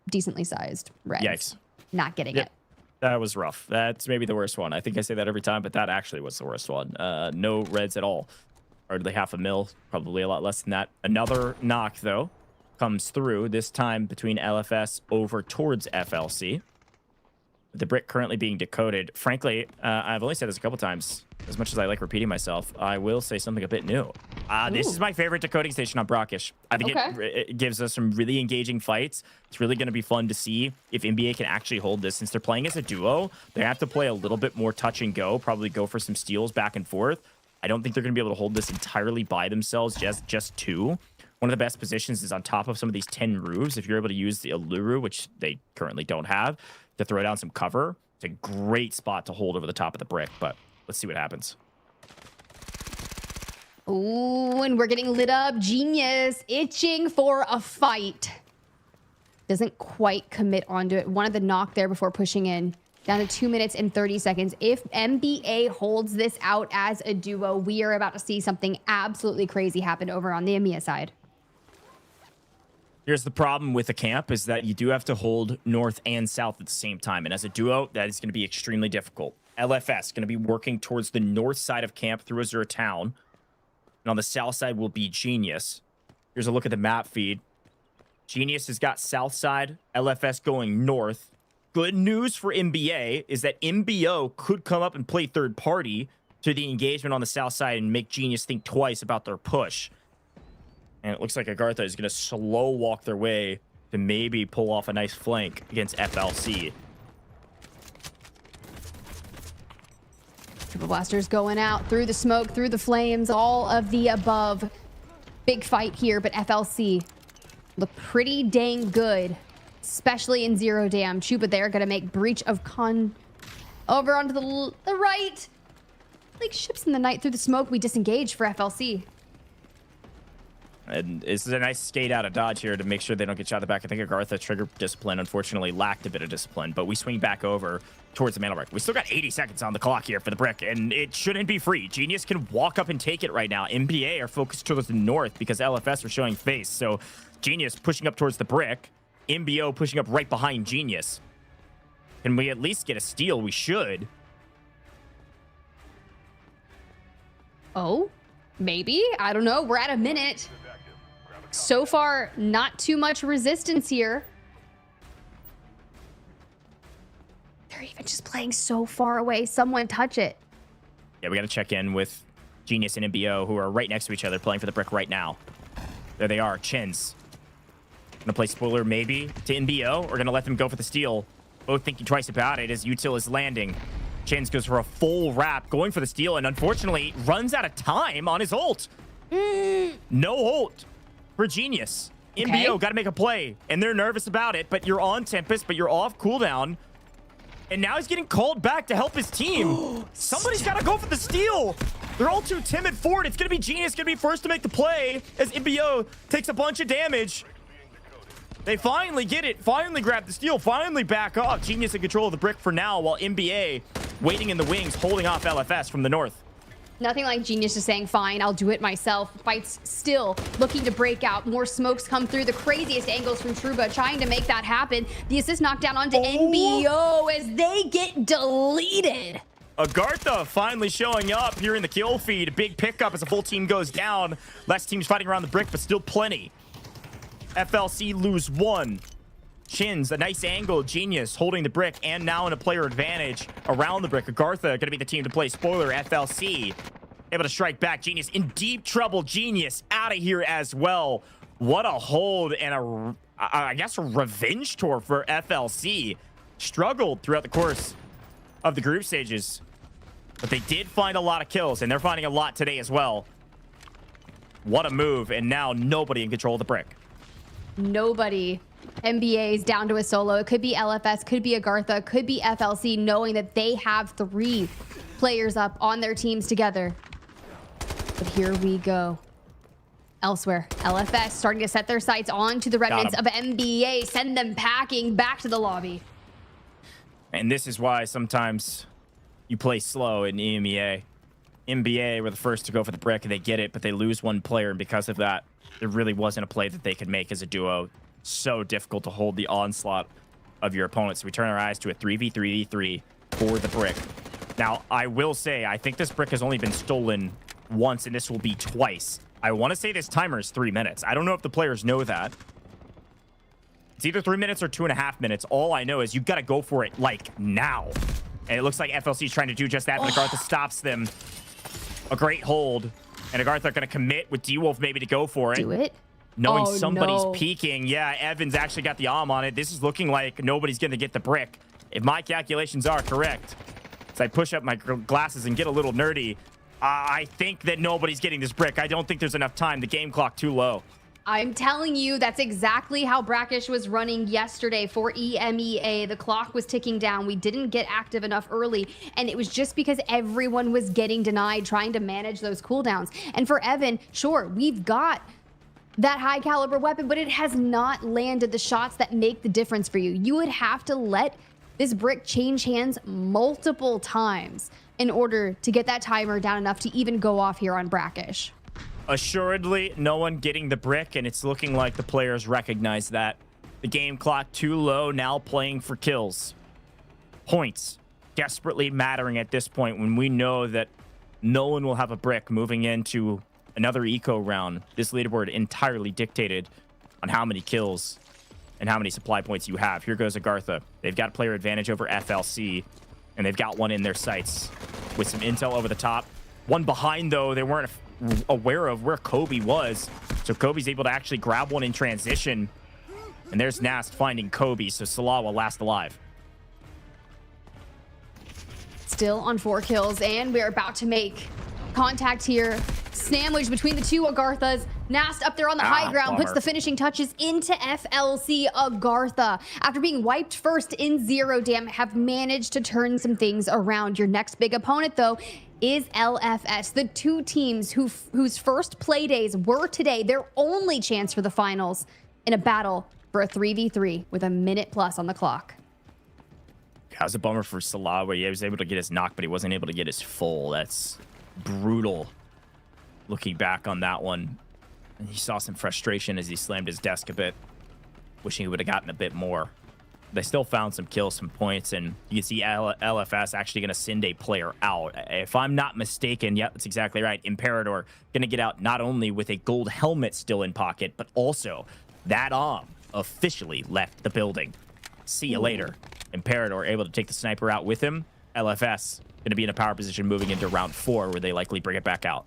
decently sized reds. Yikes. Not getting it. That was rough. That's maybe the worst one. I think I say that every time, but that actually was the worst one. No reds at all. Hardly half a mil. Probably a lot less than that. Another knock, though, comes through, this time between LFS over towards FLC. The brick currently being decoded. Frankly, I've only said this a couple times. As much as I like repeating myself, I will say something a bit new. This is my favorite decoding station on Brakkesh. I think it gives us some really engaging fights. It's really going to be fun to see if NBA can actually hold this. Since they're playing as a duo, they have to play a little bit more touch and go, probably go for some steals back and forth. I don't think they're going to be able to hold this entirely by themselves, just 2. One of the best positions is on top of some of these 10 roofs. If you're able to use the Alluru, which they currently don't have, to throw down some cover, it's a great spot to hold over the top of the brick, but let's see what happens. Ooh, and we're getting lit up. Genius itching for a fight. Doesn't quite commit onto it. Wanted the knock there before pushing in. Down to 2 minutes and 30 seconds. If NBA holds this out as a duo, we are about to see something absolutely crazy happen over on the EMEA side. Here's the problem with the camp is that you do have to hold north and south at the same time. And as a duo, that is going to be extremely difficult. LFS going to be working towards the north side of camp through Azure Town. And on the south side will be Genius. Here's a look at the map feed. Genius has got south side, LFS going north. Good news for NBA is that MBO could come up and play third party to the engagement on the south side and make Genius think twice about their push. And it looks like AGARTHA is going to slow walk their way to maybe pull off a nice flank against FLC. Triple Blasters going out through the smoke, through the flames, all of the above. Big fight here, but FLC look pretty dang good, especially in Zero Dam. Chupa there going to make breach of con over onto the right. Like ships in the night through the smoke, we disengage for FLC. And it's a nice skate out of dodge here to make sure they don't get shot in the back. I think AGARTHA trigger discipline, unfortunately, lacked a bit of discipline, but we swing back over towards the Mandelbrick. We still got 80 seconds on the clock here for the brick, and it shouldn't be free. Genius can walk up and take it right now. NBA are focused towards the north because LFS are showing face. So Genius pushing up towards the brick, MBO pushing up right behind Genius. Can we at least get a steal? We should. Oh, maybe. I don't know. We're at a minute. So far, not too much resistance here. They're even just playing so far away. Someone touch it. Yeah, we got to check in with Genius and MBO, who are right next to each other, playing for the brick right now. There they are, Chins. Gonna play spoiler maybe to MBO. We're gonna let them go for the steal. Both thinking twice about it as Util is landing. Chins goes for a full wrap, going for the steal, and unfortunately runs out of time on his ult. No ult for Genius. MBO got to make a play, and they're nervous about it, but you're on Tempest, but you're off cooldown. And now he's getting called back to help his team. Somebody's got to go for the steal. They're all too timid for it. It's going to be Genius going to be first to make the play as MBO takes a bunch of damage. They finally get it, finally grab the steal, finally back off. Genius in control of the brick for now, while NBA waiting in the wings, holding off LFS from the north. Nothing like Genius just saying, fine, I'll do it myself. Fight's still looking to break out. More smokes come through. The craziest angles from Truba trying to make that happen. The assist knocked down onto NBO as they get deleted. AGARTHA finally showing up here in the kill feed. Big pickup as a full team goes down. Less teams fighting around the brick, but still plenty. FLC lose one. Chins, a nice angle. Genius holding the brick and now in a player advantage around the brick. AGARTHA going to be the team to play spoiler. FLC able to strike back. Genius in deep trouble. Genius out of here as well. What a hold and I guess a revenge tour for FLC. Struggled throughout the course of the group stages, but they did find a lot of kills, and they're finding a lot today as well. What a move, and now nobody in control of the brick. Nobody. NBA is down to a solo. It could be LFS, could be AGARTHA, could be FLC, knowing that they have 3 players up on their teams together. But here we go. Elsewhere, LFS starting to set their sights onto the remnants of NBA, send them packing back to the lobby. And this is why sometimes you play slow in EMEA. NBA were the first to go for the brick, and they get it, but they lose one player, and because of that, there really wasn't a play that they could make as a duo. So difficult to hold the onslaught of your opponents. So we turn our eyes to a 3v3v3 for the brick. Now, I will say, I think this brick has only been stolen once, and this will be twice. I want to say this timer is 3 minutes. I don't know if the players know that. It's either 3 minutes or 2.5 minutes. All I know is you've got to go for it, like, now. And it looks like FLC is trying to do just that, but AGARTHA stops them. A great hold. And AGARTHA are going to commit with D-Wolf maybe to go for it. Do it? Knowing somebody's peeking. Yeah, Evans actually got the arm on it. This is looking like nobody's going to get the brick. If my calculations are correct, as I push up my glasses and get a little nerdy, I think that nobody's getting this brick. I don't think there's enough time. The game clock too low. I'm telling you, that's exactly how Brakkesh was running yesterday for EMEA. The clock was ticking down. We didn't get active enough early, and it was just because everyone was getting denied, trying to manage those cooldowns. And for Evan, sure, we've got that high caliber weapon, but it has not landed the shots that make the difference for you. You would have to let this brick change hands multiple times in order to get that timer down enough to even go off here on Brakkesh. Assuredly, no one getting the brick, and it's looking like the players recognize that. The game clock too low, now playing for kills. Points desperately mattering at this point when we know that no one will have a brick moving into another eco round. This leaderboard entirely dictated on how many kills and how many supply points you have. Here goes AGARTHA. They've got player advantage over FLC, and they've got one in their sights with some intel over the top. One behind, though, they weren't aware of where Kobe was. So Kobe's able to actually grab one in transition. And there's Nast finding Kobe, so Salah will last alive. Still on 4 kills, and we're about to make contact here. Sandwich between the two AGARTHAs. Nast up there on the high ground, puts the finishing touches into FLC. AGARTHA, after being wiped first in 0 dam, have managed to turn some things around. Your next big opponent, though, is LFS. The two teams whose first play days were today, their only chance for the finals in a battle for a 3v3 with a minute plus on the clock. That was a bummer for Salah, where he was able to get his knock, but he wasn't able to get his full. That's brutal. Looking back on that one, and he saw some frustration as he slammed his desk a bit, wishing he would have gotten a bit more. They still found some kills, some points, and you can see LFS actually going to send a player out. If I'm not mistaken, yep, that's exactly right. Imperator going to get out not only with a gold helmet still in pocket, but also that officially left the building. See you later. Imperator able to take the sniper out with him. LFS going to be in a power position moving into round 4, where they likely bring it back out.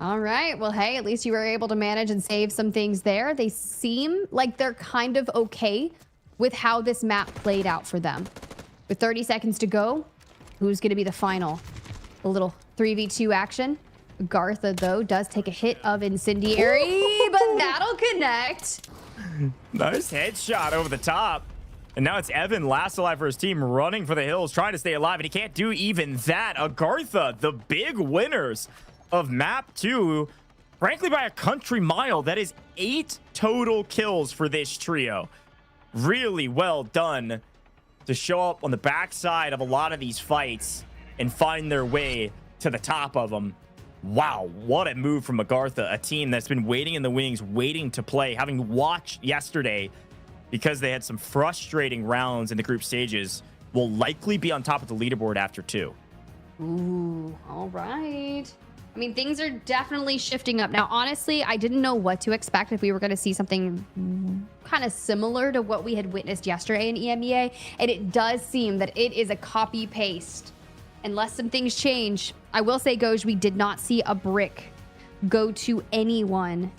All right. Well, hey, at least you were able to manage and save some things there. They seem like they're kind of okay with how this map played out for them. With 30 seconds to go, who's going to be the final? A little 3v2 action. AGARTHA, though, does take a hit of Incendiary, but that'll connect. Nice headshot over the top. And now it's Evan, last alive for his team, running for the hills, trying to stay alive, and he can't do even that. AGARTHA, the big winners of map 2, frankly by a country mile. That is 8 total kills for this trio. Really well done to show up on the backside of a lot of these fights and find their way to the top of them. Wow, what a move from AGARTHA, a team that's been waiting in the wings, waiting to play, having watched yesterday because they had some frustrating rounds in the group stages, will likely be on top of the leaderboard after 2. Ooh, all right. I mean, things are definitely shifting up. Now, honestly, I didn't know what to expect, if we were going to see something kind of similar to what we had witnessed yesterday in EMEA. And it does seem that it is a copy-paste. Unless some things change. I will say, Goj, we did not see a brick go to anyone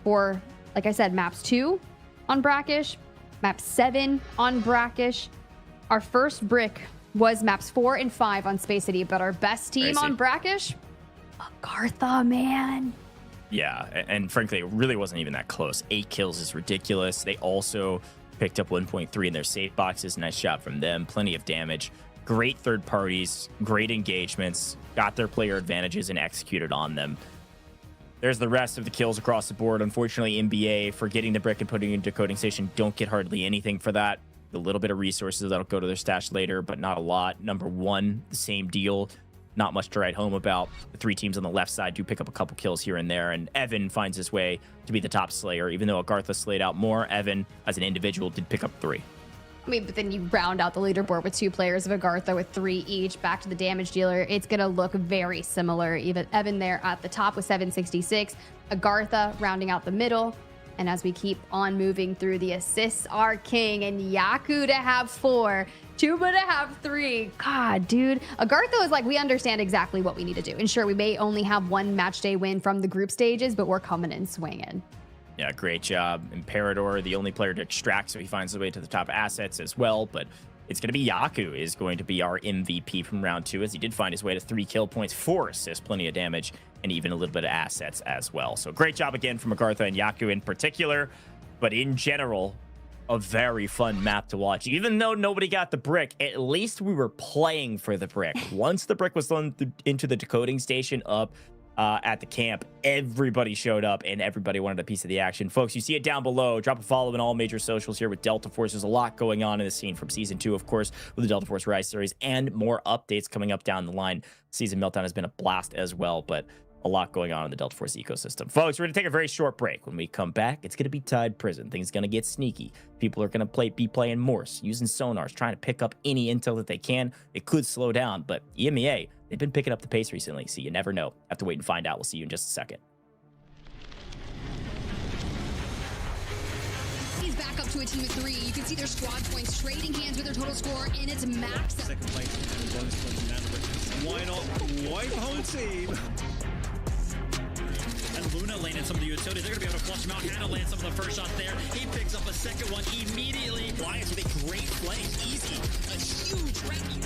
for, like I said, maps 2 on Brakkesh, map 7 on Brakkesh. Our first brick was maps 4 and 5 on Space City, but our best team on Brakkesh, AGARTHA, man. Yeah, and frankly, it really wasn't even that close. 8 kills is ridiculous. They also picked up 1.3 in their safe boxes. Nice shot from them. Plenty of damage. Great third parties. Great engagements. Got their player advantages and executed on them. There's the rest of the kills across the board. Unfortunately, NBA, for getting the brick and putting it in decoding station, don't get hardly anything for that. A little bit of resources that'll go to their stash later, but not a lot. Number 1, the same deal. Not much to write home about. The 3 teams on the left side do pick up a couple kills here and there, and Evan finds his way to be the top slayer. Even though AGARTHA slayed out more, Evan, as an individual, did pick up 3. I mean, but then you round out the leaderboard with 2 players of AGARTHA with 3 each. Back to the damage dealer. It's going to look very similar. Even Evan there at the top with 766. AGARTHA rounding out the middle. And as we keep on moving through the assists, our king and Yaku to have 4. Tuba to have 3. God, dude. AGARTHA is like, we understand exactly what we need to do. And sure, we may only have 1 match day win from the group stages, but we're coming in swinging. Yeah, great job. Imperator, the only player to extract, so he finds his way to the top assets as well. But it's going to be Yaku is going to be our MVP from round 2, as he did find his way to 3 kill points, 4 assists, plenty of damage, and even a little bit of assets as well. So great job again from AGARTHA and Yaku in particular. But in general, a very fun map to watch. Even though nobody got the brick, at least we were playing for the brick. Once the brick was thrown into the decoding station up at the camp, everybody showed up and everybody wanted a piece of the action. Folks, you see it down below. Drop a follow in all major socials here with Delta Force. There's a lot going on in the scene from Season 2, of course, with the Delta Force Rise series, and more updates coming up down the line. Season Meltdown has been a blast as well, but a lot going on in the Delta Force ecosystem. Folks, we're going to take a very short break. When we come back, it's going to be Tide Prison. Things are going to get sneaky. People are going to be playing Morse, using sonars, trying to pick up any intel that they can. It could slow down, but EMEA, they've been picking up the pace recently, so you never know. Have to wait and find out. We'll see you in just a second. He's back up to a team of 3. You can see their squad points trading hands with their total score, and it's max. Second place, bonus points, Mandelbrick. Why not wipe home team? And Luna landed some of the utilities. They're going to be able to flush him out. Hannah lands some of the first shot there. He picks up a second one immediately. Lions with a great play. Easy. A huge rescue.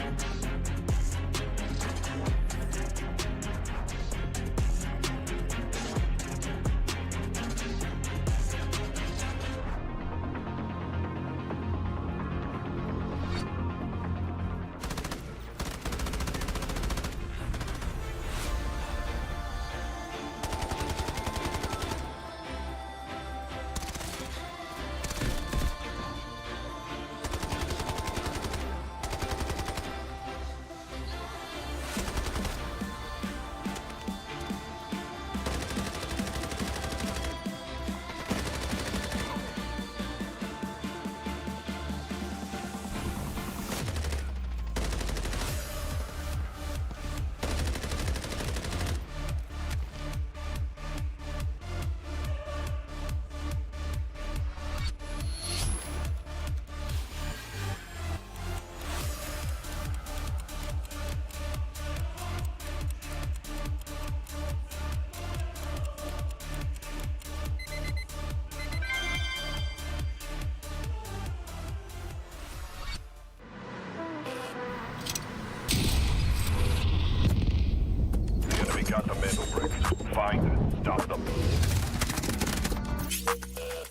Stop them.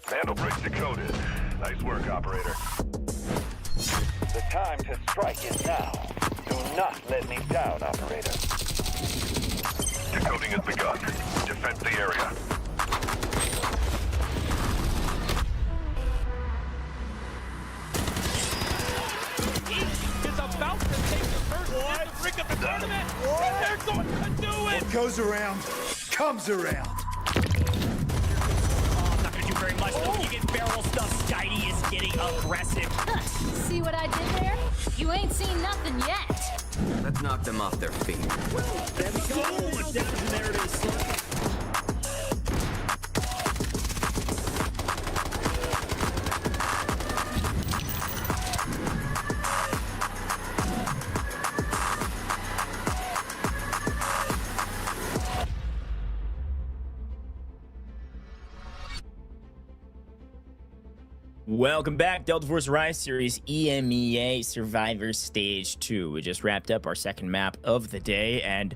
Mandelbrick decoded. Nice work, operator. The time to strike is now. Do not let me down, operator. Decoding has begun. Defend the area. Is about to take the first hit to break up the tournament, and they're going to do it! What goes around, comes around. Oh, not gonna do very much. Though. When you get barrel stuff, Skydie is getting aggressive. See what I did there? You ain't seen nothing yet. Let's knock them off their feet. There we go. There it is. Welcome back, Delta Force Rise Series EMEA Survivor Stage 2. We just wrapped up our second map of the day, and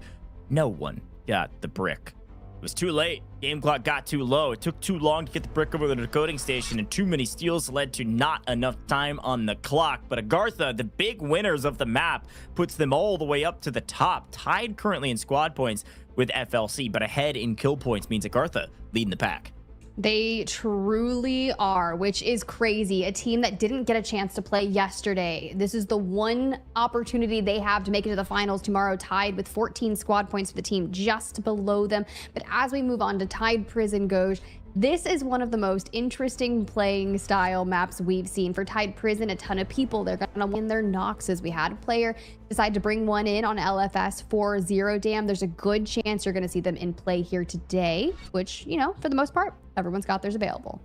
no one got the brick. It was too late. Game clock got too low. It took too long to get the brick over the decoding station, and too many steals led to not enough time on the clock. But AGARTHA, the big winners of the map, puts them all the way up to the top, tied currently in squad points with FLC, but ahead in kill points means AGARTHA leading the pack. They truly are, which is crazy. A team that didn't get a chance to play yesterday. This is the one opportunity they have to make it to the finals tomorrow, tied with 14 squad points for the team just below them. But as we move on to Tide Prison, Goj, this is one of the most interesting playing style maps we've seen. For Tide Prison, a ton of people, they're going to win their Noxes. We had a player decide to bring one in on LFS for Zero Dam. There's a good chance you're going to see them in play here today, which, you know, for the most part, everyone's got theirs available.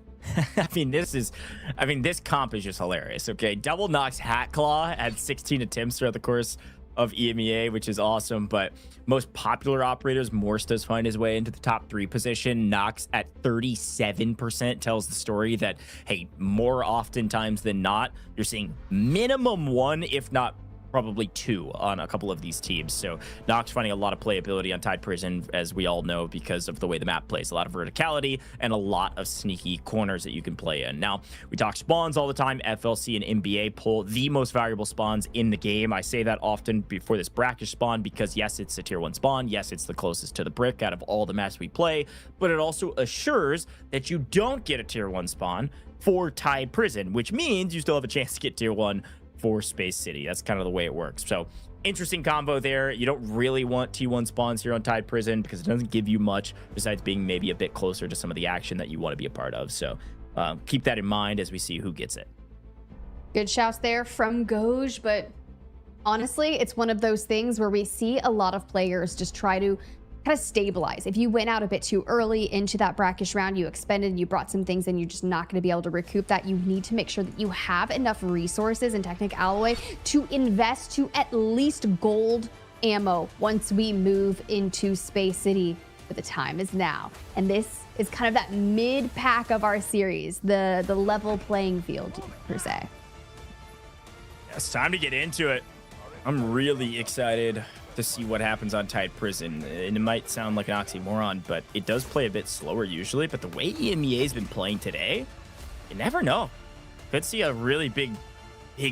This comp is just hilarious. Okay, Double Nox Hat Claw had 16 attempts throughout the course of EMEA, which is awesome. But most popular operators, Morse does find his way into the top 3 position. Nox at 37% tells the story that, hey, more oftentimes than not, you're seeing minimum 1, if not probably 2 on a couple of these teams. So Nox finding a lot of playability on Tide Prison, as we all know, because of the way the map plays. A lot of verticality and a lot of sneaky corners that you can play in. Now, we talk spawns all the time. FLC and NBA pull the most valuable spawns in the game. I say that often before this Brakkesh spawn because, yes, it's a tier 1 spawn. Yes, it's the closest to the brick out of all the maps we play, but it also assures that you don't get a tier 1 spawn for Tide Prison, which means you still have a chance to get tier 1 for Space City. That's kind of the way it works. So interesting combo there. You don't really want T1 spawns here on Tide Prison because it doesn't give you much besides being maybe a bit closer to some of the action that you want to be a part of. So keep that in mind as we see who gets it. Good shouts there from Goj, but honestly, it's one of those things where we see a lot of players just try to kind of stabilize. If you went out a bit too early into that Brakkesh round, you expended, you brought some things, and you're just not going to be able to recoup that. You need to make sure that you have enough resources in Technic Alloy to invest to at least gold ammo once we move into Space City. But the time is now, and this is kind of that mid pack of our series, the level playing field per se. It's time to get into it. I'm really excited to see what happens on Tide Prison. And it might sound like an oxymoron, but it does play a bit slower usually. But the way EMEA has been playing today, you never know. Could see a really big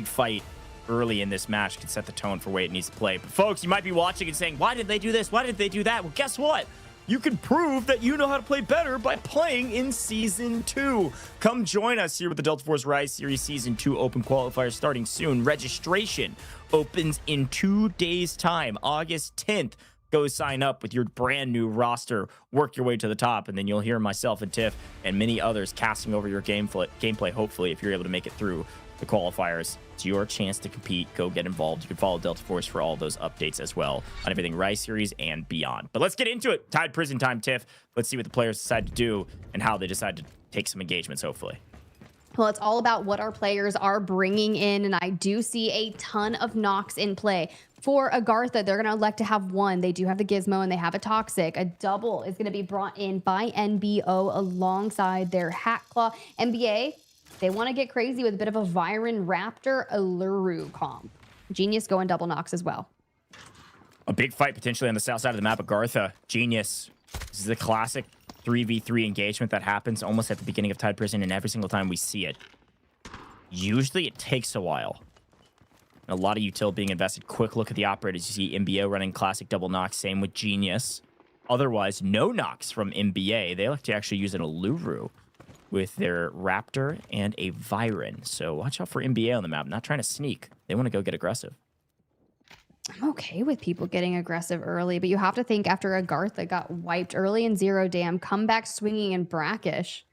fight early in this match. Could set the tone for way it needs to play. But folks, you might be watching and saying, why did they do this? Why did they do that? Well, guess what? You can prove that you know how to play better by playing in Season 2. Come join us here with the Delta Force Rise Series Season 2 Open Qualifiers starting soon. Registration opens in 2 days' time, August 10th. Go sign up with your brand new roster, work your way to the top, and then you'll hear myself and Tiff and many others casting over your gameplay, hopefully, if you're able to make it through the qualifiers. It's your chance to compete. Go get involved. You can follow Delta Force for all those updates as well on everything Rise Series and beyond. But let's get into it. Tide Prison time, Tiff. Let's see what the players decide to do and how they decide to take some engagements, hopefully. Well, it's all about what our players are bringing in, and I do see a ton of Nox in play. For AGARTHA, they're going to elect to have 1. They do have the Gizmo, and they have a Toxic. A double is going to be brought in by NBO alongside their Hat Claw. NBA, they want to get crazy with a bit of a Viren Raptor Alluru comp. Genius going double Nox as well. A big fight potentially on the south side of the map. AGARTHA, Genius. This is the classic 3v3 engagement that happens almost at the beginning of Tide Prison, and every single time we see it, usually it takes a while. A lot of util being invested. Quick look at the operators. You see MBO running classic double knocks. Same with Genius. Otherwise, no knocks from MBA. They like to actually use an Alluru with their Raptor and a Viren. So watch out for MBA on the map. Not trying to sneak. They want to go get aggressive. I'm okay with people getting aggressive early, but you have to think after AGARTHA got wiped early in Zero Dam, come back swinging in Brakkesh.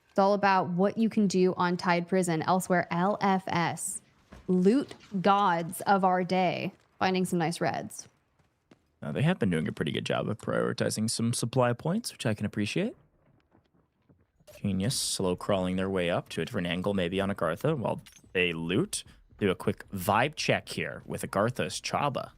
It's all about what you can do on Tide Prison. Elsewhere, LFS. Loot gods of our day. Finding some nice reds. They have been doing a pretty good job of prioritizing some supply points, which I can appreciate. Genius slow crawling their way up to a different angle, maybe on AGARTHA, while they loot. Do a quick vibe check here with AGARTHA's Chaba.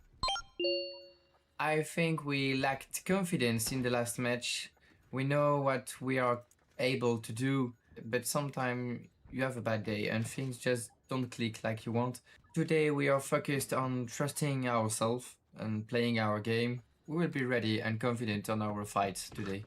I think we lacked confidence in the last match. We know what we are able to do, but sometimes you have a bad day and things just don't click like you want. Today we are focused on trusting ourselves and playing our game. We will be ready and confident on our fights today.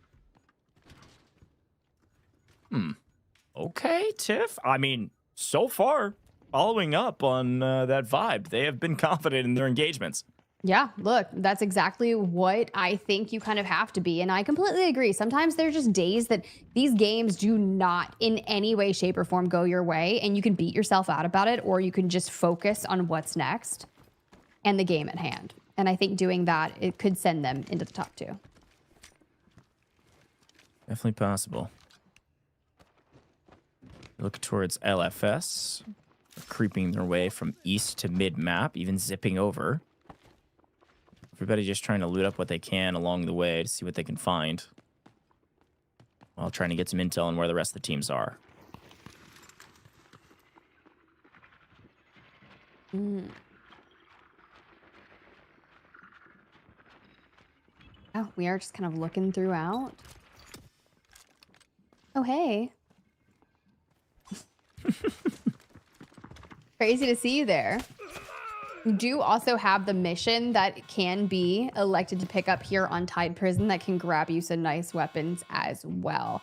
Okay, Tiff. I mean, so far, following up on that vibe, they have been confident in their engagements. Yeah, look, that's exactly what I think you kind of have to be. And I completely agree. Sometimes there's just days that these games do not in any way, shape, or form go your way. And you can beat yourself out about it, or you can just focus on what's next and the game at hand. And I think doing that, it could send them into the top 2. Definitely possible. Look towards LFS. Creeping their way from east to mid-map, even zipping over. Everybody just trying to loot up what they can along the way to see what they can find, while trying to get some intel on where the rest of the teams are. Oh, we are just kind of looking throughout. Oh, hey. Crazy to see you there. You do also have the mission that can be elected to pick up here on Tide Prison that can grab you some nice weapons as well.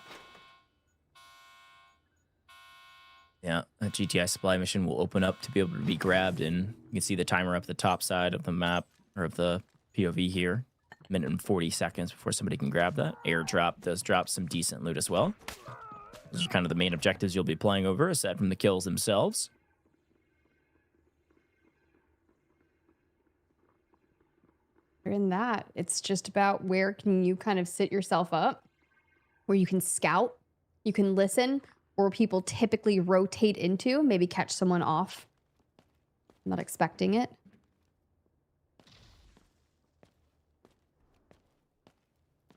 Yeah, a GTI supply mission will open up to be able to be grabbed, and you can see the timer up the top side of the map, or of the POV here. Minute and 40 seconds before somebody can grab that. Airdrop does drop some decent loot as well. Those are kind of the main objectives you'll be playing over, aside from the kills themselves. In that, it's just about where can you kind of sit yourself up, where you can scout, you can listen, or people typically rotate into, maybe catch someone off, not expecting it.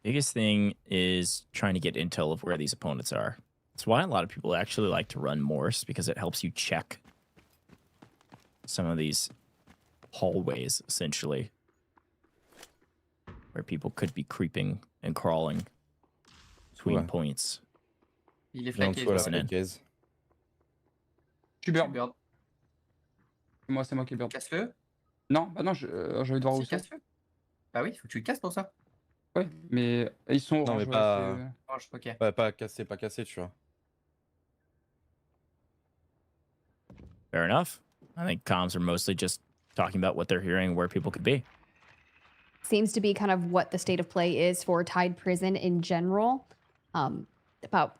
Biggest thing is trying to get intel of where these opponents are. That's why a lot of people actually like to run Morse, because it helps you check some of these hallways, essentially, where people could be creeping and crawling between points. Il est flanqué. Je suis burn. C'est moi qui burn. Casse-le. Non, bah non, j'ai envie de voir où c'est. Casse-le. Bah oui, faut que tu le casses pour ça. Ouais, mais ils sont Non, orange, mais pas... Orange, ok. Ouais, pas cassé, tu vois. Fair enough. I think comms are mostly just talking about what they're hearing, where people could be. Seems to be kind of what the state of play is for Tide Prison in general. About,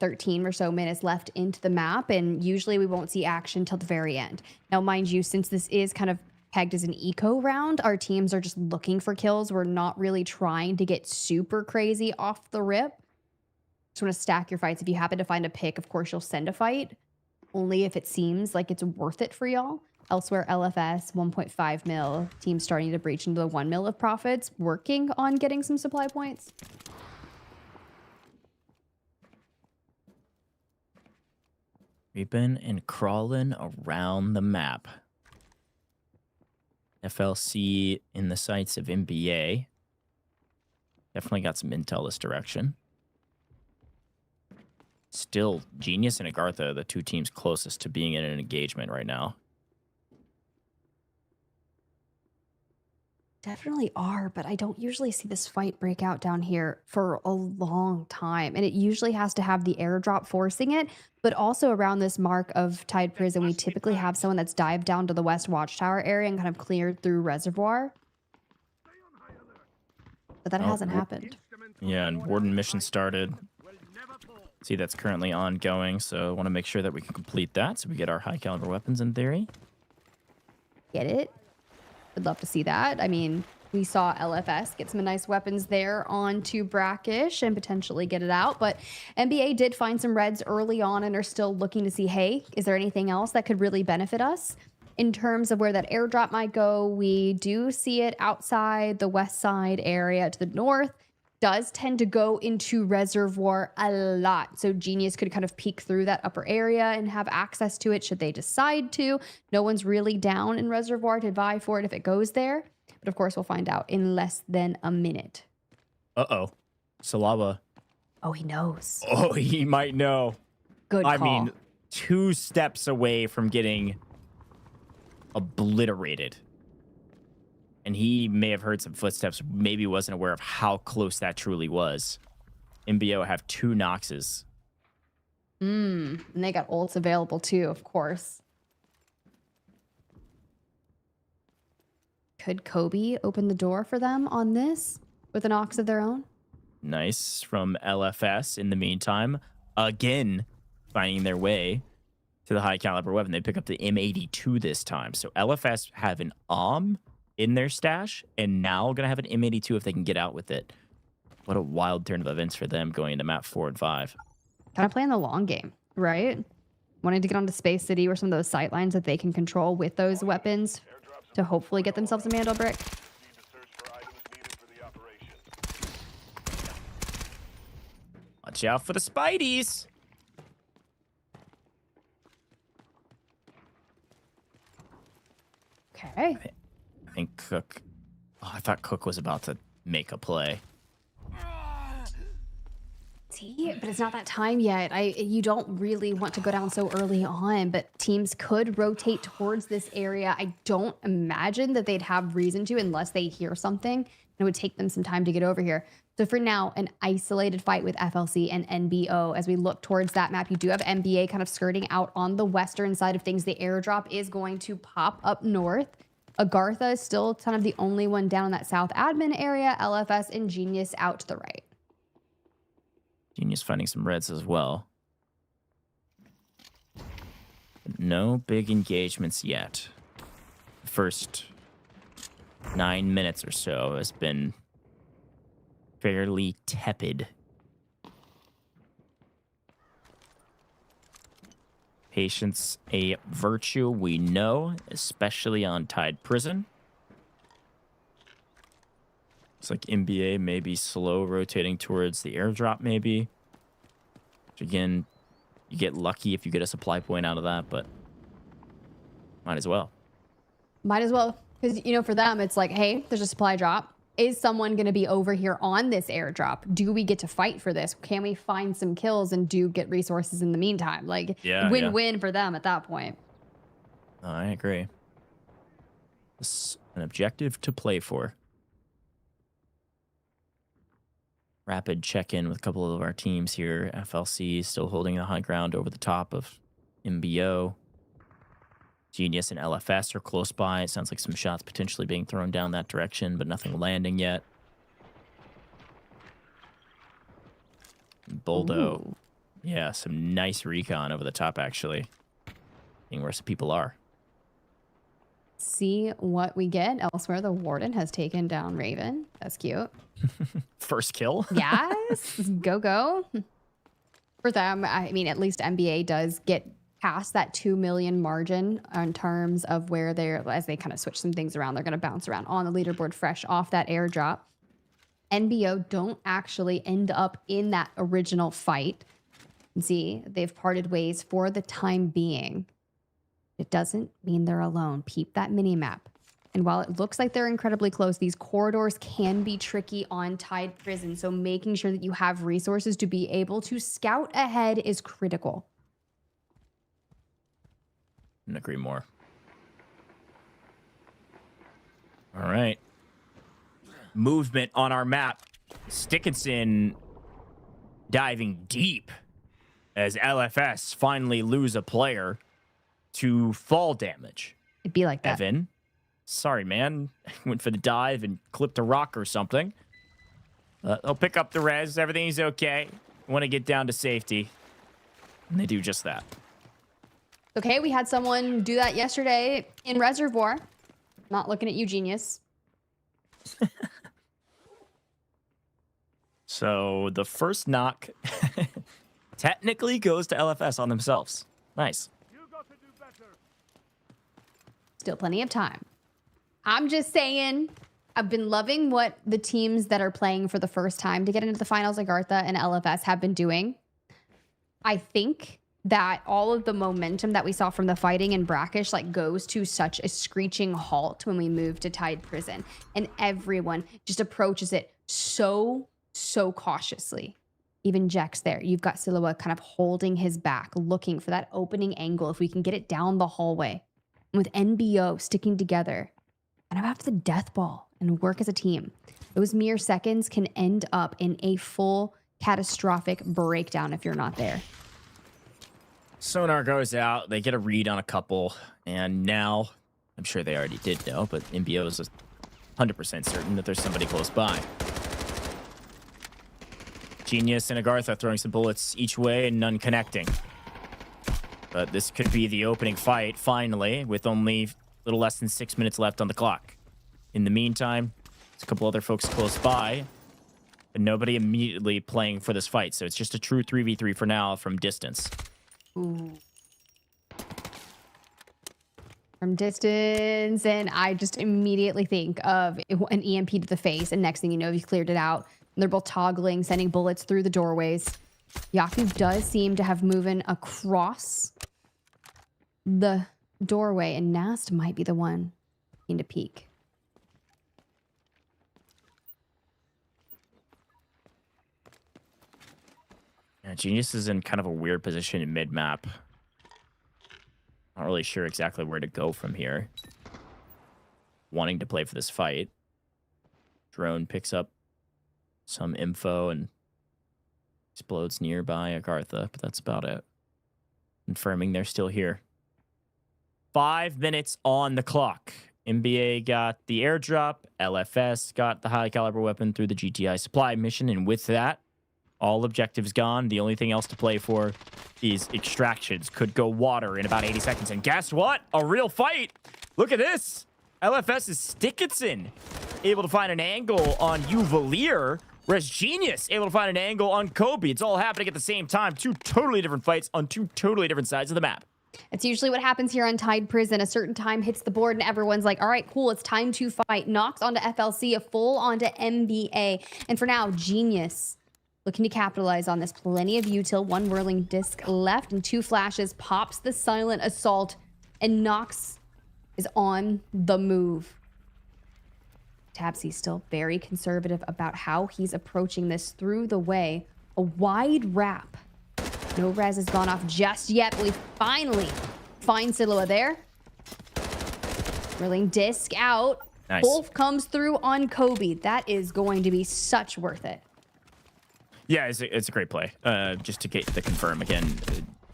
13 or so minutes left into the map, and usually we won't see action till the very end. Now, mind you, since this is kind of pegged as an eco round, our teams are just looking for kills. We're not really trying to get super crazy off the rip. Just want to stack your fights. If you happen to find a pick, of course, you'll send a fight. Only if it seems like it's worth it for y'all. Elsewhere, LFS, 1.5 mil. Team starting to breach into the 1 mil of profits. Working on getting some supply points. Creeping and crawling around the map. FLC in the sights of MBA. Definitely got some intel this direction. Still, Genius and AGARTHA, the two teams closest to being in an engagement right now. Definitely are, but I don't usually see this fight break out down here for a long time. And it usually has to have the airdrop forcing it, but also around this mark of Tide Prison, we typically have someone that's dived down to the West Watchtower area and kind of cleared through Reservoir. But that hasn't happened. Yeah, and Warden mission started. See, that's currently ongoing, so I want to make sure that we can complete that so we get our high caliber weapons in theory. Get it? Would love to see that. I mean, we saw LFS get some nice weapons there onto Brakkesh and potentially get it out. But NBA did find some reds early on and are still looking to see, hey, is there anything else that could really benefit us? In terms of where that airdrop might go, we do see it outside the west side area to the north. Does tend to go into Reservoir a lot. So Genius could kind of peek through that upper area and have access to it should they decide to. No one's really down in Reservoir to vie for it if it goes there. But of course, we'll find out in less than a minute. Uh-oh. Salawa. Oh, he knows. Oh, he might know. Good call. I mean, 2 steps away from getting obliterated. And he may have heard some footsteps, maybe wasn't aware of how close that truly was. MBO have 2 Noxes. And they got ults available too, of course. Could Kobe open the door for them on this with an Nox of their own? Nice from LFS in the meantime. Again, finding their way to the high caliber weapon. They pick up the M82 this time. So LFS have an in their stash, and now gonna have an M82 if they can get out with it. What a wild turn of events for them going into map 4 and 5. Kind of playing the long game, right? Wanting to get onto Space City or some of those sight lines that they can control with those weapons to hopefully get themselves a Mandelbrick. Watch out for the Spideys. Okay. I think Cook... Oh, I thought Cook was about to make a play. See, but it's not that time yet. You don't really want to go down so early on, but teams could rotate towards this area. I don't imagine that they'd have reason to unless they hear something. It would take them some time to get over here. So for now, an isolated fight with FLC and NBO. As we look towards that map, you do have NBA kind of skirting out on the western side of things. The airdrop is going to pop up north. AGARTHA is still kind of the only one down in that south admin area. LFS and Genius out to the right. Genius finding some reds as well. No big engagements yet. The first 9 minutes or so has been fairly tepid. Patience a virtue, we know, especially on Tide Prison. Looks like NBA may be slow rotating towards the airdrop, maybe. Which again, you get lucky if you get a supply point out of that, but might as well. Might as well. Because, you know, for them, it's like, hey, there's a supply drop. Is someone going to be over here on this airdrop? Do we get to fight for this? Can we find some kills and do get resources in the meantime? Like, win-win for them at that point. I agree. It's an objective to play for. Rapid check-in with a couple of our teams here. FLC still holding the high ground over the top of MBO. Genius and LFS are close by. It sounds like some shots potentially being thrown down that direction, but nothing landing yet. Boldo. Ooh. Yeah, some nice recon over the top, actually. Seeing where some people are. See what we get elsewhere. The Warden has taken down Raven. That's cute. First kill? Yes. Go. For them, I mean, at least NBA does get past that 2 million margin in terms of where they're, as they kind of switch some things around, they're going to bounce around on the leaderboard fresh off that airdrop. NBO don't actually end up in that original fight. See, they've parted ways for the time being. It doesn't mean they're alone. Peep that mini map. And while it looks like they're incredibly close, these corridors can be tricky on Tide Prison. So making sure that you have resources to be able to scout ahead is critical. Couldn't agree more. All right. movement on our map. Stickinson diving deep as LFS finally lose a player to fall damage. It'd be like that. Evan, sorry, man. Went for the dive and clipped a rock or something. They'll pick up the res. Everything's okay. Want to get down to safety. And they do just that. Okay, we had someone do that yesterday in Reservoir. Not looking at you, genius. So the first knock technically goes to LFS on themselves. Nice. Still plenty of time. I'm just saying, I've been loving what the teams that are playing for the first time to get into the finals, AGARTHA and LFS, have been doing. I think that all of the momentum that we saw from the fighting in Brakkesh like goes to such a screeching halt when we move to Tide Prison, and everyone just approaches it so cautiously. Even Jex there, you've got Silhouette kind of holding his back, looking for that opening angle if we can get it down the hallway. And with NBO sticking together and after the death ball and work as a team, those mere seconds can end up in a full catastrophic breakdown if you're not there. Sonar goes out. They get a read on a couple. And now, I'm sure they already did know, but NBO is 100% certain that there's somebody close by. Genius and AGARTHA throwing some bullets each way and none connecting. But this could be the opening fight, finally, with only a little less than 6 minutes left on the clock. In the meantime, there's a couple other folks close by, but nobody immediately playing for this fight. So it's just a true 3v3 for now from distance. Ooh. From distance, and I just immediately think of an EMP to the face, and next thing you know, you've cleared it out. And they're both toggling, sending bullets through the doorways. Yaku does seem to have moved across the doorway, and Nast might be the one to peek. Yeah, Genius is in kind of a weird position in mid-map. Not really sure exactly where to go from here. Wanting to play for this fight. Drone picks up some info and explodes nearby AGARTHA, but that's about it. Confirming they're still here. 5 minutes on the clock. NBA got the airdrop. LFS got the high caliber weapon through the GTI supply mission, and with that, all objectives gone. The only thing else to play for is extractions. Could go water in about 80 seconds. And guess what? A real fight. Look at this. LFS is Stickinson able to find an angle on Uvalier, whereas Genius able to find an angle on Kobe. It's all happening at the same time. Two totally different fights on two totally different sides of the map. It's usually what happens here on Tide Prison. A certain time hits the board and everyone's like, all right, cool, it's time to fight. Knocks onto FLC, a full onto NBA. And for now, Genius looking to capitalize on this. Plenty of util, one whirling disc left and 2 flashes, pops the silent assault, and Nox is on the move. Tabsy still very conservative about how he's approaching this through the way. A wide wrap. No res has gone off just yet, but we finally find Silhouette there. Whirling disc out. Nice. Wolf comes through on Kobe. That is going to be such worth it. Yeah, it's a great play. Just to get the confirm again,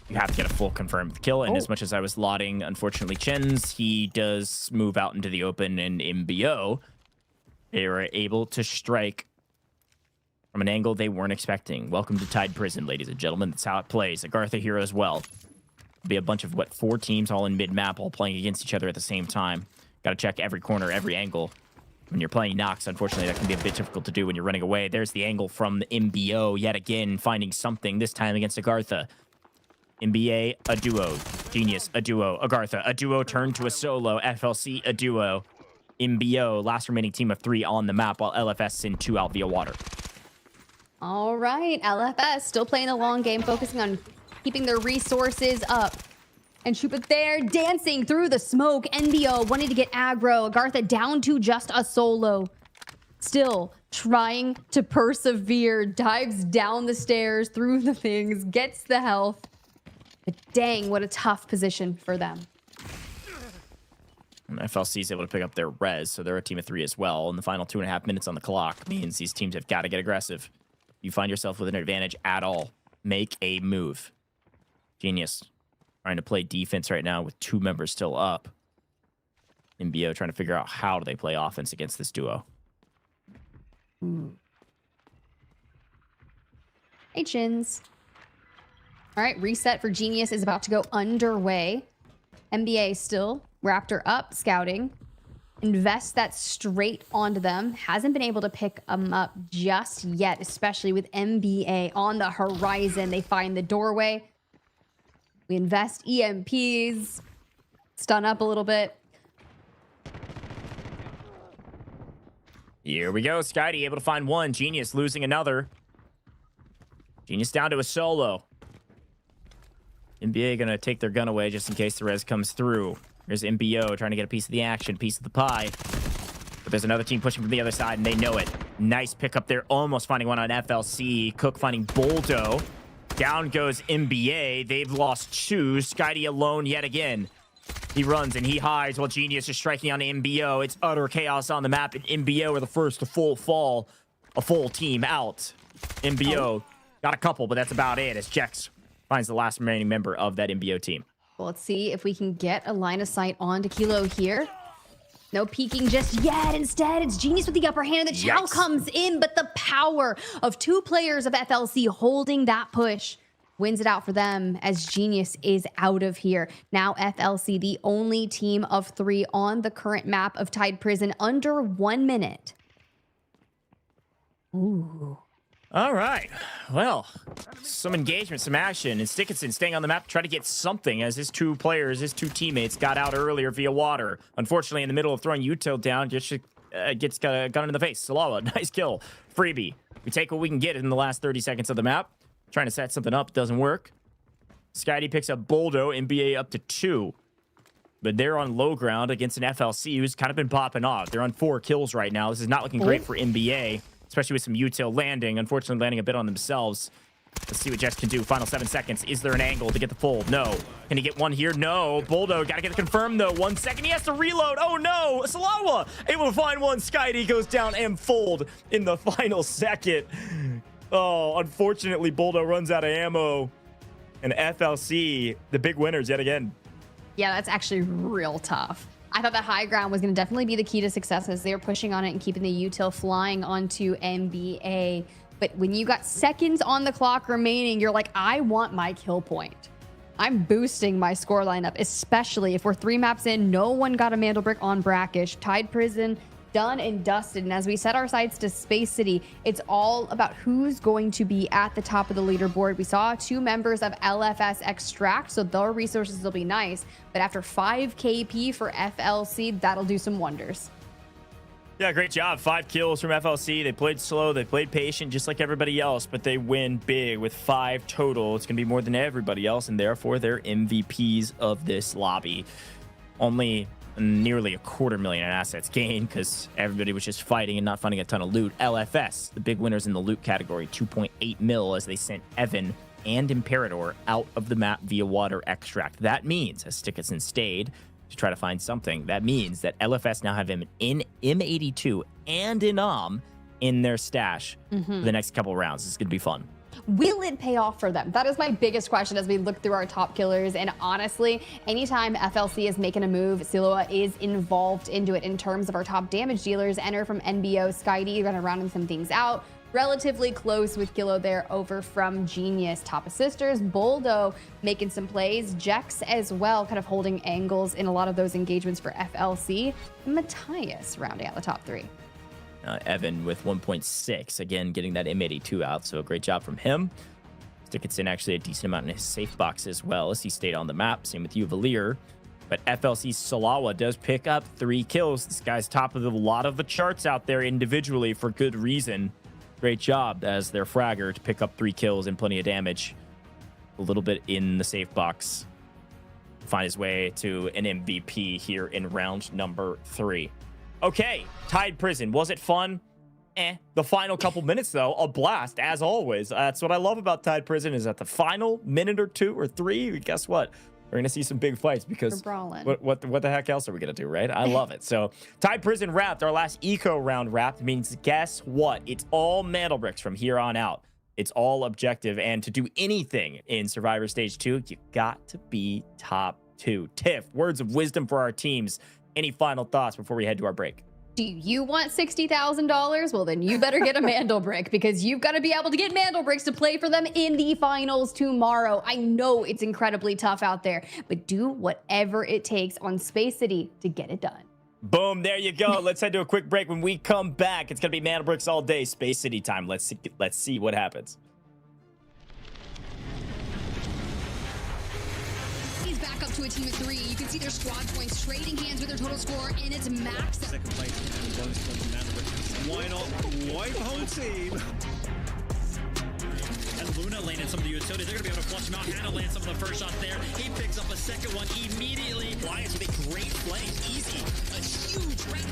you have to get a full confirmed kill. And as much as I was lauding, unfortunately, Chen's, he does move out into the open, and MBO, they were able to strike from an angle they weren't expecting. Welcome to Tide Prison, ladies and gentlemen. That's how it plays. AGARTHA here as well. Be a bunch of, 4 teams all in mid-map, all playing against each other at the same time. Got to check every corner, every angle. When you're playing Nox, unfortunately, that can be a bit difficult to do when you're running away. There's the angle from the MBO, yet again, finding something, this time against AGARTHA. NBA, a duo. Genius, a duo. AGARTHA, a duo turned to a solo. FLC, a duo. MBO, last remaining team of 3 on the map, while LFS send 2 out via water. All right, LFS still playing the long game, focusing on keeping their resources up. And Chupa there, dancing through the smoke. NBO wanting to get aggro. AGARTHA down to just a solo. Still trying to persevere. Dives down the stairs, through the things, gets the health. But dang, what a tough position for them. And FLC is able to pick up their res, so they're a team of 3 as well. And the final 2.5 minutes on the clock means these teams have got to get aggressive. You find yourself with an advantage at all, make a move. Genius trying to play defense right now with 2 members still up. MBO trying to figure out how do they play offense against this duo. Hey, Chins. All right, reset for Genius is about to go underway. NBA still. Raptor up, scouting. Invest that straight onto them. Hasn't been able to pick them up just yet, especially with NBA on the horizon. They find the doorway. We invest EMPs. Stun up a little bit. Here we go. Skydie able to find one. Genius losing another. Genius down to a solo. NBA going to take their gun away just in case the res comes through. There's MBO trying to get a piece of the action, piece of the pie. But there's another team pushing from the other side, and they know it. Nice pickup there. Almost finding one on FLC. Cook finding Boldo. Down goes MBA. They've lost 2. Skydie alone yet again. He runs and he hides while Genius is striking on MBO. It's utter chaos on the map, and MBO are the first to full fall. A full team out. MBO got a couple, but that's about it as Jex finds the last remaining member of that MBO team. Well, let's see if we can get a line of sight onto Kilo here. No peeking just yet. Instead, it's Genius with the upper hand, and the Chow comes in, but the power of 2 players of FLC holding that push wins it out for them as Genius is out of here. Now FLC, the only team of 3 on the current map of Tide Prison, under 1 minute. Ooh. All right. Well, some engagement, some action, and Stickinson staying on the map to try to get something as his 2 players, his 2 teammates got out earlier via water. Unfortunately, in the middle of throwing Util down, just gets gun in the face. Salawa, nice kill. Freebie. We take what we can get in the last 30 seconds of the map. Trying to set something up, doesn't work. Skydie picks up Boldo, NBA up to 2. But they're on low ground against an FLC who's kind of been popping off. They're on 4 kills right now. This is not looking great for NBA, especially with some util landing. Unfortunately, landing a bit on themselves. Let's see what Jess can do. Final 7 seconds. Is there an angle to get the fold? No. Can he get one here? No. Boldo, got to get it confirmed, though. 1 second. He has to reload. Oh, no. Salawa able to find one. Skydie goes down and fold in the final second. Oh, unfortunately, Boldo runs out of ammo. And FLC, the big winners yet again. Yeah, that's actually real tough. I thought that high ground was going to definitely be the key to success as they were pushing on it and keeping the util flying onto NBA. But when you got seconds on the clock remaining, you're like, I want my kill point. I'm boosting my score lineup, especially if we're 3 maps in. No one got a Mandelbrick on Brakkesh. Tide Prison, done and dusted. And as we set our sights to Space City, it's all about who's going to be at the top of the leaderboard. We saw 2 members of LFS extract, so their resources will be nice. But after 5 KP for FLC, that'll do some wonders. Yeah, great job. 5 kills from FLC. They played slow. They played patient, just like everybody else, but they win big with 5 total. It's going to be more than everybody else, and therefore they're MVPs of this lobby. Only nearly $250,000 in assets gained because everybody was just fighting and not finding a ton of loot. LFS, the big winners in the loot category, 2.8 mil as they sent Evan and Imperator out of the map via water extract. That means, as Stickinson stayed to try to find something, that means that LFS now have him in M82 and in in their stash for the next couple rounds. This is going to be fun. Will it pay off for them? That is my biggest question as we look through our top killers. And honestly, anytime FLC is making a move, Siloa is involved into it. In terms of our top damage dealers, enter from NBO, Skydie, running around and some things out. Relatively close with Kilo there over from Genius. Top assisters, Boldo making some plays. Jex as well, kind of holding angles in a lot of those engagements for FLC. Matthias rounding out the top 3. Evan with 1.6, again, getting that M82 out, so a great job from him. Stickinson actually a decent amount in his safe box as well as he stayed on the map. Same with you, Valir. But FLC Salawa does pick up 3 kills. This guy's top of a lot of the charts out there individually for good reason. Great job as their fragger to pick up 3 kills and plenty of damage. A little bit in the safe box. Find his way to an MVP here in round number 3. Okay, Tide Prison. Was it fun? The final couple minutes, though, a blast, as always. That's what I love about Tide Prison, is at the final minute or 2 or 3, guess what? we're gonna see some big fights because what the heck else are we gonna do, right? I love it. So Thai Prison wrapped. Our last eco round wrapped means guess what? It's all Mandelbricks from here on out. It's all objective, and to do anything in Survivor Stage 2, you got to be top 2. Tiff, words of wisdom for our teams. Any final thoughts before we head to our break? Do you want $60,000? Well, then you better get a Mandelbrick because you've got to be able to get Mandelbricks to play for them in the finals tomorrow. I know it's incredibly tough out there, but do whatever it takes on Space City to get it done. Boom, there you go. Let's head to a quick break. When we come back, it's going to be Mandelbricks all day, Space City time. Let's see what happens. He's back up to a team of 3. You can see their squad points trading hands with their total score, and it's max. Second place, why not wipe home team? And Luna landed some of the utilities. They're going to be able to flush them out. Hannah lands some of the first shots there. He picks up a second one immediately. Lions with a great play. Easy. A huge wrap.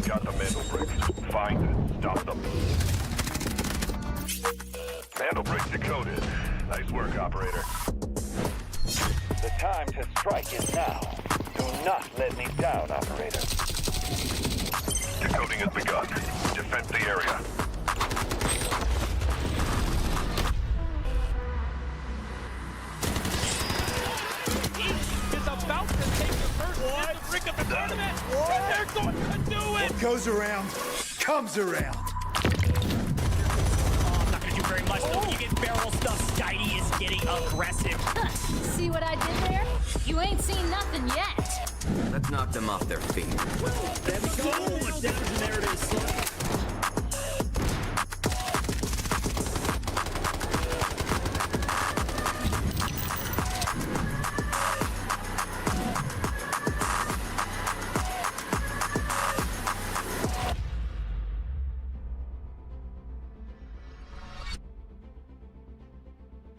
Got the Mandelbrick. Find it. Stop them. Mandelbrick decoded. Nice work, operator. The time to strike is now. Do not let me down, operator. Decoding has begun. Defend the area. Is about to take the first hit to bring up the tournament, and they're going to do it! What goes around, comes around. Oh, I'm not going to do very much, though. You get barrel stuff. Skydie is aggressive. See what I did there? You ain't seen nothing yet. Let's knock them off their feet. There we go. Down, there it is.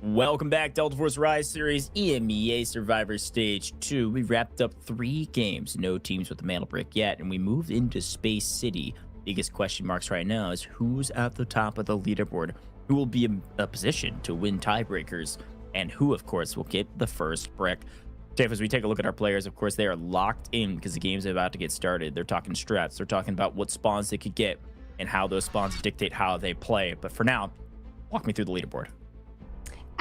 Welcome back, Delta Force Rise Series EMEA Survivor Stage 2. We wrapped up 3 games, no teams with the Mandelbrick yet, and we moved into Space City. Biggest question marks right now is who's at the top of the leaderboard, who will be in a position to win tiebreakers, and who, of course, will get the first brick. Jeff, as we take a look at our players, of course, they are locked in because the game's about to get started. They're talking strats, they're talking about what spawns they could get and how those spawns dictate how they play. But for now, walk me through the leaderboard.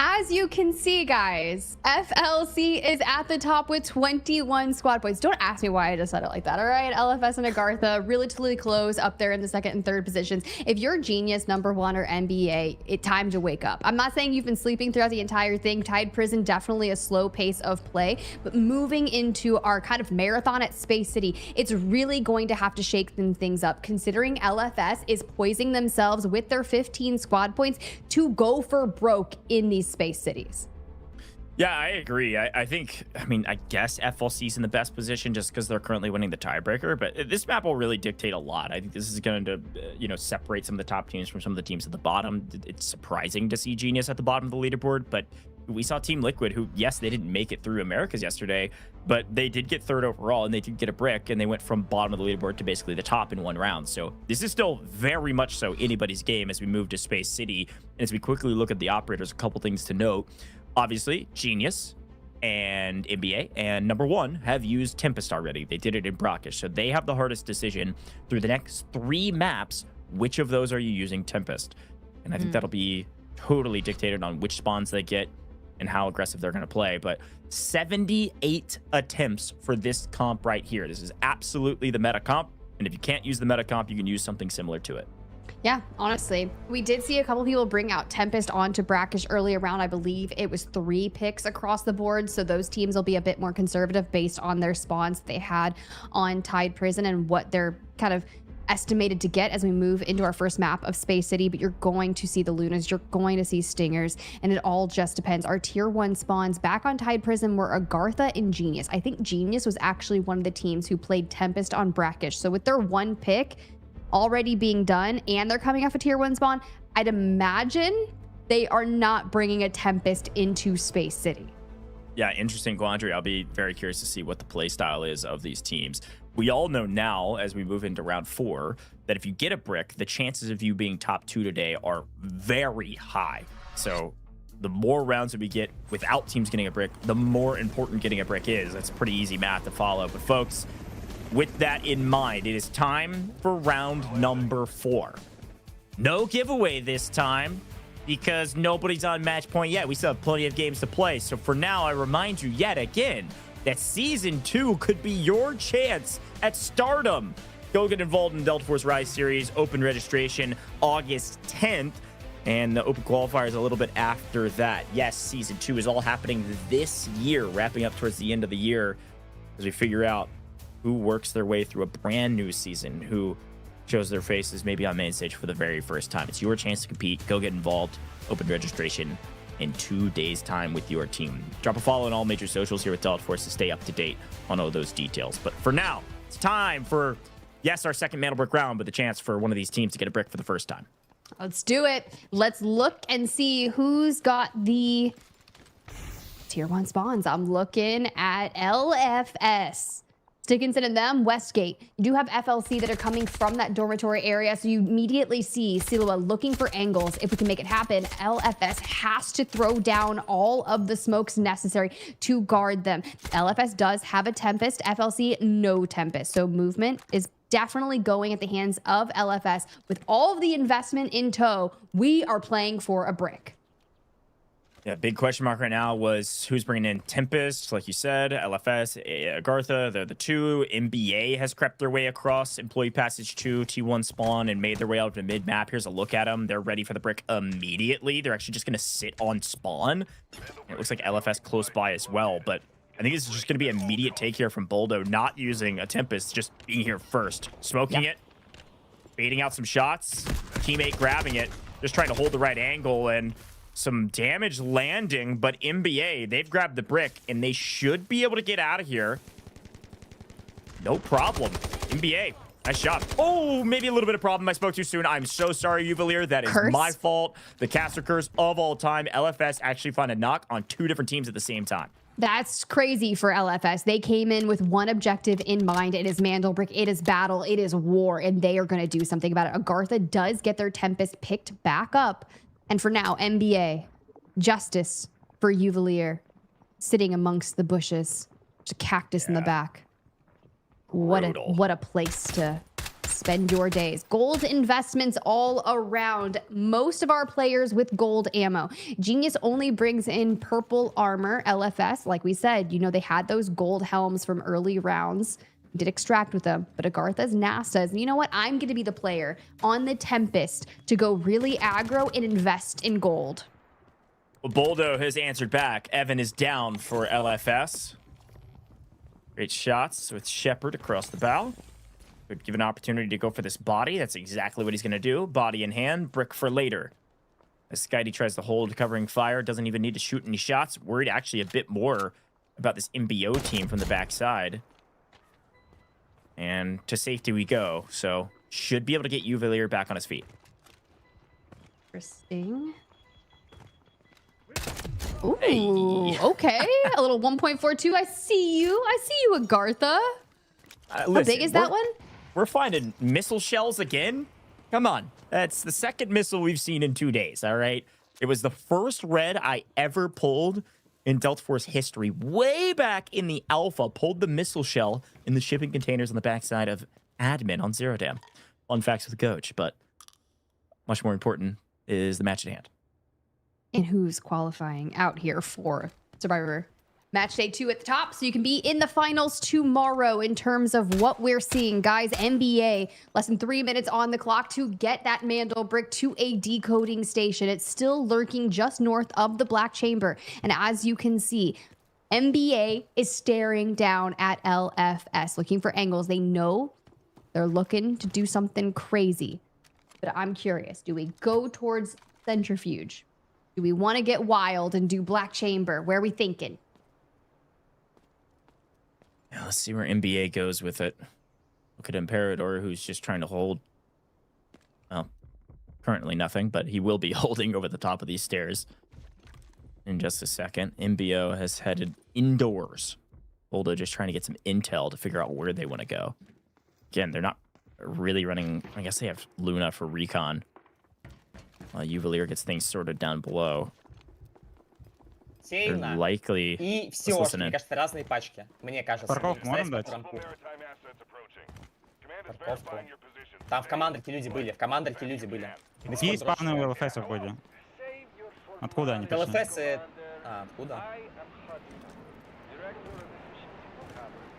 As you can see, guys, FLC is at the top with 21 squad points. Don't ask me why I just said it like that, all right? LFS and AGARTHA relatively close up there in the second and third positions. If you're Genius, #1, or NBA, it's time to wake up. I'm not saying you've been sleeping throughout the entire thing. Tide Prison, definitely a slow pace of play, but moving into our kind of marathon at Space City, it's really going to have to shake some things up, considering LFS is poising themselves with their 15 squad points to go for broke in these space cities. Yeah, I agree. I guess FLC's in the best position just because they're currently winning the tiebreaker, but this map will really dictate a lot. I think this is going to, separate some of the top teams from some of the teams at the bottom. It's surprising to see Genius at the bottom of the leaderboard, but we saw Team Liquid, who, yes, they didn't make it through Americas yesterday, but they did get 3rd overall, and they did get a brick, and they went from bottom of the leaderboard to basically the top in 1 round. So this is still very much so anybody's game as we move to Space City. And as we quickly look at the operators, a couple things to note. Obviously, Genius and NBA and #1 have used Tempest already. They did it in Brakkesh, so they have the hardest decision through the next 3 maps. Which of those are you using Tempest? And I think that'll be totally dictated on which spawns they get and how aggressive they're going to play. But 78 attempts for this comp right here. This is absolutely the meta comp. And if you can't use the meta comp, you can use something similar to it. Yeah, honestly, we did see a couple people bring out Tempest onto Brakkesh early around. I believe it was 3 picks across the board. So those teams will be a bit more conservative based on their spawns they had on Tide Prison and what they're kind of estimated to get as we move into our first map of Space City. But you're going to see the Lunas, you're going to see Stingers, and it all just depends. Our tier 1 spawns back on Tide Prison were AGARTHA and Genius. I think Genius was actually one of the teams who played Tempest on Brakkesh. So with their 1 pick already being done and they're coming off a tier 1 spawn, I'd imagine they are not bringing a Tempest into Space City. Yeah, interesting quandary. I'll be very curious to see what the play style is of these teams. We all know now, as we move into round 4, that if you get a brick, the chances of you being top 2 today are very high. So the more rounds that we get without teams getting a brick, the more important getting a brick is. That's pretty easy math to follow. But folks, with that in mind, it is time for round number 4. No giveaway this time because nobody's on match point yet. We still have plenty of games to play. So for now, I remind you yet again that Season 2 could be your chance at stardom. Go get involved in Delta Force Rise Series. Open registration August 10th. And the open qualifiers a little bit after that. Yes, Season 2 is all happening this year, wrapping up towards the end of the year as we figure out who works their way through a brand new season, who shows their faces maybe on main stage for the very first time. It's your chance to compete. Go get involved. Open registration in 2 days' time with your team. Drop a follow on all major socials here with Delta Force to stay up to date on all those details. But for now, it's time for, yes, our second Mandelbrick round, but the chance for one of these teams to get a brick for the first time. Let's do it. Let's look and see who's got the tier 1 spawns. I'm looking at LFS. Dickinson and them, Westgate. You do have FLC that are coming from that dormitory area, so you immediately see Silua looking for angles. If we can make it happen, LFS has to throw down all of the smokes necessary to guard them. LFS does have a Tempest, FLC no Tempest, so movement is definitely going at the hands of LFS. With all of the investment in tow, we are playing for a brick. Yeah, big question mark right now was who's bringing in Tempest, like you said, LFS, AGARTHA, they're the two. EMEA has crept their way across Employee Passage 2, T1 spawn, and made their way out to mid-map. Here's a look at them. They're ready for the brick immediately. They're actually just going to sit on spawn. It looks like LFS close by as well, but I think this is just going to be immediate take here from Boldo, not using a Tempest, just being here first. Smoking it, baiting out some shots, teammate grabbing it, just trying to hold the right angle, and some damage landing, but EMEA, they've grabbed the brick, and they should be able to get out of here. No problem. EMEA, nice shot. Oh, maybe a little bit of problem. I spoke too soon. I'm so sorry, Uvalier. That is my fault. The caster curse of all time. LFS actually find a knock on 2 different teams at the same time. That's crazy for LFS. They came in with one objective in mind. It is Mandelbrick. It is battle. It is war, and they are going to do something about it. AGARTHA does get their Tempest picked back up. And for now, EMEA, justice for Uvalier, sitting amongst the bushes. There's a cactus in the back. What a place to spend your days. Gold investments all around. Most of our players with gold ammo. Genius only brings in purple armor. LFS, like we said, you know, they had those gold helms from early rounds. Did extract with them, but AGARTHA's NASA's. And you know what? I'm going to be the player on the Tempest to go really aggro and invest in gold. Well, Boldo has answered back. Evan is down for LFS. Great shots with Shepard across the bow. Could give an opportunity to go for this body. That's exactly what he's going to do. Body in hand, brick for later. As Skydie tries to hold covering fire, doesn't even need to shoot any shots. Worried actually a bit more about this MBO team from the backside. And to safety we go. So should be able to get Uvalier back on his feet. Interesting. Ooh, okay. A little 1.42. I see you. I see you, AGARTHA. How big is that one? We're finding missile shells again. Come on. That's the second missile we've seen in 2 days, all right? It was the first red I ever pulled in Delta Force history. Way back in the alpha, pulled the missile shell in the shipping containers on the backside of admin on Zero Dam. Fun facts with Coach, but much more important is the match at hand. And who's qualifying out here for Survivor Match Day 2 at the top, so you can be in the finals tomorrow in terms of what we're seeing. Guys, EMEA, less than 3 minutes on the clock to get that Mandelbrick to a decoding station. It's still lurking just north of the Black Chamber. And as you can see, EMEA is staring down at LFS, looking for angles. They know they're looking to do something crazy. But I'm curious, do we go towards Centrifuge? Do we want to get wild and do Black Chamber? Where are we thinking? Yeah, let's see where NBA goes with it. Look at Imperador, who's just trying to hold. Well, currently nothing, but he will be holding over the top of these stairs in just a second. MBO has headed indoors. Boldo just trying to get some intel to figure out where they want to go. Again, they're not really running. I guess they have Luna for recon. Uvalier gets things sorted down below. They're likely. И все, мне кажется, разные пачки. Мне кажется. Парковку можем дать? Парковку. Там в командрике люди были, Какие спавны у ЛФС в ходе? Откуда они пришли? ЛФС... откуда?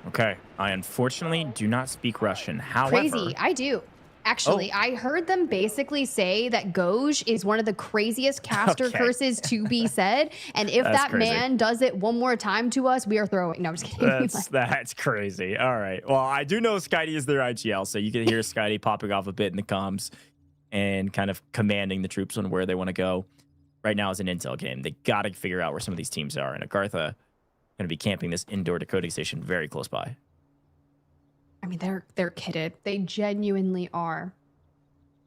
Okay, I unfortunately do not speak Russian. However... Crazy, I do. Actually, I heard them basically say that Goj is one of the craziest caster curses to be said. And if that man does it one more time to us, we are throwing. No, I'm just kidding. That's crazy. All right. Well, I do know Skydie is their IGL, so you can hear Skydie popping off a bit in the comms and kind of commanding the troops on where they want to go. Right now is an intel game. They got to figure out where some of these teams are. And AGARTHA going to be camping this indoor decoding station very close by. I mean, they're kitted. They genuinely are.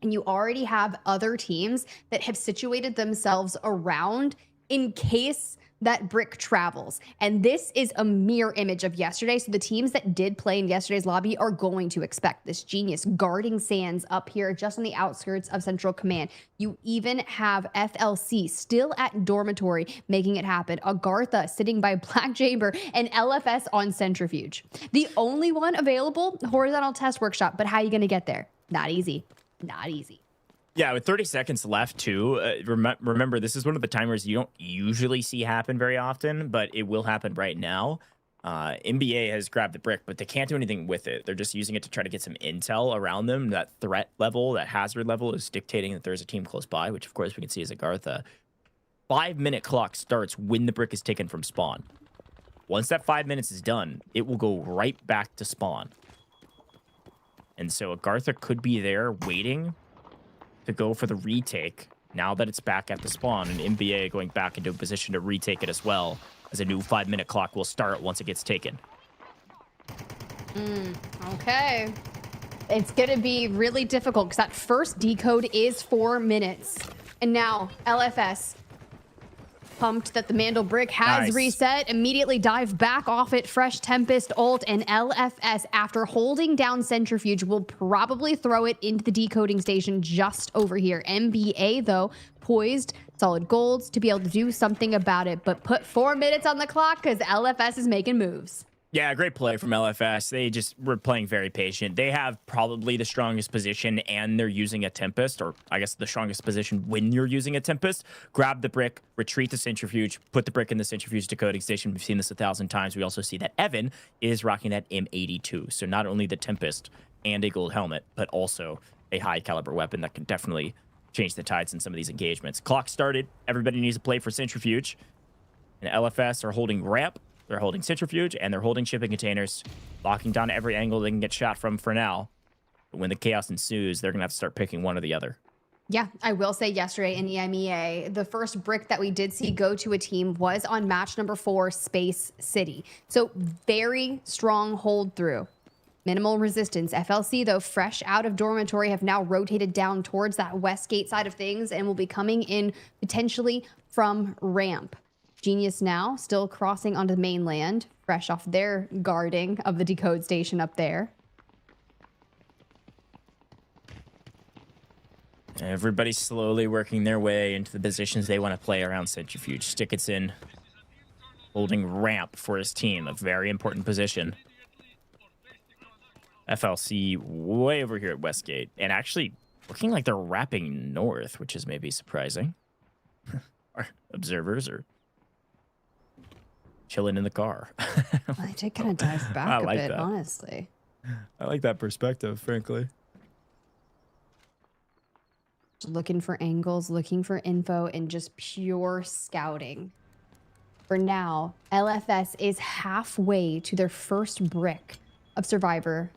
And you already have other teams that have situated themselves around in case that brick travels. And this is a mirror image of yesterday. So the teams that did play in yesterday's lobby are going to expect this. Genius guarding Sands up here just on the outskirts of Central Command. You even have FLC still at dormitory making it happen. AGARTHA sitting by Black Chamber and LFS on Centrifuge. The only one available, horizontal test workshop. But how are you going to get there? Not easy. Not easy. Yeah, with 30 seconds left, too, remember, this is one of the timers you don't usually see happen very often, but it will happen right now. NBA has grabbed the brick, but they can't do anything with it. They're just using it to try to get some intel around them. That threat level, that hazard level is dictating that there's a team close by, which, of course, we can see is AGARTHA. 5-minute clock starts when the brick is taken from spawn. Once that 5 minutes is done, it will go right back to spawn. And so AGARTHA could be there waiting to go for the retake now that it's back at the spawn, and NBA going back into a position to retake it as well, as a new 5-minute clock will start once it gets taken. Okay. It's going to be really difficult because that first decode is 4 minutes. And now LFS, pumped that the Mandelbrick has reset, immediately dive back off it, fresh Tempest ult, and LFS, after holding down Centrifuge, will probably throw it into the decoding station just over here. NBA, though, poised, solid golds to be able to do something about it, but put 4 minutes on the clock because LFS is making moves. Yeah, great play from LFS. They just were playing very patient. They have probably the strongest position, and they're using a Tempest, or I guess the strongest position when you're using a Tempest. Grab the brick, retreat the Centrifuge, put the brick in the Centrifuge decoding station. We've seen this 1,000 times. We also see that Evan is rocking that M82. So not only the Tempest and a gold helmet, but also a high caliber weapon that can definitely change the tides in some of these engagements. Clock started. Everybody needs to play for Centrifuge. And LFS are holding ramp. They're holding Centrifuge, and they're holding shipping containers, locking down every angle they can get shot from for now. But when the chaos ensues, they're going to have to start picking one or the other. Yeah, I will say yesterday in EMEA, the first brick that we did see go to a team was on match number 4, Space City. So very strong hold through. Minimal resistance. FLC, though, fresh out of dormitory, have now rotated down towards that west gate side of things and will be coming in potentially from ramp. Genius now still crossing onto the mainland, fresh off their guarding of the decode station up there. Everybody's slowly working their way into the positions they want to play around Centrifuge. Stickinson holding ramp for his team, a very important position. FLC way over here at Westgate, and actually looking like they're wrapping north, which is maybe surprising. Our observers are chilling in the car. I did kind of dive back a bit, honestly. I like that perspective, frankly. Looking for angles, looking for info, and just pure scouting. For now, LFS is halfway to their first brick of Survivor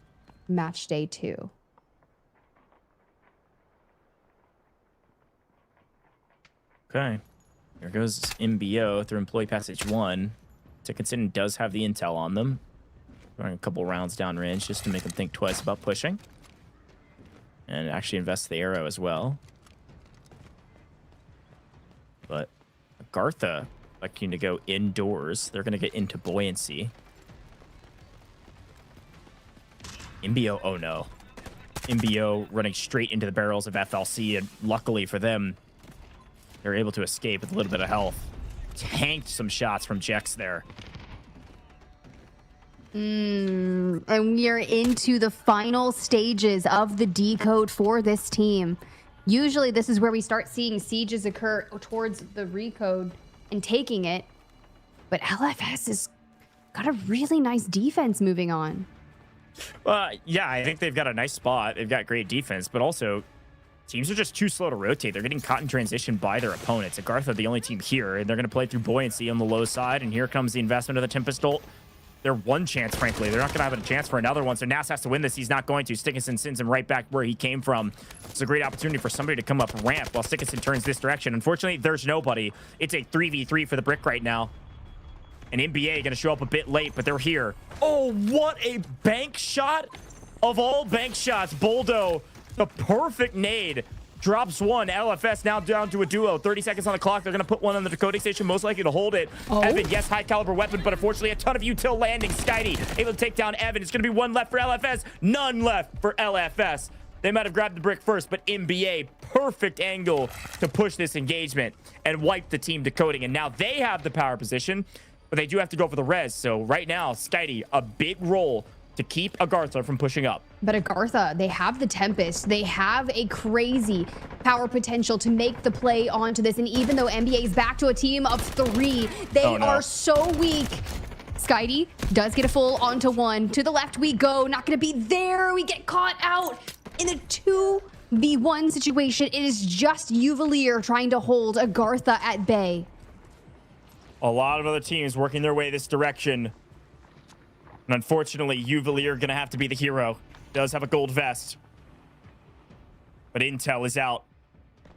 Match Day 2. Okay. Here goes MBO through Employee Passage 1. Dickinson does have the intel on them. Running a couple rounds downrange just to make them think twice about pushing. And actually invest the arrow as well. But AGARTHA liking to go indoors. They're going to get into buoyancy. MBO, oh no. MBO running straight into the barrels of FLC, and luckily for them, they're able to escape with a little bit of health. Tanked some shots from Jex there. And we are into the final stages of the decode for this team. Usually this is where we start seeing sieges occur towards the recode and taking it. But LFS has got a really nice defense moving on. Yeah, I think they've got a nice spot. They've got great defense, but also teams are just too slow to rotate. They're getting caught in transition by their opponents. AGARTHA, the only team here, and they're going to play through buoyancy on the low side, and here comes the investment of the Tempest ult. They're one chance, frankly. They're not going to have a chance for another one, so Nas has to win this. He's not going to. Stickinson sends him right back where he came from. It's a great opportunity for somebody to come up ramp while Stickinson turns this direction. Unfortunately, there's nobody. It's a 3v3 for the brick right now. And NBA going to show up a bit late, but they're here. Oh, what a bank shot of all bank shots. Boldo, the perfect nade. Drops one. LFS now down to a duo. 30 seconds on the clock. They're going to put one on the decoding station, most likely to hold it. Evan, yes, high caliber weapon, but unfortunately a ton of util landing. Skydie able to take down Evan. It's going to be one left for LFS. None left for LFS. They might have grabbed the brick first, but NBA, perfect angle to push this engagement and wipe the team decoding. And now they have the power position, but they do have to go for the res. So right now, Skydie, a big role to keep AGARTHA from pushing up. But AGARTHA, they have the Tempest. They have a crazy power potential to make the play onto this. And even though NBA is back to a team of 3, they are so weak. Skydie does get a full onto 1. To the left we go. Not going to be there. We get caught out in a 2v1 situation. It is just Uvalier trying to hold AGARTHA at bay. A lot of other teams working their way this direction. And unfortunately, Uvalier going to have to be the hero. Does have a gold vest. But intel is out.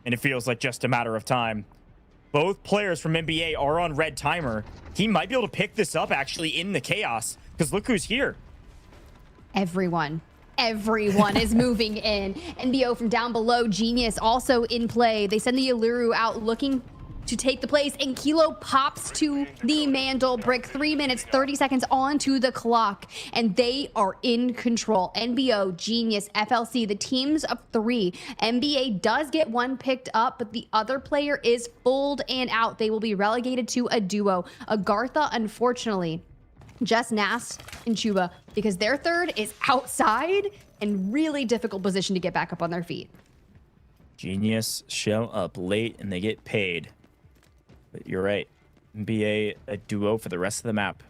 And it feels like just a matter of time. Both players from NBA are on red timer. He might be able to pick this up actually in the chaos. Because look who's here. Everyone is moving in. NBO from down below. Genius also in play. They send the Alluru out looking to take the place, and Kilo pops to the Mandelbrick. 3 minutes, 30 seconds onto the clock, and they are in control. NBO, Genius, FLC, the teams of 3. NBA does get 1 picked up, but the other player is fooled and out. They will be relegated to a duo. AGARTHA, unfortunately, just Nas and Chuba, because their 3rd is outside and really difficult position to get back up on their feet. Genius show up late and they get paid. But you're right. NBA a duo for the rest of the map.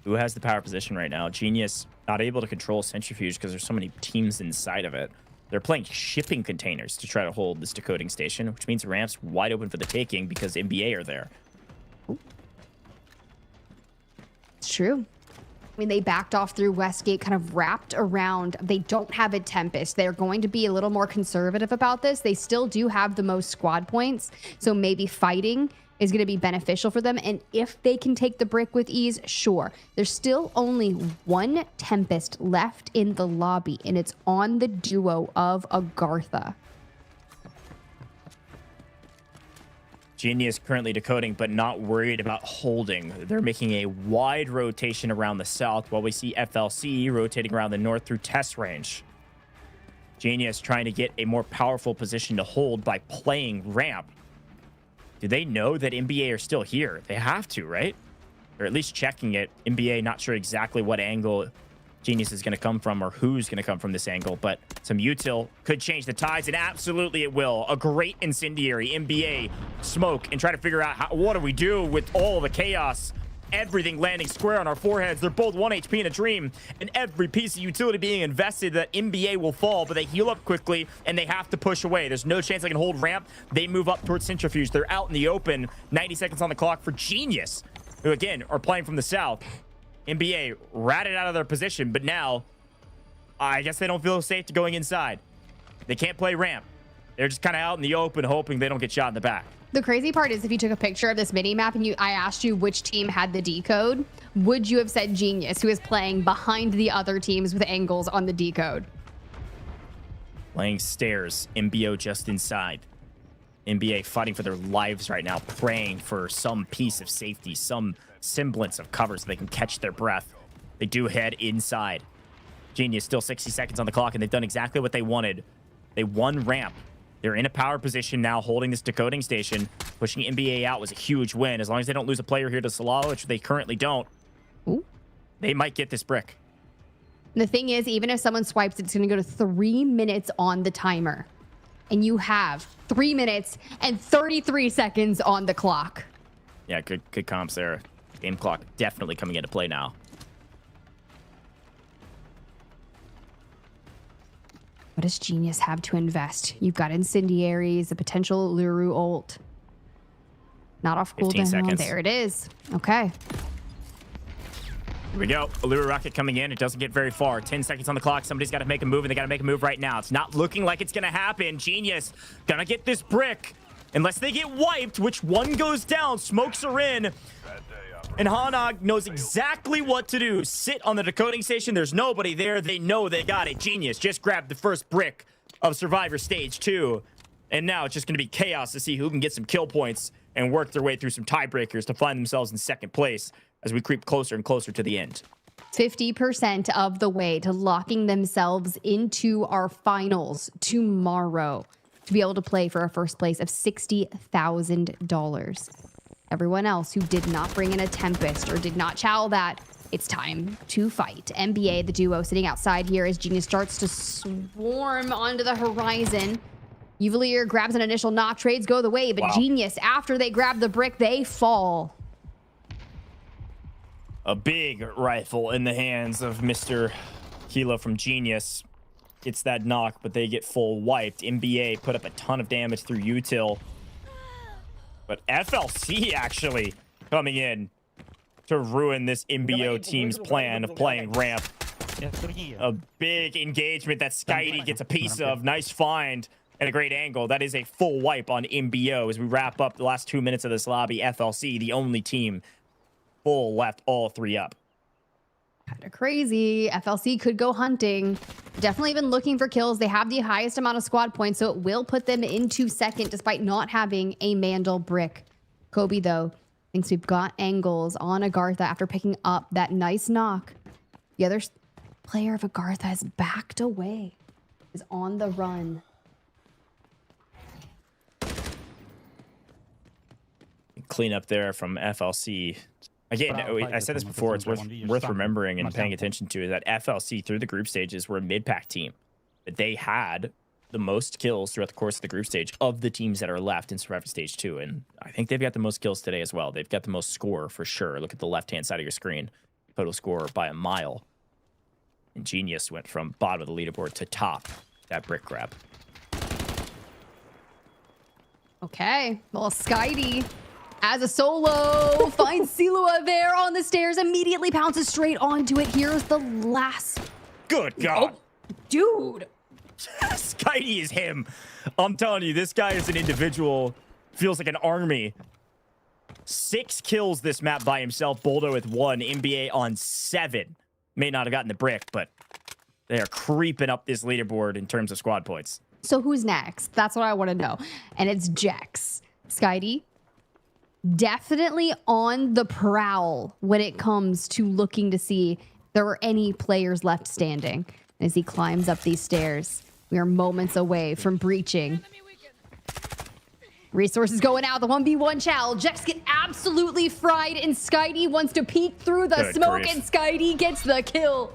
Who has the power position right now? Genius not able to control Centrifuge because there's so many teams inside of it. They're playing shipping containers to try to hold this decoding station, which means Ramp's wide open for the taking because NBA are there. It's true. I mean, they backed off through Westgate, kind of wrapped around. They don't have a Tempest. They're going to be a little more conservative about this. They still do have the most squad points, so maybe fighting is going to be beneficial for them. And if they can take the brick with ease, sure. There's still only 1 Tempest left in the lobby, and it's on the duo of AGARTHA. Genius currently decoding, but not worried about holding. They're making a wide rotation around the south while we see FLC rotating around the north through test range. Genius trying to get a more powerful position to hold by playing ramp. Do they know that NBA are still here? They have to, right? Or at least checking it. NBA not sure exactly what angle Genius is going to come from or who's going to come from this angle, but some util could change the tides, and absolutely it will. A great incendiary. NBA smoke and try to figure out what do we do with all the chaos. Everything landing square on our foreheads. They're both 1 HP in a dream, and every piece of utility being invested that NBA will fall, but they heal up quickly and they have to push away. There's no chance they can hold ramp. They move up towards Centrifuge. They're out in the open. 90 seconds on the clock for Genius, who again are playing from the south. NBA ratted out of their position, but now I guess they don't feel safe to going inside. They can't play ramp. They're just kind of out in the open, hoping they don't get shot in the back. The crazy part is if you took a picture of this mini map and I asked you which team had the decode, would you have said Genius, who is playing behind the other teams with angles on the decode? Playing stairs, MBO just inside. NBA fighting for their lives right now, praying for some piece of safety, some semblance of cover so they can catch their breath. They do head inside. Genius still 60 seconds on the clock, and they've done exactly what they wanted. They won ramp. They're in a power position now, holding this decoding station. Pushing NBA out was a huge win. As long as they don't lose a player here to Salala, which they currently don't, they might get this brick. The thing is, even if someone swipes, it's going to go to 3 minutes on the timer. And you have 3 minutes and 33 seconds on the clock. Yeah, good comps there. Game clock definitely coming into play now. What does Genius have to invest? You've got incendiaries, a potential Luru ult. Not off cooldown. 15 seconds. There it is. Okay. Here we go. Allure rocket coming in. It doesn't get very far. 10 seconds on the clock. Somebody's got to make a move, and they got to make a move right now. It's not looking like it's going to happen. Genius gonna get this brick. Unless they get wiped, which one goes down. Smokes are in. And Hanog knows exactly what to do. Sit on the decoding station. There's nobody there. They know they got it. Genius just grabbed the first brick of Survivor Stage 2. And now it's just going to be chaos to see who can get some kill points and work their way through some tiebreakers to find themselves in second place as we creep closer and closer to the end. 50% of the way to locking themselves into our finals tomorrow to be able to play for a first place of $60,000. Everyone else who did not bring in a Tempest or did not chow that It's time to fight. NBA, the duo, sitting outside here as Genius starts to swarm onto the horizon. Uvalier grabs an initial knock. Trades go the way, but Genius, after they grab the brick, they fall. A big rifle in the hands of Mr. Kilo from Genius. Gets that knock, but they get full wiped. NBA put up a ton of damage through util. But FLC actually coming in to ruin this MBO team's plan of playing ramp. A big engagement that Skydie gets a piece of. Nice find and a great angle. That is a full wipe on MBO as we wrap up the last 2 minutes of this lobby. FLC, the only team full left, all three up. Kind of crazy. FLC could go hunting. Definitely been looking for kills. They have the highest amount of squad points, so it will put them into second despite not having a Mandelbrick. Kobe, though, thinks we've got angles on AGARTHA after picking up that nice knock. The other player of AGARTHA has backed away, is on the run. Clean up there from FLC. Again, I said this before, it's worth remembering and paying attention to is that FLC through the group stages were a mid-pack team. But they had the most kills throughout the course of the group stage of the teams that are left in Survivor Stage 2. And I think they've got the most kills today as well. They've got the most score for sure. Look at the left-hand side of your screen. Total score by a mile. And Genius went from bottom of the leaderboard to top that brick grab. Okay, well, Skydie as a solo finds Silua there on the stairs, immediately pounces straight onto it. Here's the last. Good God. Oh, dude. Skydie is him. I'm telling you, this guy is an individual. Feels like an army. 6 kills this map by himself. Boldo with 1. NBA on 7. May not have gotten the brick, but they are creeping up this leaderboard in terms of squad points. So who's next? That's what I want to know. And it's Jex. Skydie, definitely on the prowl when it comes to looking to see if there are any players left standing. As he climbs up these stairs, we are moments away from breaching. Resources going out, the 1v1 challenge. Jex get absolutely fried, and Skydie wants to peek through the Good smoke, grief. and Skydie gets the kill.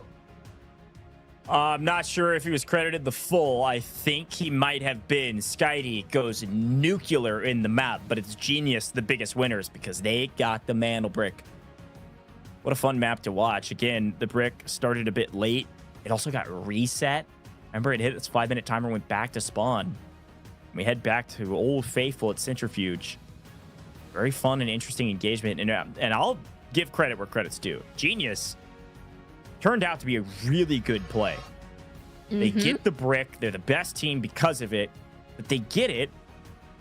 I'm not sure if he was credited the full. I think he might have been. Skydie goes nuclear in the map, but it's Genius the biggest winners because they got the Mandelbrick. What a fun map to watch. Again, the brick started a bit late. It also got reset. Remember, it hit its 5-minute timer, went back to spawn. We head back to Old Faithful at Centrifuge. Very fun and interesting engagement. And I'll give credit where credit's due. Genius turned out to be a really good play. They get the brick. They're the best team because of it. But they get it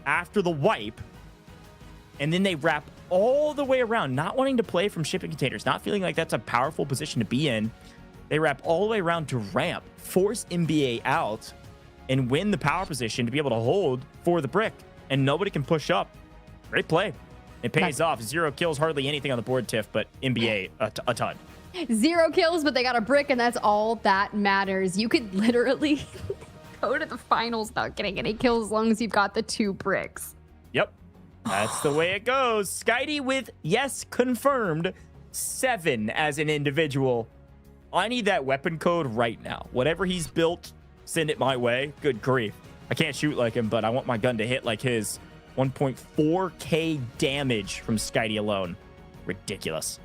after the wipe. And then they wrap all the way around, not wanting to play from shipping containers, not feeling like that's a powerful position to be in. They wrap all the way around to ramp, force NBA out, and win the power position to be able to hold for the brick. And nobody can push up. Great play. It pays off. 0 kills, hardly anything on the board, Tiff, but NBA a ton. 0 kills, but they got a brick, and that's all that matters. You could literally go to the finals without getting any kills as long as you've got the 2 bricks. Yep. That's the way it goes. Skydie with, yes, confirmed, 7 as an individual. I need that weapon code right now. Whatever he's built, send it my way. Good grief. I can't shoot like him, but I want my gun to hit like his. 1.4k damage from Skydie alone. Ridiculous.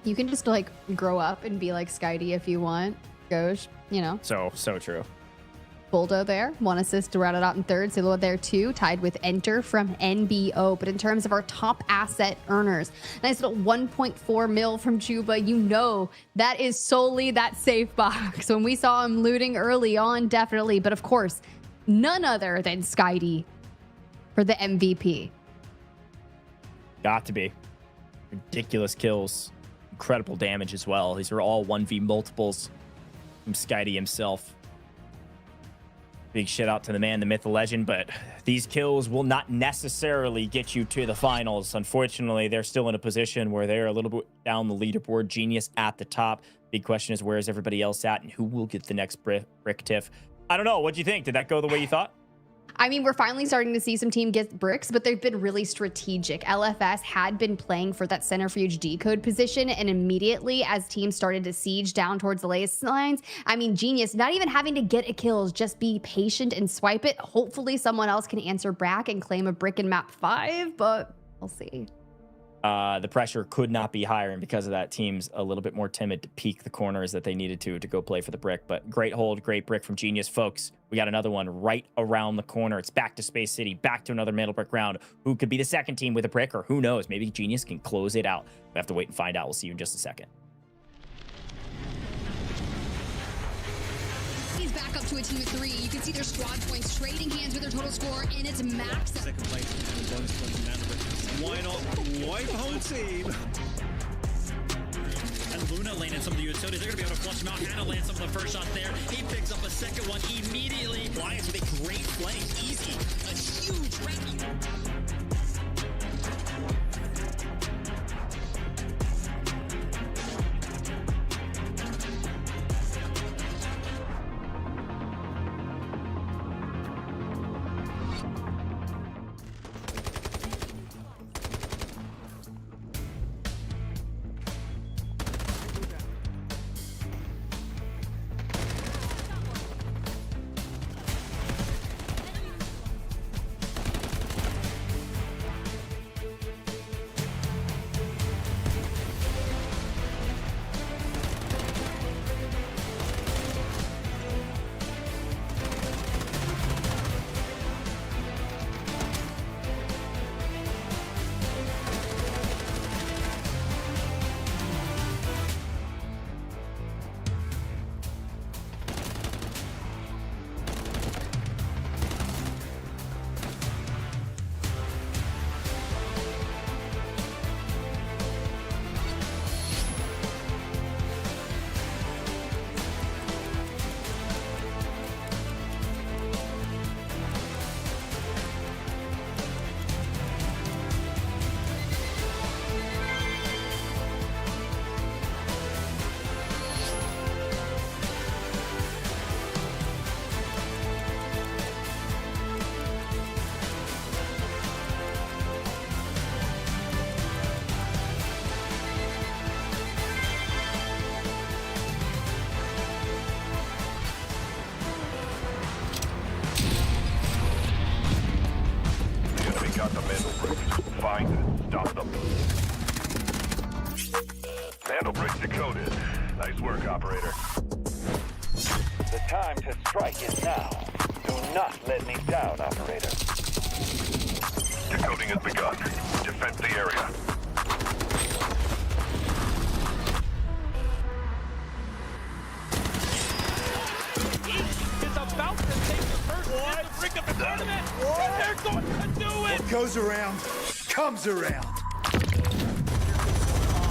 You can just like grow up and be like Skydie if you want. Gosh, you know. So true. Boldo there, 1 assist to round it out in third. Silua there too, tied with Enter from NBO. But in terms of our top asset earners, nice little 1.4 mil from Juba. You know that is solely that safe box. When we saw him looting early on, definitely. But of course, none other than Skydie for the MVP. Got to be. Ridiculous kills. Incredible damage as well. These are all 1v multiples from Skydie himself. Big shout out to the man, the myth, the legend, but these kills will not necessarily get you to the finals. Unfortunately, they're still in a position where they're a little bit down the leaderboard. Genius at the top. Big question is, where is everybody else at and who will get the next brick, Tiff? I don't know. What do you think? Did that go the way you thought? I mean, we're finally starting to see some team get bricks, but they've been really strategic. LFS had been playing for that centrifuge decode position, and immediately as teams started to siege down towards the latest lines, I mean, Genius, not even having to get a kill, just be patient and swipe it. Hopefully someone else can answer Brack and claim a brick in map 5, but we'll see. The pressure could not be higher, and because of that, team's a little bit more timid to peek the corners that they needed to go play for the brick. But great hold, great brick from Genius, folks. We got another one right around the corner. It's back to Space City, back to another Mandelbrick round. Who could be the second team with a brick, or who knows? Maybe Genius can close it out. We have to wait and find out. We'll see you in just a second. He's back up to a team of 3. You can see their squad points trading hands with their total score, and it's max. Second place, why not wipe home team? And Luna landed some of the utilities. They're going to be able to flush him out. Hannah lands some of the first shot there. He picks up a second one immediately. Lions with a great flank. Easy. A huge round. Got the Mandelbrick. Find and stop them. Mandelbrick decoded. Nice work, operator. The time to strike is now. Do not let me down, operator. Decoding has begun. Defend the area. Is about to take the first brick of the tournament. They're going to do it. What goes around comes around. Oh,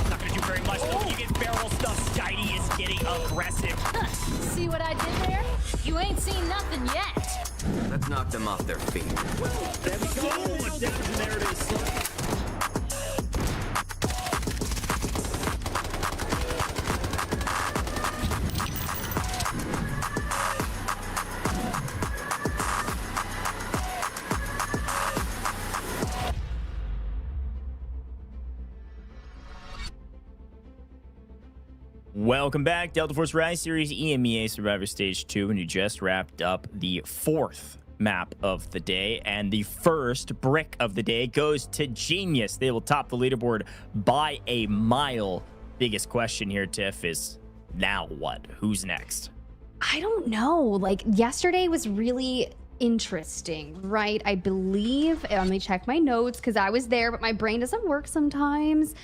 not gonna do very much. Though. When you get barrel stuff, Skydie is getting aggressive. See what I did there? You ain't seen nothing yet. Let's knock them off their feet. There we go. So much damage, and there it is. Welcome back, Delta Force Rise Series EMEA Survivor Stage 2, and you just wrapped up the 4th map of the day, and the first brick of the day goes to Genius. They will top the leaderboard by a mile. Biggest question here, Tiff, is now what? Who's next? I don't know. Like, yesterday was really interesting, right? I believe, let me check my notes because I was there, but my brain doesn't work sometimes.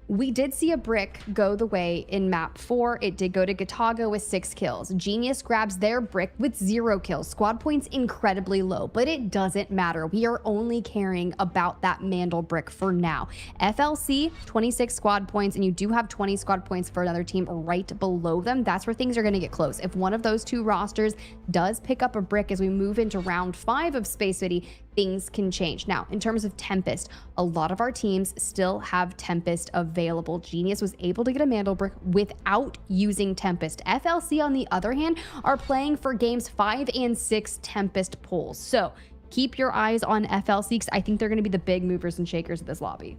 We did see a brick go the way in map 4. It did go to Gataga with 6 kills. Genius grabs their brick with 0 kills. Squad points incredibly low, but it doesn't matter. We are only caring about that Mandelbrick for now. FLC, 26 squad points, and you do have 20 squad points for another team right below them. That's where things are going to get close. If one of those two rosters does pick up a brick as we move into round 5 of Space City, things can change. Now, in terms of Tempest, a lot of our teams still have Tempest available. Genius was able to get a Mandelbrick without using Tempest. FLC, on the other hand, are playing for games 5 and 6 Tempest pulls. So keep your eyes on FLC because I think they're going to be the big movers and shakers of this lobby.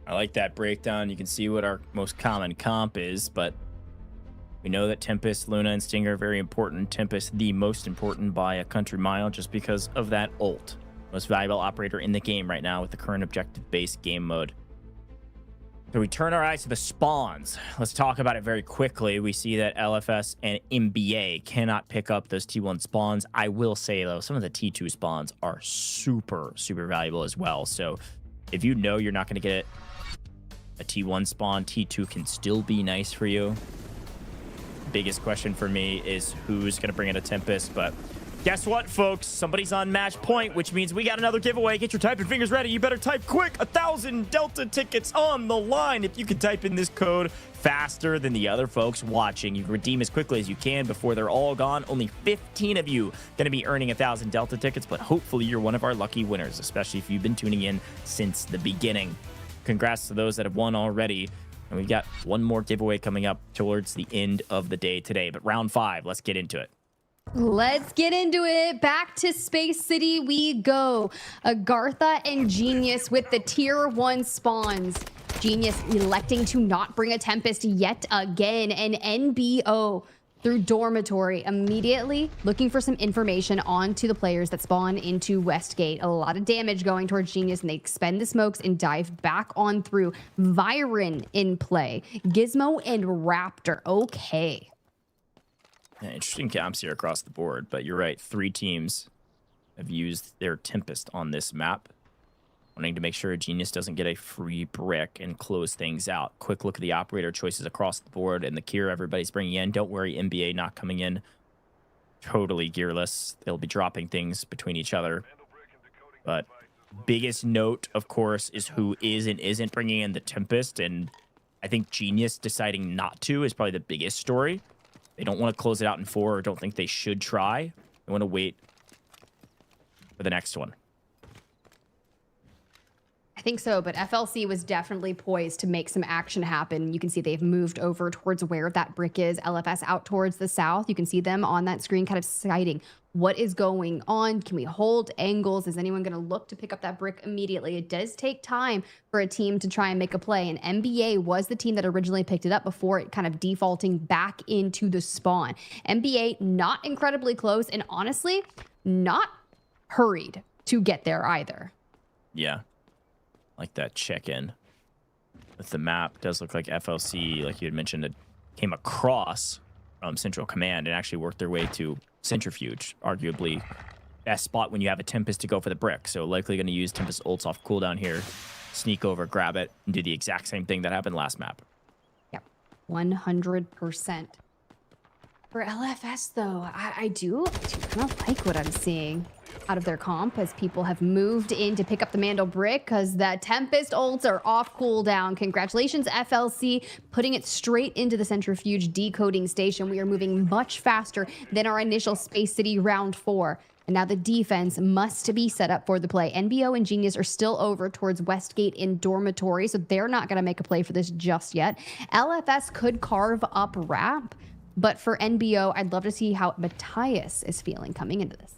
I like that breakdown. You can see what our most common comp is, but we know that Tempest, Luna, and Stinger are very important. Tempest, the most important by a country mile just because of that ult. Most valuable operator in the game right now with the current objective-based game mode. So we turn our eyes to the spawns. Let's talk about it very quickly. We see that LFS and MBA cannot pick up those T1 spawns. I will say, though, some of the T2 spawns are super, super valuable as well. So if you know you're not going to get a T1 spawn, T2 can still be nice for you. Biggest question for me is who's going to bring in a Tempest, but guess what, folks? Somebody's on match point, which means we got another giveaway. Get your typing fingers ready. You better type quick. 1,000 Delta tickets on the line. If you can type in this code faster than the other folks watching, you can redeem as quickly as you can before they're all gone. Only 15 of you going to be earning 1,000 Delta tickets, but hopefully you're one of our lucky winners, especially if you've been tuning in since the beginning. Congrats to those that have won already. And we've got one more giveaway coming up towards the end of the day today. But round 5, let's get into it. Let's get into it. Back to Space City we go. AGARTHA and Genius with the tier 1 spawns. Genius electing to not bring a Tempest yet again. And NBO through Dormitory immediately looking for some information onto the players that spawn into Westgate. A lot of damage going towards Genius, and they expend the smokes and dive back on through. Viren in play. Gizmo and Raptor. Okay. Yeah, interesting camps here across the board, but you're right. 3 teams have used their Tempest on this map, wanting to make sure Genius doesn't get a free brick and close things out. Quick look at the operator choices across the board and the gear everybody's bringing in. Don't worry, NBA not coming in totally gearless. They'll be dropping things between each other. But biggest note, of course, is who is and isn't bringing in the Tempest, and I think Genius deciding not to is probably the biggest story. They don't want to close it out in 4 or don't think they should try. They want to wait for the next one. I think so, but FLC was definitely poised to make some action happen. You can see they've moved over towards where that brick is. LFS out towards the south. You can see them on that screen kind of sighting what is going on. Can we hold angles? Is anyone going to look to pick up that brick immediately? It does take time for a team to try and make a play, and NBA was the team that originally picked it up before it kind of defaulting back into the spawn. NBA not incredibly close, and honestly, not hurried to get there either. Yeah. Like that check-in with the map. Does look like FLC, like you had mentioned, it came across from Central Command and actually worked their way to Centrifuge. Arguably best spot when you have a Tempest to go for the brick. So likely going to use Tempest ults off cooldown here, sneak over, grab it, and do the exact same thing that happened last map. Yep, 100%. For LFS, though, I do kind of like what I'm seeing out of their comp as people have moved in to pick up the Mandelbrick because the Tempest ults are off cooldown. Congratulations, FLC, putting it straight into the Centrifuge decoding station. We are moving much faster than our initial Space City round 4. And now the defense must be set up for the play. NBO and Genius are still over towards Westgate in Dormitory, so they're not going to make a play for this just yet. LFS could carve up Rap, but for NBO, I'd love to see how Matthias is feeling coming into this.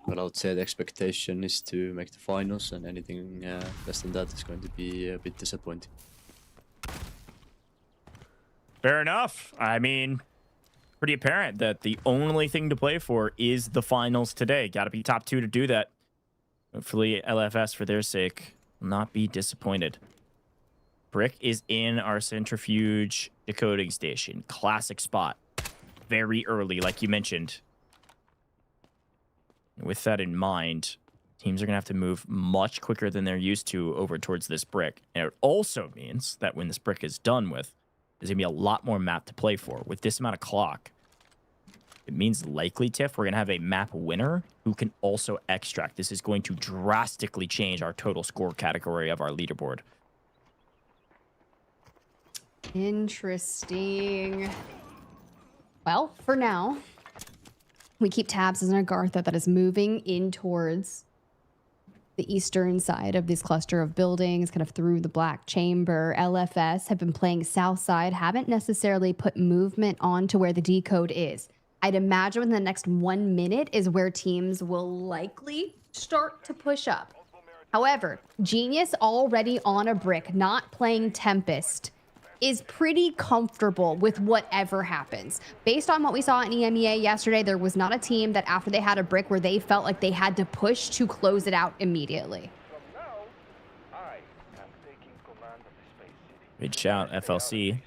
But I would say the expectation is to make the finals, and anything less than that is going to be a bit disappointing. Fair enough. I mean, pretty apparent that the only thing to play for is the finals today. Got to be top 2 to do that. Hopefully, LFS, for their sake, will not be disappointed. Brick is in our Centrifuge decoding station. Classic spot. Very early, like you mentioned. With that in mind, teams are going to have to move much quicker than they're used to over towards this brick. And it also means that when this brick is done with, there's going to be a lot more map to play for. With this amount of clock, it means likely, Tiff, we're going to have a map winner who can also extract. This is going to drastically change our total score category of our leaderboard. Interesting. Well, for now, we keep tabs as an AGARTHA that is moving in towards the eastern side of this cluster of buildings, kind of through the Black Chamber. LFS have been playing south side, haven't necessarily put movement on to where the decode is. I'd imagine within the next 1 minute is where teams will likely start to push up. However, Genius already on a brick, not playing Tempest, is pretty comfortable with whatever happens. Based on what we saw in EMEA yesterday, there was not a team that after they had a brick where they felt like they had to push to close it out immediately. Good shout, FLC.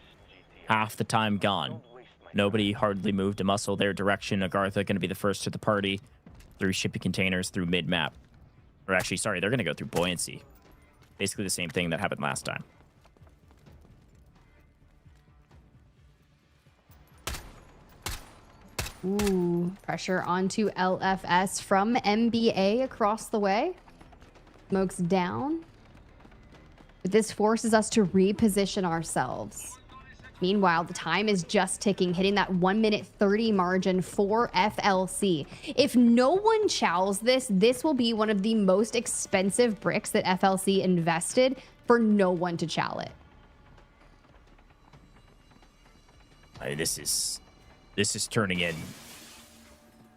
Half the time gone. Nobody hardly moved a muscle their direction. AGARTHA going to be the first to the party through shipping containers through mid-map. Or actually, sorry, they're going to go through buoyancy. Basically the same thing that happened last time. Ooh, pressure onto LFS from NBA across the way. Smokes down. But this forces us to reposition ourselves. Meanwhile, the time is just ticking, hitting that 1 minute 30 margin for FLC. If no one chows this, this will be one of the most expensive bricks that FLC invested for no one to chow it. This is turning in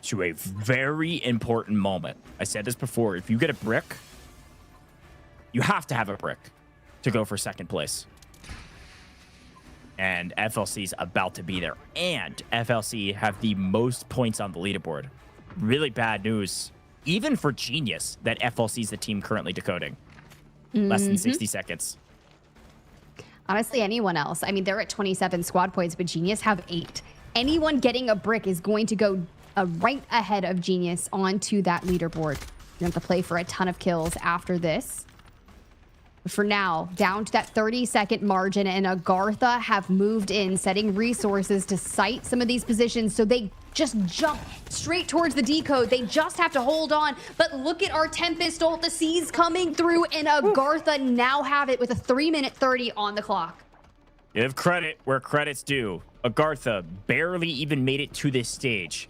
to a very important moment. I said this before. If you get a brick, you have to have a brick to go for second place. And FLC's about to be there. And FLC have the most points on the leaderboard. Really bad news, even for Genius, that FLC's the team currently decoding. Less than 60 seconds. Honestly, anyone else. I mean, they're at 27 squad points, but Genius have 8. Anyone getting a brick is going to go right ahead of Genius onto that leaderboard. You have to play for a ton of kills after this. For now, down to that 30-second margin, and AGARTHA have moved in, setting resources to site some of these positions, so they just jump straight towards the decode. They just have to hold on, but look at our Tempest ult. The C's coming through, and AGARTHA now have it with a 3 minute 30 on the clock. Give credit where credit's due. AGARTHA barely even made it to this stage.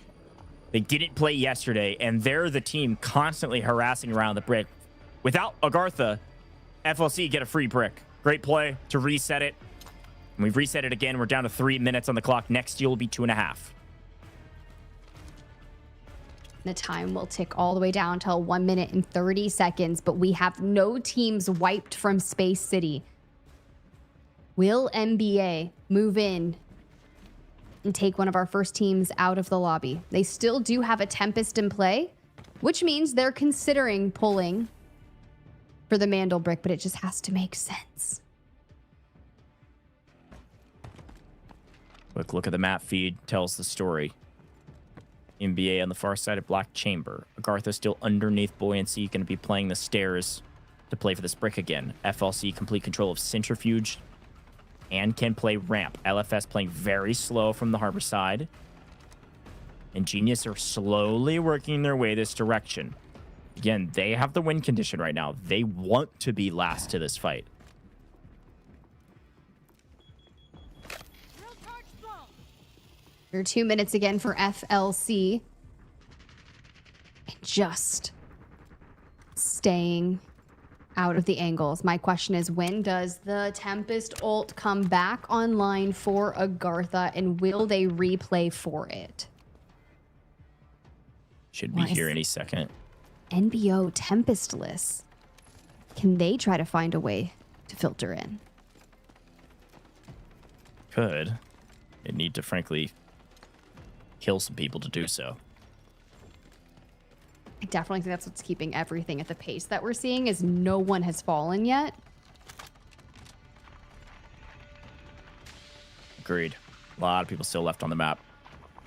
They didn't play yesterday, and they're the team constantly harassing around the brick. Without AGARTHA, FLC get a free brick. Great play to reset it. And we've reset it again. We're down to 3 minutes on the clock. Next steal will be 2.5. The time will tick all the way down till 1 minute and 30 seconds, but we have no teams wiped from Space City. Will NBA move in and take one of our first teams out of the lobby? They still do have a Tempest in play, which means they're considering pulling for the Mandelbrick, but it just has to make sense. Quick look at the map feed tells the story. NBA on the far side of Black Chamber. AGARTHA still underneath buoyancy, going to be playing the stairs to play for this brick again. FLC complete control of Centrifuge and can play ramp. LFS playing very slow from the harbor side. And Genius are slowly working their way this direction. Again, they have the win condition right now. They want to be last to this fight. We're 2 minutes again for FLC. Just staying out of the angles. My question is, when does the Tempest ult come back online for AGARTHA, and will they replay for it? Should be here any second. NBO Tempestless. Can they try to find a way to filter in? Could. They need to, frankly, kill some people to do so. I definitely think that's what's keeping everything at the pace that we're seeing, is no one has fallen yet. Agreed. A lot of people still left on the map.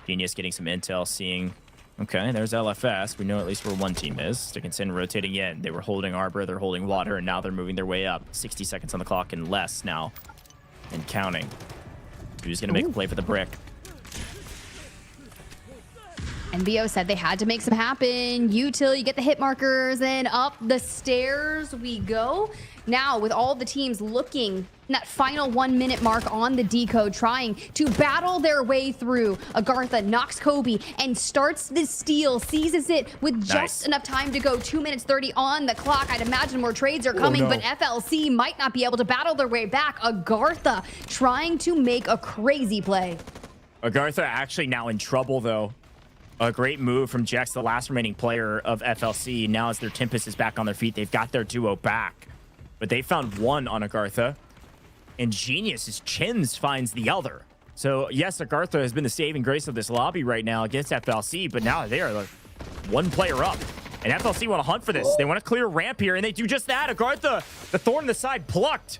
Genius getting some intel, seeing... Okay, there's LFS. We know at least where one team is. Dickinson rotating in. They were holding Arbor, they're holding Water, and now they're moving their way up. 60 seconds on the clock and less now. And counting. Who's going to make a play for the brick? NBO said they had to make some happen. Util, you get the hit markers, and up the stairs we go. Now, with all the teams looking that final 1 minute mark on the decode, trying to battle their way through, AGARTHA knocks Kobe and starts the steal, seizes it with just enough time to go. 2 minutes 30 on the clock. I'd imagine more trades are coming, but FLC might not be able to battle their way back. AGARTHA trying to make a crazy play. AGARTHA actually now in trouble, though. A great move from Jex, the last remaining player of FLC. Now as their Tempest is back on their feet, they've got their duo back. But they found one on AGARTHA. And Genius's Chins finds the other. So, yes, AGARTHA has been the saving grace of this lobby right now against FLC, but now they are like one player up. And FLC want to hunt for this. They want to clear ramp here, and they do just that. AGARTHA, the thorn in the side, plucked,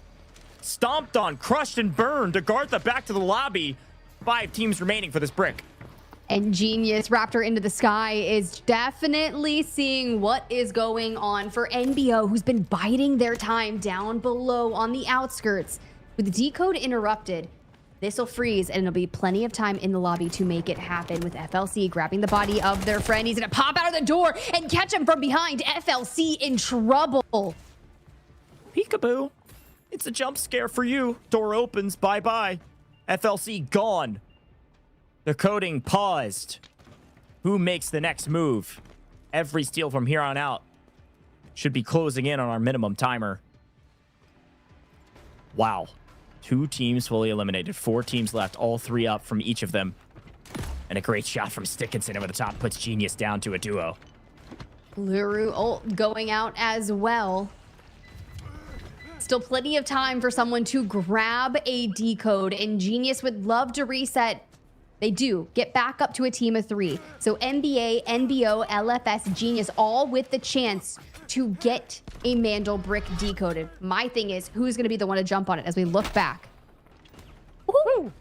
stomped on, crushed, and burned. AGARTHA back to the lobby. 5 teams remaining for this brick. And Genius, Raptor into the sky, is definitely seeing what is going on for NBO, who's been biding their time down below on the outskirts. With the decode interrupted, this will freeze, and it'll be plenty of time in the lobby to make it happen with FLC grabbing the body of their friend. He's going to pop out of the door and catch him from behind. FLC in trouble. Peekaboo. It's a jump scare for you. Door opens. Bye-bye. FLC gone. The coding paused. Who makes the next move? Every steal from here on out should be closing in on our minimum timer. Wow. 2 teams fully eliminated. 4 teams left. All 3 up from each of them. And a great shot from Stickinson over the top puts Genius down to a duo. Luru ult going out as well. Still plenty of time for someone to grab a decode, and Genius would love to reset. They do get back up to a team of 3. So NBA, NBO, LFS, Genius, all with the chance to get a Mandelbrick decoded. My thing is, who's going to be the one to jump on it as we look back? Woo!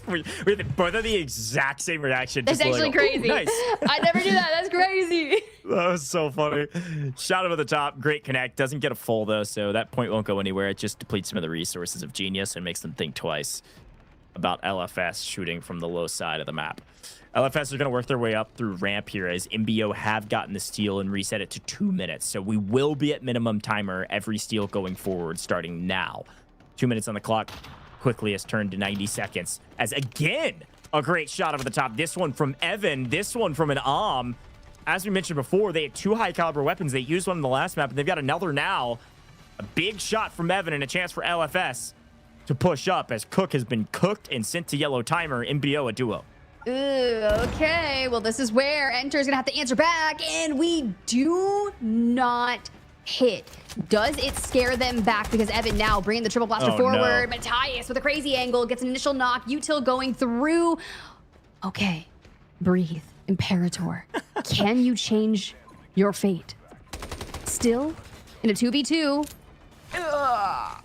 we had both of the exact same reaction. That's actually crazy. Nice. I never knew that. That's crazy. That was so funny. Shot over the top. Great connect. Doesn't get a full, though, so that point won't go anywhere. It just depletes some of the resources of Genius and makes them think twice about LFS shooting from the low side of the map. LFS are going to work their way up through ramp here as MBO have gotten the steal and reset it to 2 minutes. So we will be at minimum timer every steal going forward starting now. 2 minutes on the clock. Quickly has turned to 90 seconds as again a great shot over the top. This one from Evan, this one from an As we mentioned before, they had 2 high caliber weapons. They used one in the last map and they've got another now. A big shot from Evan and a chance for LFS to push up as Cook has been cooked and sent to yellow timer. MBO a duo. Ooh, okay, well this is where Enter's gonna have to answer back, and we do not hit. Does it scare them back? Because Evan now bringing the triple blaster forward. No. Matthias with a crazy angle gets an initial knock. Util going through. Okay, breathe. Imperator. Can you change your fate? Still in a 2v2. Ugh.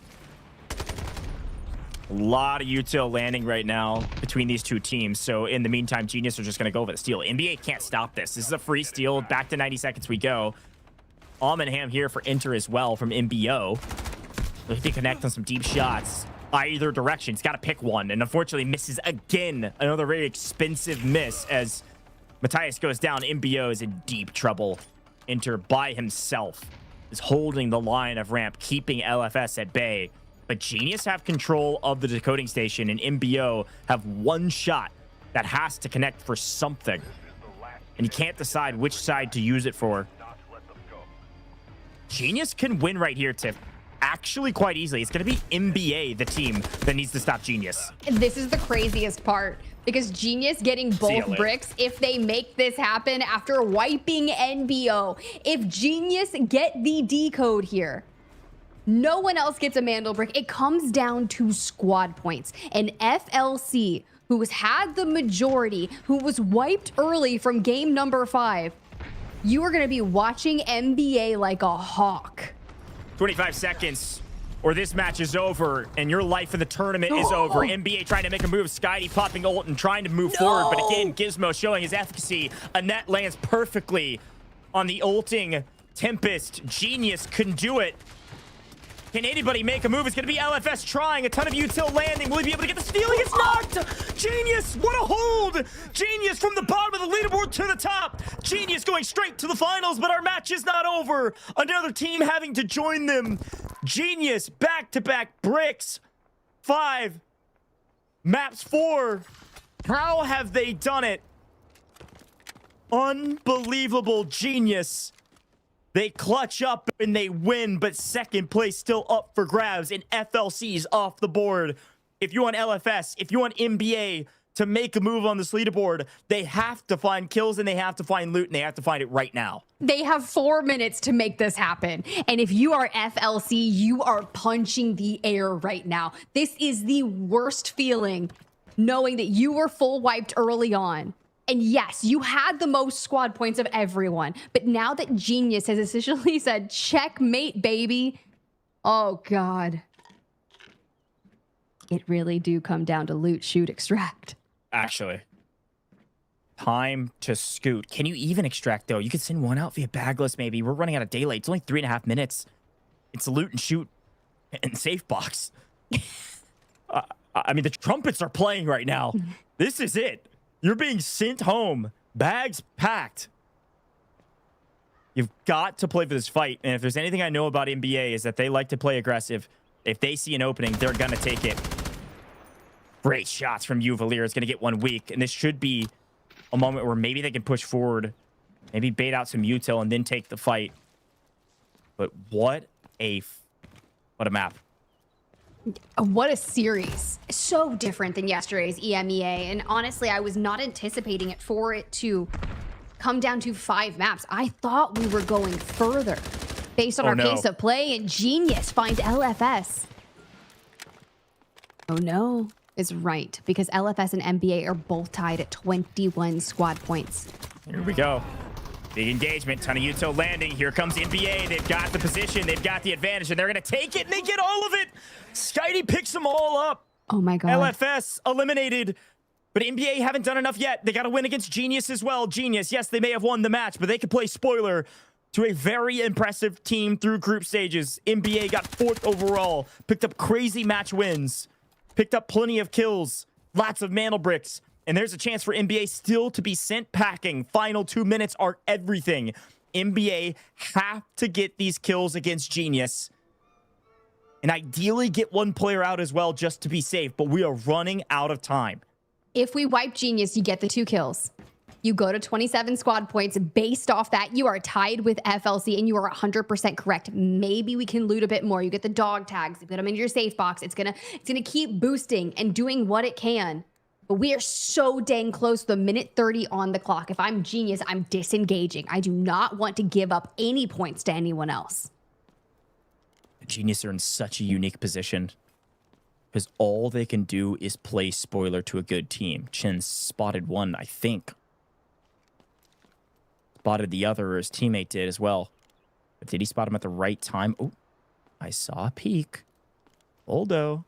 A lot of util landing right now between these 2 teams. So in the meantime, Genius are just going to go for the steal. NBA can't stop this. This is a free steal. Back to 90 seconds we go. Almenham here for Enter as well from MBO. They can connect on some deep shots either direction. He's got to pick one, and unfortunately misses again. Another very expensive miss as Matthias goes down. MBO is in deep trouble. Enter by himself is holding the line of ramp, keeping LFS at bay. But Genius have control of the decoding station, and MBO have one shot that has to connect for something. And you can't decide which side to use it for. Genius can win right here, Tiff. Actually quite easily. It's going to be MBA, the team that needs to stop Genius. This is the craziest part, because Genius getting both bricks if they make this happen after wiping NBO. If Genius get the decode here, no one else gets a Mandelbrick. It comes down to squad points. And FLC, who has had the majority, who was wiped early from game number 5, you are going to be watching NBA like a hawk. 25 seconds, or this match is over, and your life in the tournament is over. NBA trying to make a move. Skydie popping ult and trying to move forward, but again, Gizmo showing his efficacy. A net lands perfectly on the ulting Tempest. Genius couldn't do it. Can anybody make a move? It's going to be LFS trying. A ton of util landing. Will he be able to get the steal? He gets knocked. Genius, what a hold. Genius from the bottom of the leaderboard to the top. Genius going straight to the finals, but our match is not over. Another team having to join them. Genius, back-to-back bricks. 5. Maps 4. How have they done it? Unbelievable. Genius. They clutch up and they win, but second place still up for grabs, and FLC's off the board. If you want LFS, if you want NBA, to make a move on this leaderboard. They have to find kills and they have to find loot and they have to find it right now. They have 4 minutes to make this happen. And if you are FLC, you are punching the air right now. This is the worst feeling, knowing that you were full wiped early on. And yes, you had the most squad points of everyone. But now that Genius has essentially said, checkmate, baby. Oh, God. It really do come down to loot, shoot, extract. Actually. Time to scoot. Can you even extract, though? You could send one out via bagless, maybe. We're running out of daylight. It's only 3.5 minutes. It's loot and shoot and safe box. I mean, the trumpets are playing right now. This is it. You're being sent home. Bags packed. You've got to play for this fight. And if there's anything I know about NBA is that they like to play aggressive. If they see an opening, they're going to take it. Great shots from Uvalier. Is going to get 1 week. And this should be a moment where maybe they can push forward. Maybe bait out some util and then take the fight. But what a map. What a series. So different than yesterday's EMEA. And honestly, I was not anticipating it for it to come down to 5 maps. I thought we were going further based on our pace of play, and Genius finds LFS. Oh no, is right, because LFS and NBA are both tied at 21 squad points. Here we go. Big engagement, ton of util landing. Here comes NBA. They've got the position, they've got the advantage, and they're gonna take it, and they get all of it. Skydie picks them all up. Oh my God. LFS eliminated, but NBA haven't done enough yet. They got to win against Genius as well. Genius, yes, they may have won the match, but they could play spoiler to a very impressive team through group stages. NBA got 4th overall, picked up crazy match wins, picked up plenty of kills, lots of Mandelbricks, and there's a chance for NBA still to be sent packing. Final 2 minutes are everything. NBA have to get these kills against Genius and ideally get one player out as well just to be safe, but we are running out of time. If we wipe Genius, you get the 2 kills. You go to 27 squad points. Based off that, you are tied with FLC, and you are 100% correct. Maybe we can loot a bit more. You get the dog tags. You put them into your safe box. It's gonna keep boosting and doing what it can. But we are so dang close to the minute 30 on the clock. If I'm Genius, I'm disengaging. I do not want to give up any points to anyone else. Genius are in such a unique position because all they can do is play spoiler to a good team. Chin spotted one, I think. Spotted the other, or his teammate did as well. But did he spot him at the right time? Oh, I saw a peek. Boldo.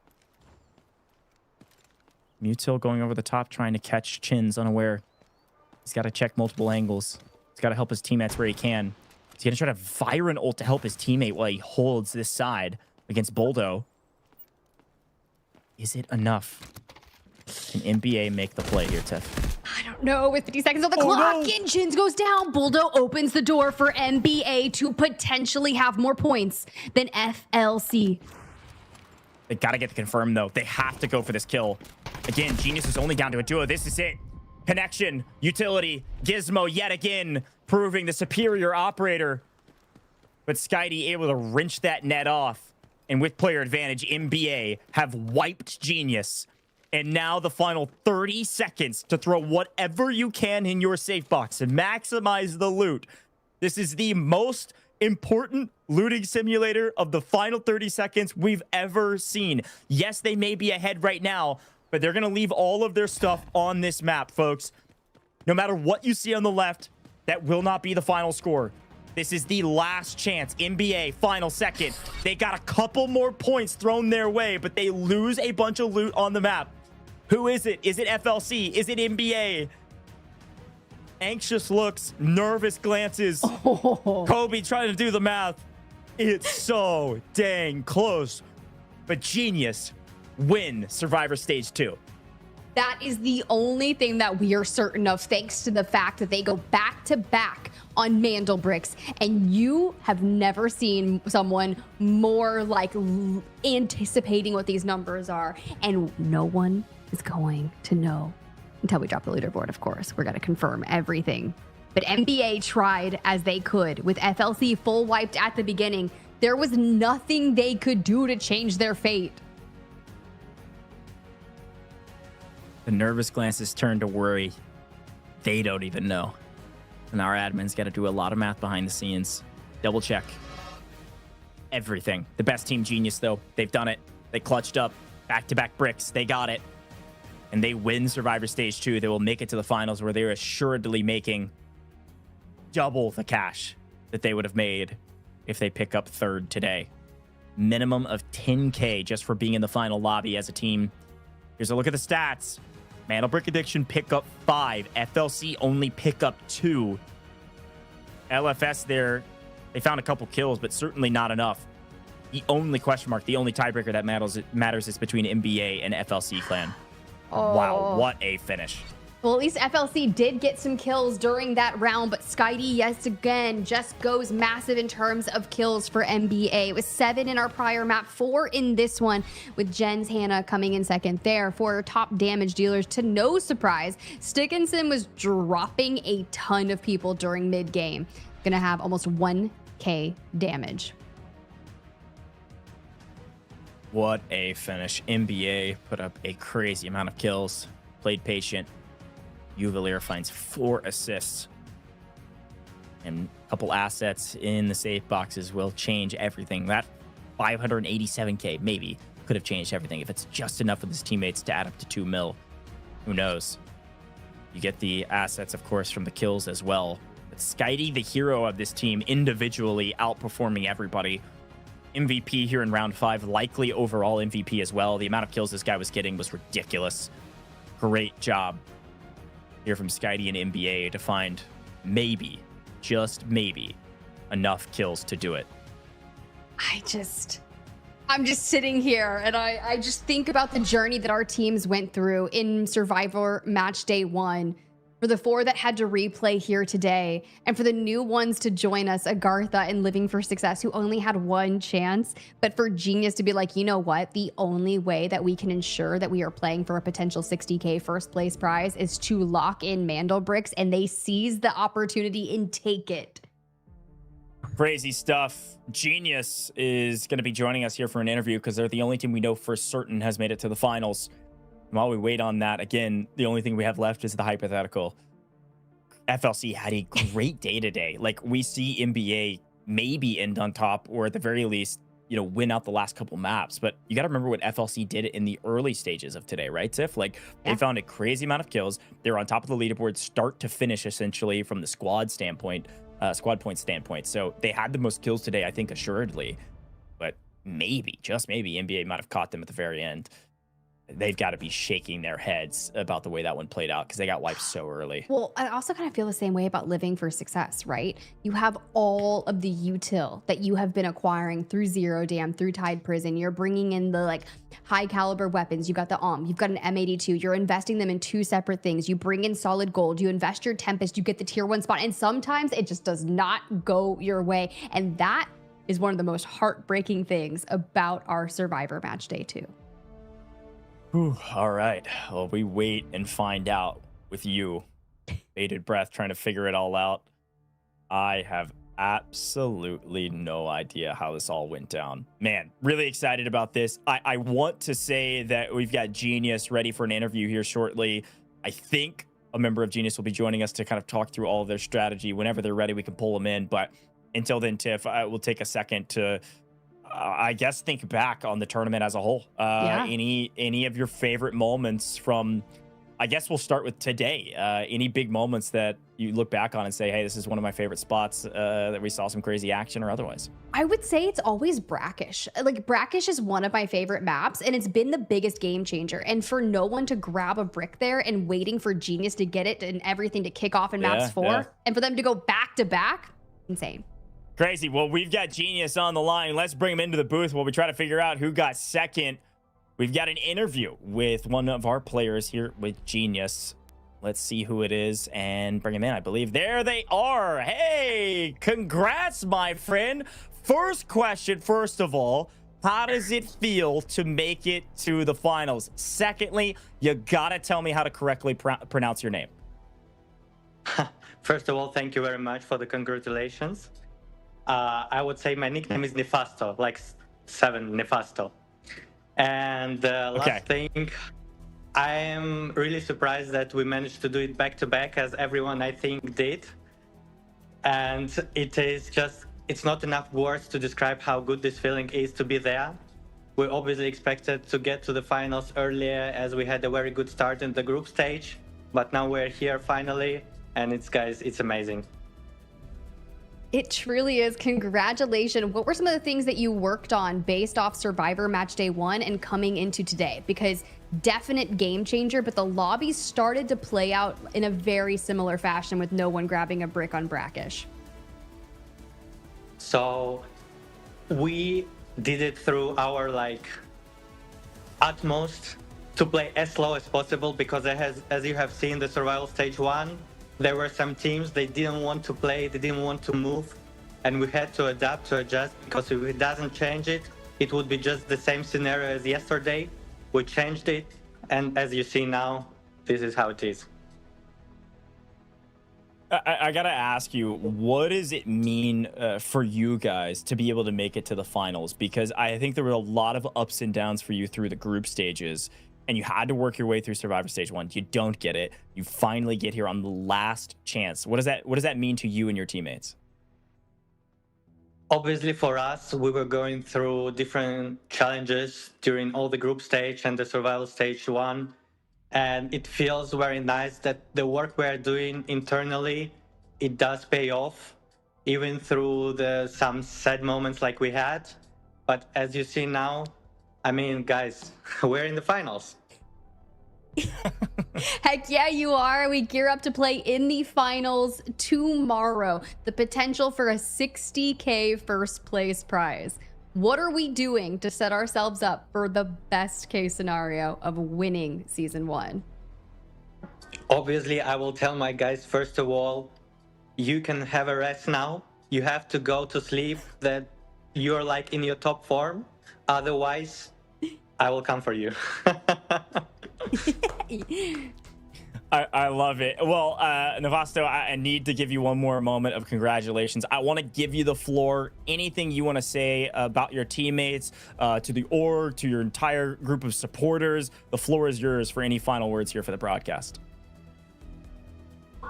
Mutil going over the top, trying to catch Chin's unaware. He's got to check multiple angles. He's got to help his teammates where he can. He's going to try to fire an ult to help his teammate while he holds this side against Boldo. Is it enough? Can NBA make the play here, Tiff? I don't know. With 50 seconds on the clock, and Chins goes down. Boldo opens the door for NBA to potentially have more points than FLC. They got to get the confirm, though. They have to go for this kill. Again, Genius is only down to a duo. This is it. Connection, utility, Gizmo yet again proving the superior operator. But Skydie able to wrench that net off. And with player advantage, NBA have wiped Genius. And now the final 30 seconds to throw whatever you can in your safe box and maximize the loot. This is the most important looting simulator of the final 30 seconds we've ever seen. Yes, they may be ahead right now, but they're going to leave all of their stuff on this map, folks. No matter what you see on the left, that will not be the final score. This is the last chance. NBA, final second. They got a couple more points thrown their way, but they lose a bunch of loot on the map. Who is it? Is it FLC? Is it NBA? Anxious looks, nervous glances. Kobe trying to do the math. It's so dang close. But Genius win Survivor Stage 2. That is the only thing that we are certain of, thanks to the fact that they go back to back on Mandelbricks, and you have never seen someone more like anticipating what these numbers are, and no one is going to know until we drop the leaderboard. Of course, we're going to confirm everything. But NBA tried as they could with FLC full wiped at the beginning. There was nothing they could do to change their fate. The nervous glances turn to worry. They don't even know. And our admin's got to do a lot of math behind the scenes. Double check everything. The best team Genius, though. They've done it. They clutched up. Back-to-back bricks. They got it. And they win Survivor Stage 2. They will make it to the finals where they're assuredly making double the cash that they would have made if they pick up third today. Minimum of 10K just for being in the final lobby as a team. Here's a look at the stats. Mandelbrick Addiction pick up 5. FLC only pick up 2. LFS there, they found a couple kills, but certainly not enough. The only question mark, the only tiebreaker that matters is between EMEA and FLC Clan. Oh. Wow, what a finish. Well, at least FLC did get some kills during that round, but Skydee, yes, again, just goes massive in terms of kills for NBA. It was 7 in our prior map, 4 in this one, with Jen's Hannah coming in second there. For top damage dealers, to no surprise, Stickinson was dropping a ton of people during mid-game. Gonna have almost 1K damage. What a finish. NBA put up a crazy amount of kills, played patient. Uvalier finds 4 assists. And a couple assets in the safe boxes will change everything. That 587K maybe could have changed everything if it's just enough of his teammates to add up to 2 mil. Who knows? You get the assets, of course, from the kills as well. But Skydee, the hero of this team, individually outperforming everybody. MVP here in round 5, likely overall MVP as well. The amount of kills this guy was getting was ridiculous. Great job here from Skydee and NBA to find maybe, just maybe, enough kills to do it. I'm just sitting here and I just think about the journey that our teams went through in Survivor Match Day 1. For the 4 that had to replay here today, and for the new ones to join us, AGARTHA and Living for Success, who only had 1 chance, but for Genius to be like, you know what, the only way that we can ensure that we are playing for a potential 60K first place prize is to lock in Mandelbricks, and they seize the opportunity and take it. Crazy stuff. Genius is going to be joining us here for an interview because they're the only team we know for certain has made it to the finals. While we wait on that, again, the only thing we have left is the hypothetical. FLC had a great day today. Like, we see NBA maybe end on top, or at the very least, you know, win out the last couple maps. But you got to remember what FLC did in the early stages of today, right, Tiff? Like, they found a crazy amount of kills. They were on top of the leaderboard, start to finish, essentially, from the squad standpoint, squad point standpoint. So they had the most kills today, I think, assuredly. But maybe, just maybe, NBA might have caught them at the very end. They've got to be shaking their heads about the way that one played out because they got wiped so early. Well, I also kind of feel the same way about Living for Success, right? You have all of the util that you have been acquiring through Zero Dam, through Tide Prison. You're bringing in the like high caliber weapons. You've got the you've got an M82. You're investing them in 2 separate things. You bring in solid gold. You invest your Tempest. You get the tier 1 spot. And sometimes it just does not go your way. And that is one of the most heartbreaking things about our Survivor Match Day 2. Whew, all right. Well, we wait and find out with you. Bated breath, trying to figure it all out. I have absolutely no idea how this all went down. Man, really excited about this. I want to say that we've got Genius ready for an interview here shortly. I think a member of Genius will be joining us to kind of talk through all of their strategy. Whenever they're ready, we can pull them in. But until then, Tiff, I will take a second to... I guess think back on the tournament as a whole. Any of your favorite moments from, I guess we'll start with today. Any big moments that you look back on and say, hey, this is one of my favorite spots that we saw some crazy action or otherwise? I would say it's always Brakkesh. Like, Brakkesh is one of my favorite maps, and it's been the biggest game changer. And for no one to grab a brick there and waiting for Genius to get it and everything to kick off in maps 4, and for them to go back to back, insane. Crazy. Well, we've got Genius on the line. Let's bring him into the booth while we try to figure out who got second. We've got an interview with one of our players here with Genius. Let's see who it is and bring him in, I believe. There they are. Hey, congrats, my friend. First question, first of all, how does it feel to make it to the finals? Secondly, you got to tell me how to correctly pronounce your name. First of all, thank you very much for the congratulations. I would say my nickname is Nefasto, like 7 Nefasto. And last thing, I am really surprised that we managed to do it back to back, as everyone I think did. And it is just, it's not enough words to describe how good this feeling is to be there. We obviously expected to get to the finals earlier, as we had a very good start in the group stage, but now we're here finally, and it's amazing. It truly is. Congratulations. What were some of the things that you worked on based off Survivor Match Day 1 and coming into today? Because definite game changer, but the lobby started to play out in a very similar fashion with no one grabbing a brick on Brakkesh. So we did it through our utmost to play as slow as possible, because as you have seen the survival stage 1, there were some teams they didn't want to play, they didn't want to move, and we had to adapt, to adjust, because if it doesn't change it, it would be just the same scenario as yesterday. We changed it, and as you see now, this is how it is. I gotta ask you, what does it mean for you guys to be able to make it to the finals? Because I think there were a lot of ups and downs for you through the group stages, and you had to work your way through Survivor Stage 1. You don't get it. You finally get here on the last chance. What does that mean to you and your teammates? Obviously for us, we were going through different challenges during all the group stage and the survival stage 1. And it feels very nice that the work we're doing internally, it does pay off, even through some sad moments like we had. But as you see now, I mean, guys, we're in the finals. Heck yeah, you are. We gear up to play in the finals tomorrow. The potential for a 60K first place prize. What are we doing to set ourselves up for the best case scenario of winning season 1? Obviously, I will tell my guys, first of all, you can have a rest now. You have to go to sleep, that you're in your top form. Otherwise, I will come for you. I love it. Well, Nefasto, I need to give you one more moment of congratulations. I want to give you the floor. Anything you want to say about your teammates, to the org, to your entire group of supporters, the floor is yours for any final words here for the broadcast.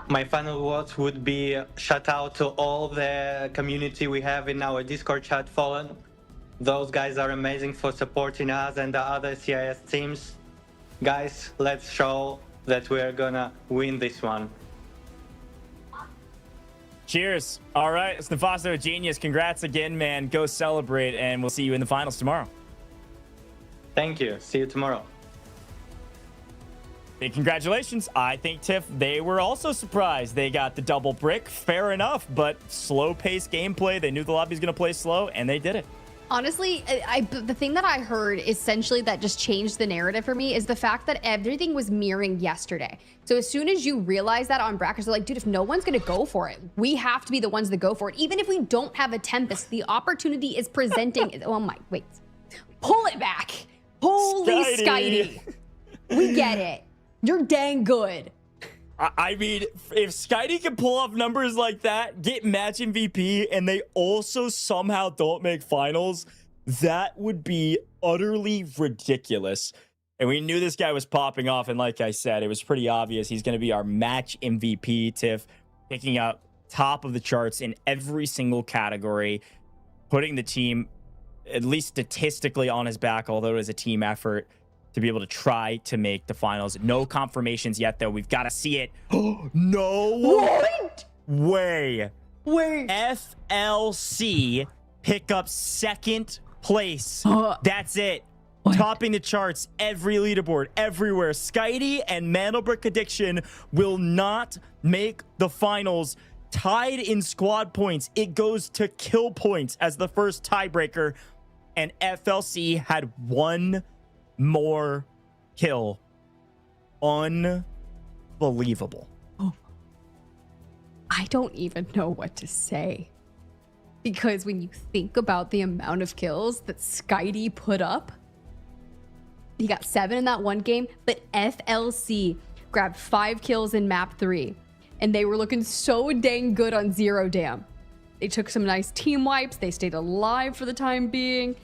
My final words would be shout out to all the community we have in our Discord chat, Fallen. Those guys are amazing for supporting us and the other CIS teams. Guys, let's show that we're gonna win this one. Cheers. All right, it's Nefasto, genius. Congrats again, man. Go celebrate, and we'll see you in the finals tomorrow. Thank you. See you tomorrow. Big congratulations. I think, Tiff, they were also surprised they got the double brick. Fair enough, but slow-paced gameplay. They knew the lobby was going to play slow, and they did it. Honestly, the thing that I heard essentially that just changed the narrative for me is the fact that everything was mirroring yesterday. So as soon as you realize that on Brakkesh, they're like, dude, if no one's going to go for it, we have to be the ones that go for it. Even if we don't have a Tempest, the opportunity is presenting. Oh my, wait. Pull it back. Holy Skitey. We get it. You're dang good. I mean, if Skitey can pull off numbers like that, get match MVP, and they also somehow don't make finals, that would be utterly ridiculous. And we knew this guy was popping off, and like I said, it was pretty obvious he's going to be our match MVP, Tiff, picking up top of the charts in every single category, putting the team, at least statistically, on his back, although it was a team effort, to be able to try to make the finals. No confirmations yet, though. We've got to see it. No what? way. Wait. FLC pick up second place. That's it. What? Topping the charts, every leaderboard, everywhere. Skitey and Mandelbrick Addiction will not make the finals. Tied in squad points. It goes to kill points as the first tiebreaker. And FLC had one more kill. Unbelievable. Oh. I don't even know what to say. Because when you think about the amount of kills that Skitey put up, he got 7 in that one game, but FLC grabbed 5 kills in map 3. And they were looking so dang good on Zero Dam. They took some nice team wipes. They stayed alive for the time being.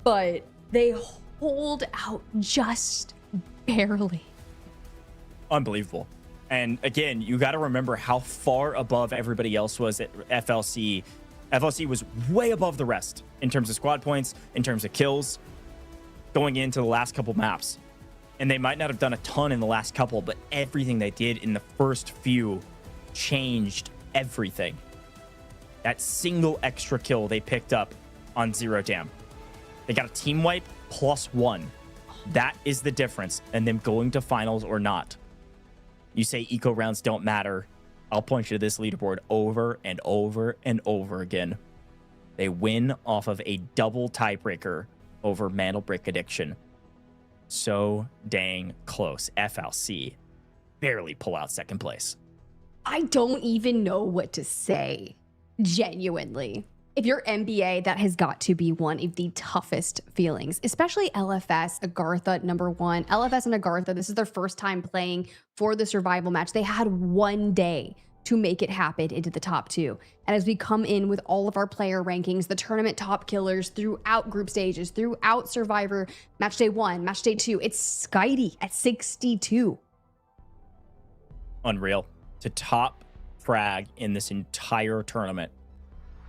But they hold out just Barely. Unbelievable. And again, you got to remember how far above everybody else was at FLC. FLC was way above the rest in terms of squad points, in terms of kills, going into the last couple maps. And they might not have done a ton in the last couple, but everything they did in the first few changed everything. That single extra kill they picked up on Zero Dam. They got a team wipe +1. That is the difference in them going to finals or not. You say eco rounds don't matter. I'll point you to this leaderboard over and over and over again. They win off of a double tiebreaker over Mandelbrick Addiction. So dang close. FLC barely pull out second place. I don't even know what to say. Genuinely. If you're NBA, that has got to be one of the toughest feelings, especially LFS, AGARTHA, #1. LFS and AGARTHA, this is their first time playing for the survival match. They had one day to make it happen into the top 2. And as we come in with all of our player rankings, the tournament top killers throughout group stages, throughout Survivor, match day 1, match day 2, it's Skitey at 62. Unreal. To top frag in this entire tournament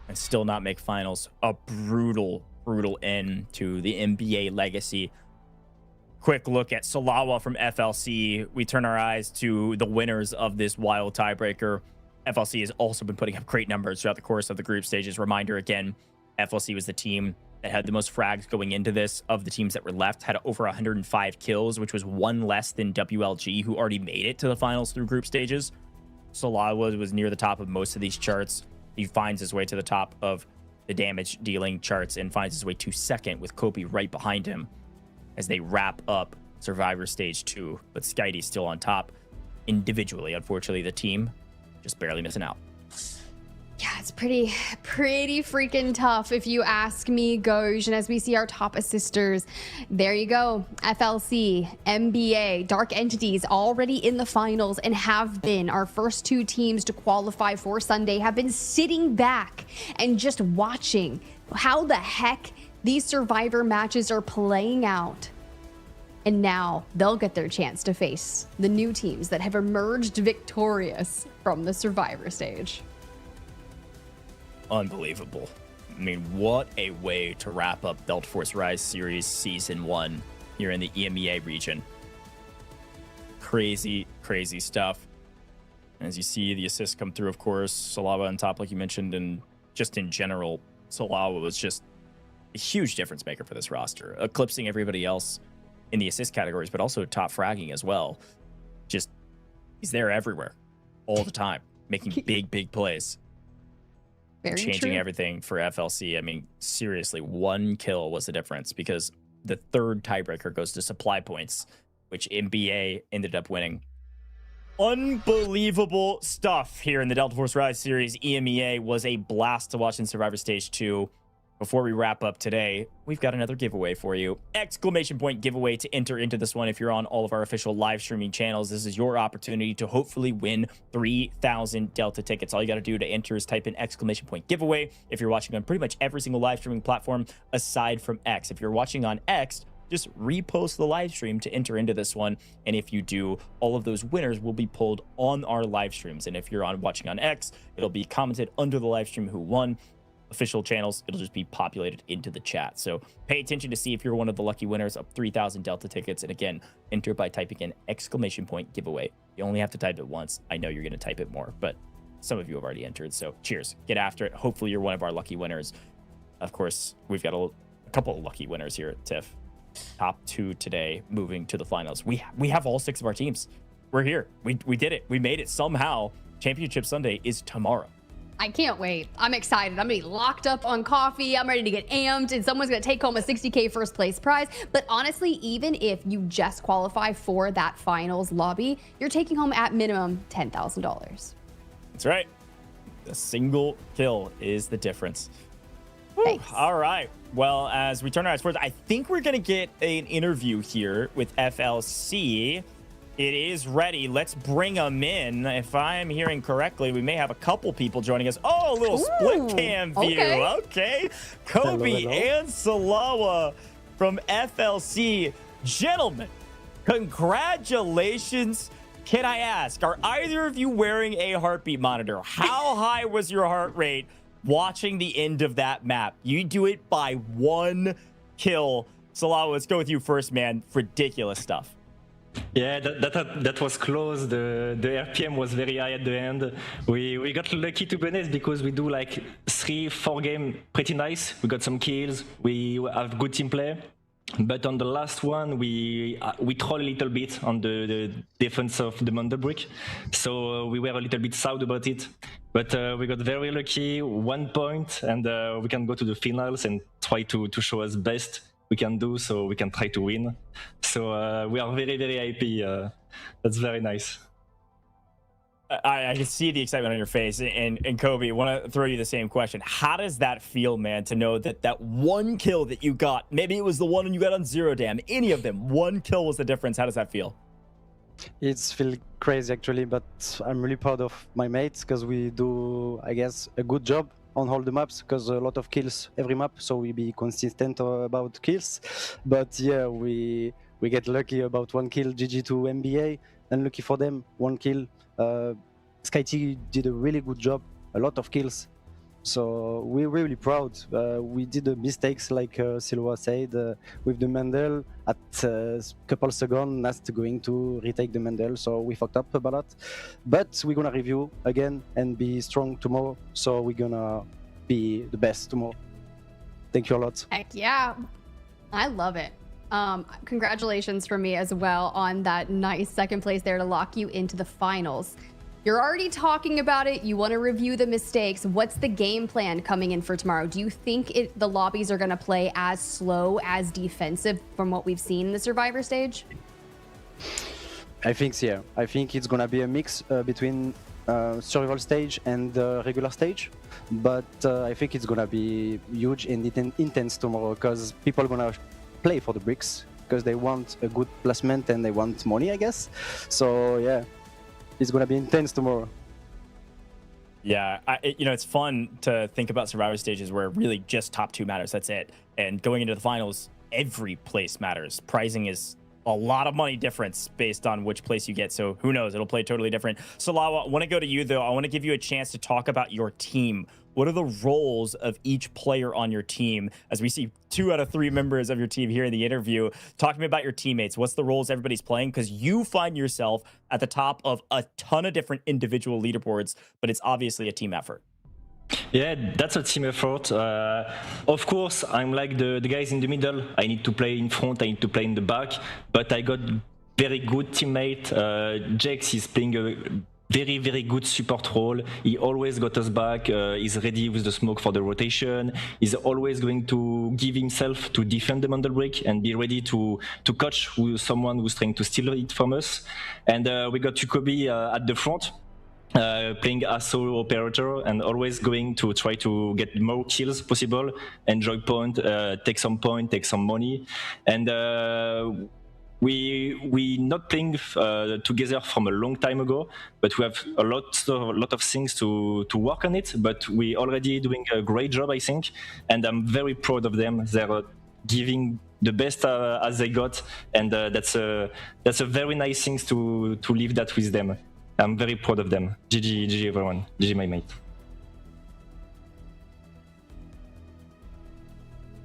and still not make finals. A brutal, brutal end to the NBA legacy. Quick look at Salawa from FLC. We turn our eyes to the winners of this wild tiebreaker. FLC has also been putting up great numbers throughout the course of the group stages. Reminder again, FLC was the team that had the most frags going into this. Of the teams that were left, had over 105 kills, which was one less than WLG, who already made it to the finals through group stages. Salawa was near the top of most of these charts. He finds his way to the top of the damage dealing charts and finds his way to second with Kobe right behind him as they wrap up Survivor Stage 2. But Skitey's still on top individually. Unfortunately, the team just barely missing out. Yeah, it's pretty freaking tough if you ask me, Goj. And as we see our top assisters, there you go. FLC, NBA, Dark Entities already in the finals and have been. Our first 2 teams to qualify for Sunday have been sitting back and just watching how the heck these Survivor matches are playing out. And now they'll get their chance to face the new teams that have emerged victorious from the Survivor stage. Unbelievable. I mean, what a way to wrap up Delta Force Rise Series Season 1 here in the EMEA region. Crazy, crazy stuff. As you see the assists come through, of course, Salawa on top, like you mentioned, and just in general, Salawa was just a huge difference maker for this roster, eclipsing everybody else in the assist categories, but also top fragging as well. Just, he's there everywhere, all the time, making big plays. Very changing true. Everything for FLC. I mean, seriously, 1 kill was the difference because the third tiebreaker goes to supply points, which NBA ended up winning. Unbelievable stuff here in the Delta Force Rise Series. EMEA was a blast to watch in Survivor Stage 2. Before we wrap up today, we've got another giveaway for you. Exclamation point giveaway to enter into this one. If you're on all of our official live streaming channels, this is your opportunity to hopefully win 3,000 Delta tickets. All you got to do to enter is type in exclamation point giveaway. If you're watching on pretty much every single live streaming platform aside from X. If you're watching on X, just repost the live stream to enter into this one. And if you do, all of those winners will be pulled on our live streams. And if you're watching on X, it'll be commented under the live stream who won. Official channels, it'll just be populated into the chat. So pay attention to see if you're one of the lucky winners of 3,000 Delta tickets. And again, enter by typing in exclamation point giveaway. You only have to type it once. I know you're going to type it more, but some of you have already entered. So cheers, get after it. Hopefully you're one of our lucky winners. Of course, we've got a couple of lucky winners here at TIFF. Top 2 today, moving to the finals. We have all 6 of our teams. We're here. We did it. We made it somehow. Championship Sunday is tomorrow. I can't wait. I'm excited. I'm gonna be locked up on coffee. I'm ready to get amped, and someone's gonna take home a 60K first place prize. But honestly, even if you just qualify for that finals lobby, you're taking home at minimum $10,000. That's right. A single kill is the difference. All right. Well, as we turn our eyes forward, I think we're gonna get an interview here with FLC. It is ready. Let's bring them in. If I'm hearing correctly, we may have a couple people joining us. Oh, a little split cam view. Okay. Kobe and Salawa from FLC. Gentlemen, Congratulations. Can I ask, are either of you wearing a heartbeat monitor? How high was your heart rate watching the end of that map? You do it by 1 kill. Salawa, let's go with you first, man. Ridiculous stuff. Yeah, that was close. The RPM was very high at the end. We got lucky, to be honest, because we do like 3-4 games pretty nice. We got some kills. We have good team play. But on the last one, we troll a little bit on the defense of the Mandelbrick. So we were a little bit sad about it. But we got very lucky, 1 point, and we can go to the finals and try to show us best we can do, so we can try to win. So we are very, very happy. That's very nice. I can see the excitement on your face. And Kobe, I want to throw you the same question. How does that feel, man, to know that that 1 kill that you got, maybe it was the one you got on Zero Dam, any of them, 1 kill was the difference. How does that feel? It's feel crazy, actually, but I'm really proud of my mates because we do, I guess, a good job on all the maps, because a lot of kills every map, so we be consistent about kills. But yeah, we get lucky about 1 kill. GG to MBA, unlucky for them, 1 kill. SkyT did a really good job, a lot of kills, so we're really proud. We did the mistakes, like Silva said, with the Mandel at a couple seconds. Nast going to retake the Mandel, so we fucked up about that. But we're gonna review again and be strong tomorrow, so we're gonna be the best tomorrow. Thank you a lot. Heck yeah, I love it. Congratulations from me as well on that nice second place there to lock you into the finals. You're already talking about it. You want to review the mistakes. What's the game plan coming in for tomorrow? Do you think the lobbies are going to play as slow, as defensive from what we've seen in the Survivor stage? I think so, yeah. I think it's going to be a mix between survival stage and regular stage. But I think it's going to be huge and intense tomorrow, because people are going to play for the bricks, because they want a good placement and they want money, I guess. So yeah, it's gonna be intense tomorrow. Yeah, it's fun to think about survivor stages where really just top 2 matters. That's it. And going into the finals, every place matters. Pricing is a lot of money difference based on which place you get. So who knows? It'll play totally different. Salawa, I want to go to you, though. I want to give you a chance to talk about your team. What are the roles of each player on your team? As we see 2 out of 3 members of your team here in the interview. Talk to me about your teammates. What's the roles everybody's playing? Because you find yourself at the top of a ton of different individual leaderboards, but it's obviously a team effort. Yeah, that's a team effort. Of course, I'm like the guys in the middle. I need to play in front, I need to play in the back, but I got very good teammate. Jax is playing a very, very good support role. He always got us back. He's ready with the smoke for the rotation. He's always going to give himself to defend the Mandelbrick and be ready to coach someone who's trying to steal it from us. And we got Jacoby at the front, playing as solo operator and always going to try to get more kills possible, enjoy point, take some money. And we not playing together from a long time ago, but we have a lot of things to work on it. But we already doing a great job, I think, and I'm very proud of them. They're giving the best as they got, and that's a very nice thing to leave that with them. I'm very proud of them. GG everyone. GG my mate.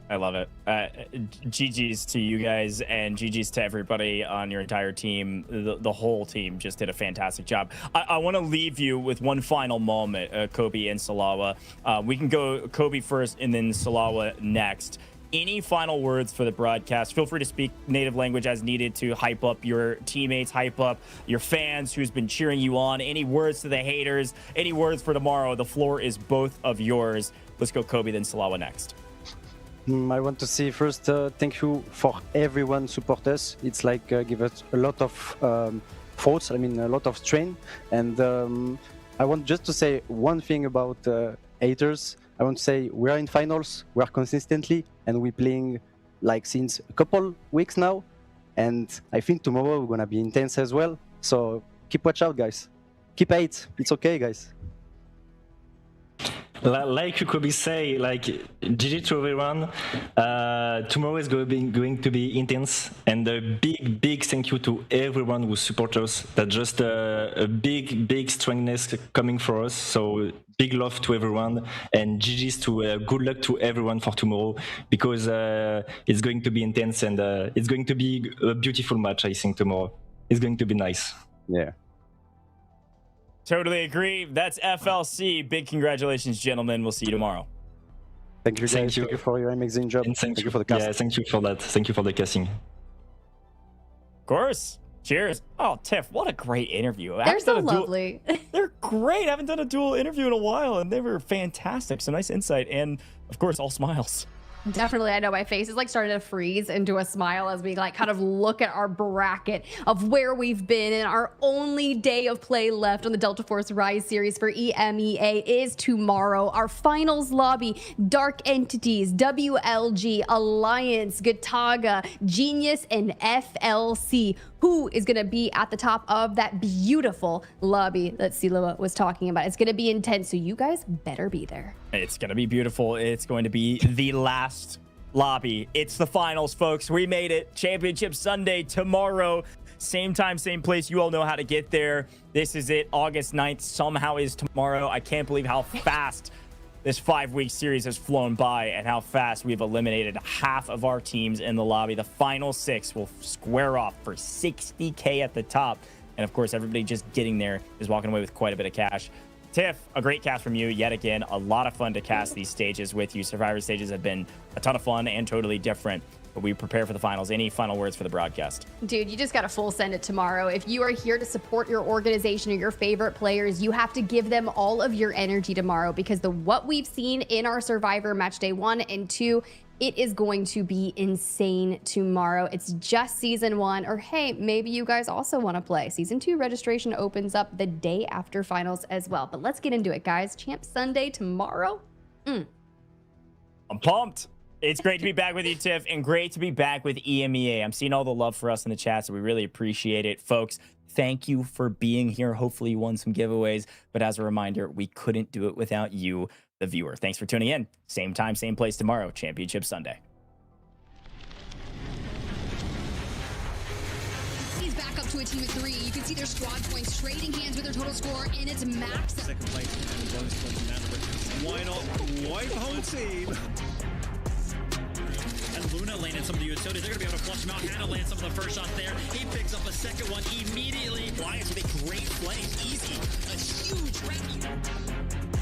I love it. GG's to you guys and GG's to everybody on your entire team. The whole team just did a fantastic job. I want to leave you with one final moment, Kobe and Salawa. We can go Kobe first and then Salawa next. Any final words for the broadcast? Feel free to speak native language as needed to hype up your teammates, hype up your fans who's been cheering you on. Any words to the haters? Any words for tomorrow? The floor is both of yours. Let's go Kobe, then Salawa next. I want to say first, thank you for everyone support us. It's like give us a lot of thoughts, a lot of strain. And I want just to say one thing about haters. I want to say we are in finals, we are consistently, and we're playing like since a couple weeks now. And I think tomorrow we're gonna be intense as well. So keep watch out, guys. Keep hate. It's okay, guys. Like Kobe say, like GG to everyone. Tomorrow is going to be intense, and a big thank you to everyone who supports us. That's just a big strongness coming for us. So big love to everyone, and GG's to good luck to everyone for tomorrow, because it's going to be intense, and it's going to be a beautiful match. I think tomorrow it's going to be nice. Yeah. Totally agree. That's FLC. Big congratulations, gentlemen. We'll see you tomorrow. Thank you, guys. Thank you for your amazing job. And thank you for the casting. Yeah, thank you for that. Thank you for the casting. Of course. Cheers. Oh, Tiff, what a great interview. They're so lovely. They're great. I haven't done a dual interview in a while, and they were fantastic. So nice insight, and of course, all smiles. Definitely, I know my face is like starting to freeze into a smile as we like kind of look at our bracket of where we've been, and our only day of play left on the Delta Force Rise series for EMEA is tomorrow. Our finals lobby: Dark Entities, WLG, Alliance, Gataga, Genius, and FLC. Who is going to be at the top of that beautiful lobby that Silo was talking about? It's going to be intense, so you guys better be there. It's going to be beautiful. It's going to be the last lobby. It's the finals, folks. We made it. Championship Sunday tomorrow. Same time, same place. You all know how to get there. This is it. August 9th somehow is tomorrow. I can't believe how fast this 5-week series has flown by, and how fast we've eliminated half of our teams in the lobby. The final 6 will square off for $60K at the top. And of course, everybody just getting there is walking away with quite a bit of cash. Tiff, a great cast from you yet again. A lot of fun to cast these stages with you. Survivor stages have been a ton of fun and totally different, but we prepare for the finals. Any final words for the broadcast? Dude, you just got to full send it tomorrow. If you are here to support your organization or your favorite players, you have to give them all of your energy tomorrow, because what we've seen in our Survivor match day 1 and 2, it is going to be insane tomorrow. It's just season 1, or hey, maybe you guys also want to play. Season 2 registration opens up the day after finals as well. But let's get into it, guys. Champ Sunday tomorrow. I'm pumped. It's great to be back with you, Tiff, and great to be back with EMEA. I'm seeing all the love for us in the chat, so we really appreciate it. Folks, thank you for being here. Hopefully you won some giveaways, but as a reminder, we couldn't do it without you, the viewer. Thanks for tuning in. Same time, same place tomorrow, Championship Sunday. He's back up to a team of 3. You can see their squad points trading hands with their total score, and it's max. Second place, and bonus points from Mandelbrick. Why not wipe home team? And Luna landed some of the utilities. They're going to be able to flush him out. Hannah lands some of the first shots there. He picks up a second one immediately. Alliance with a great play. Easy. A huge round.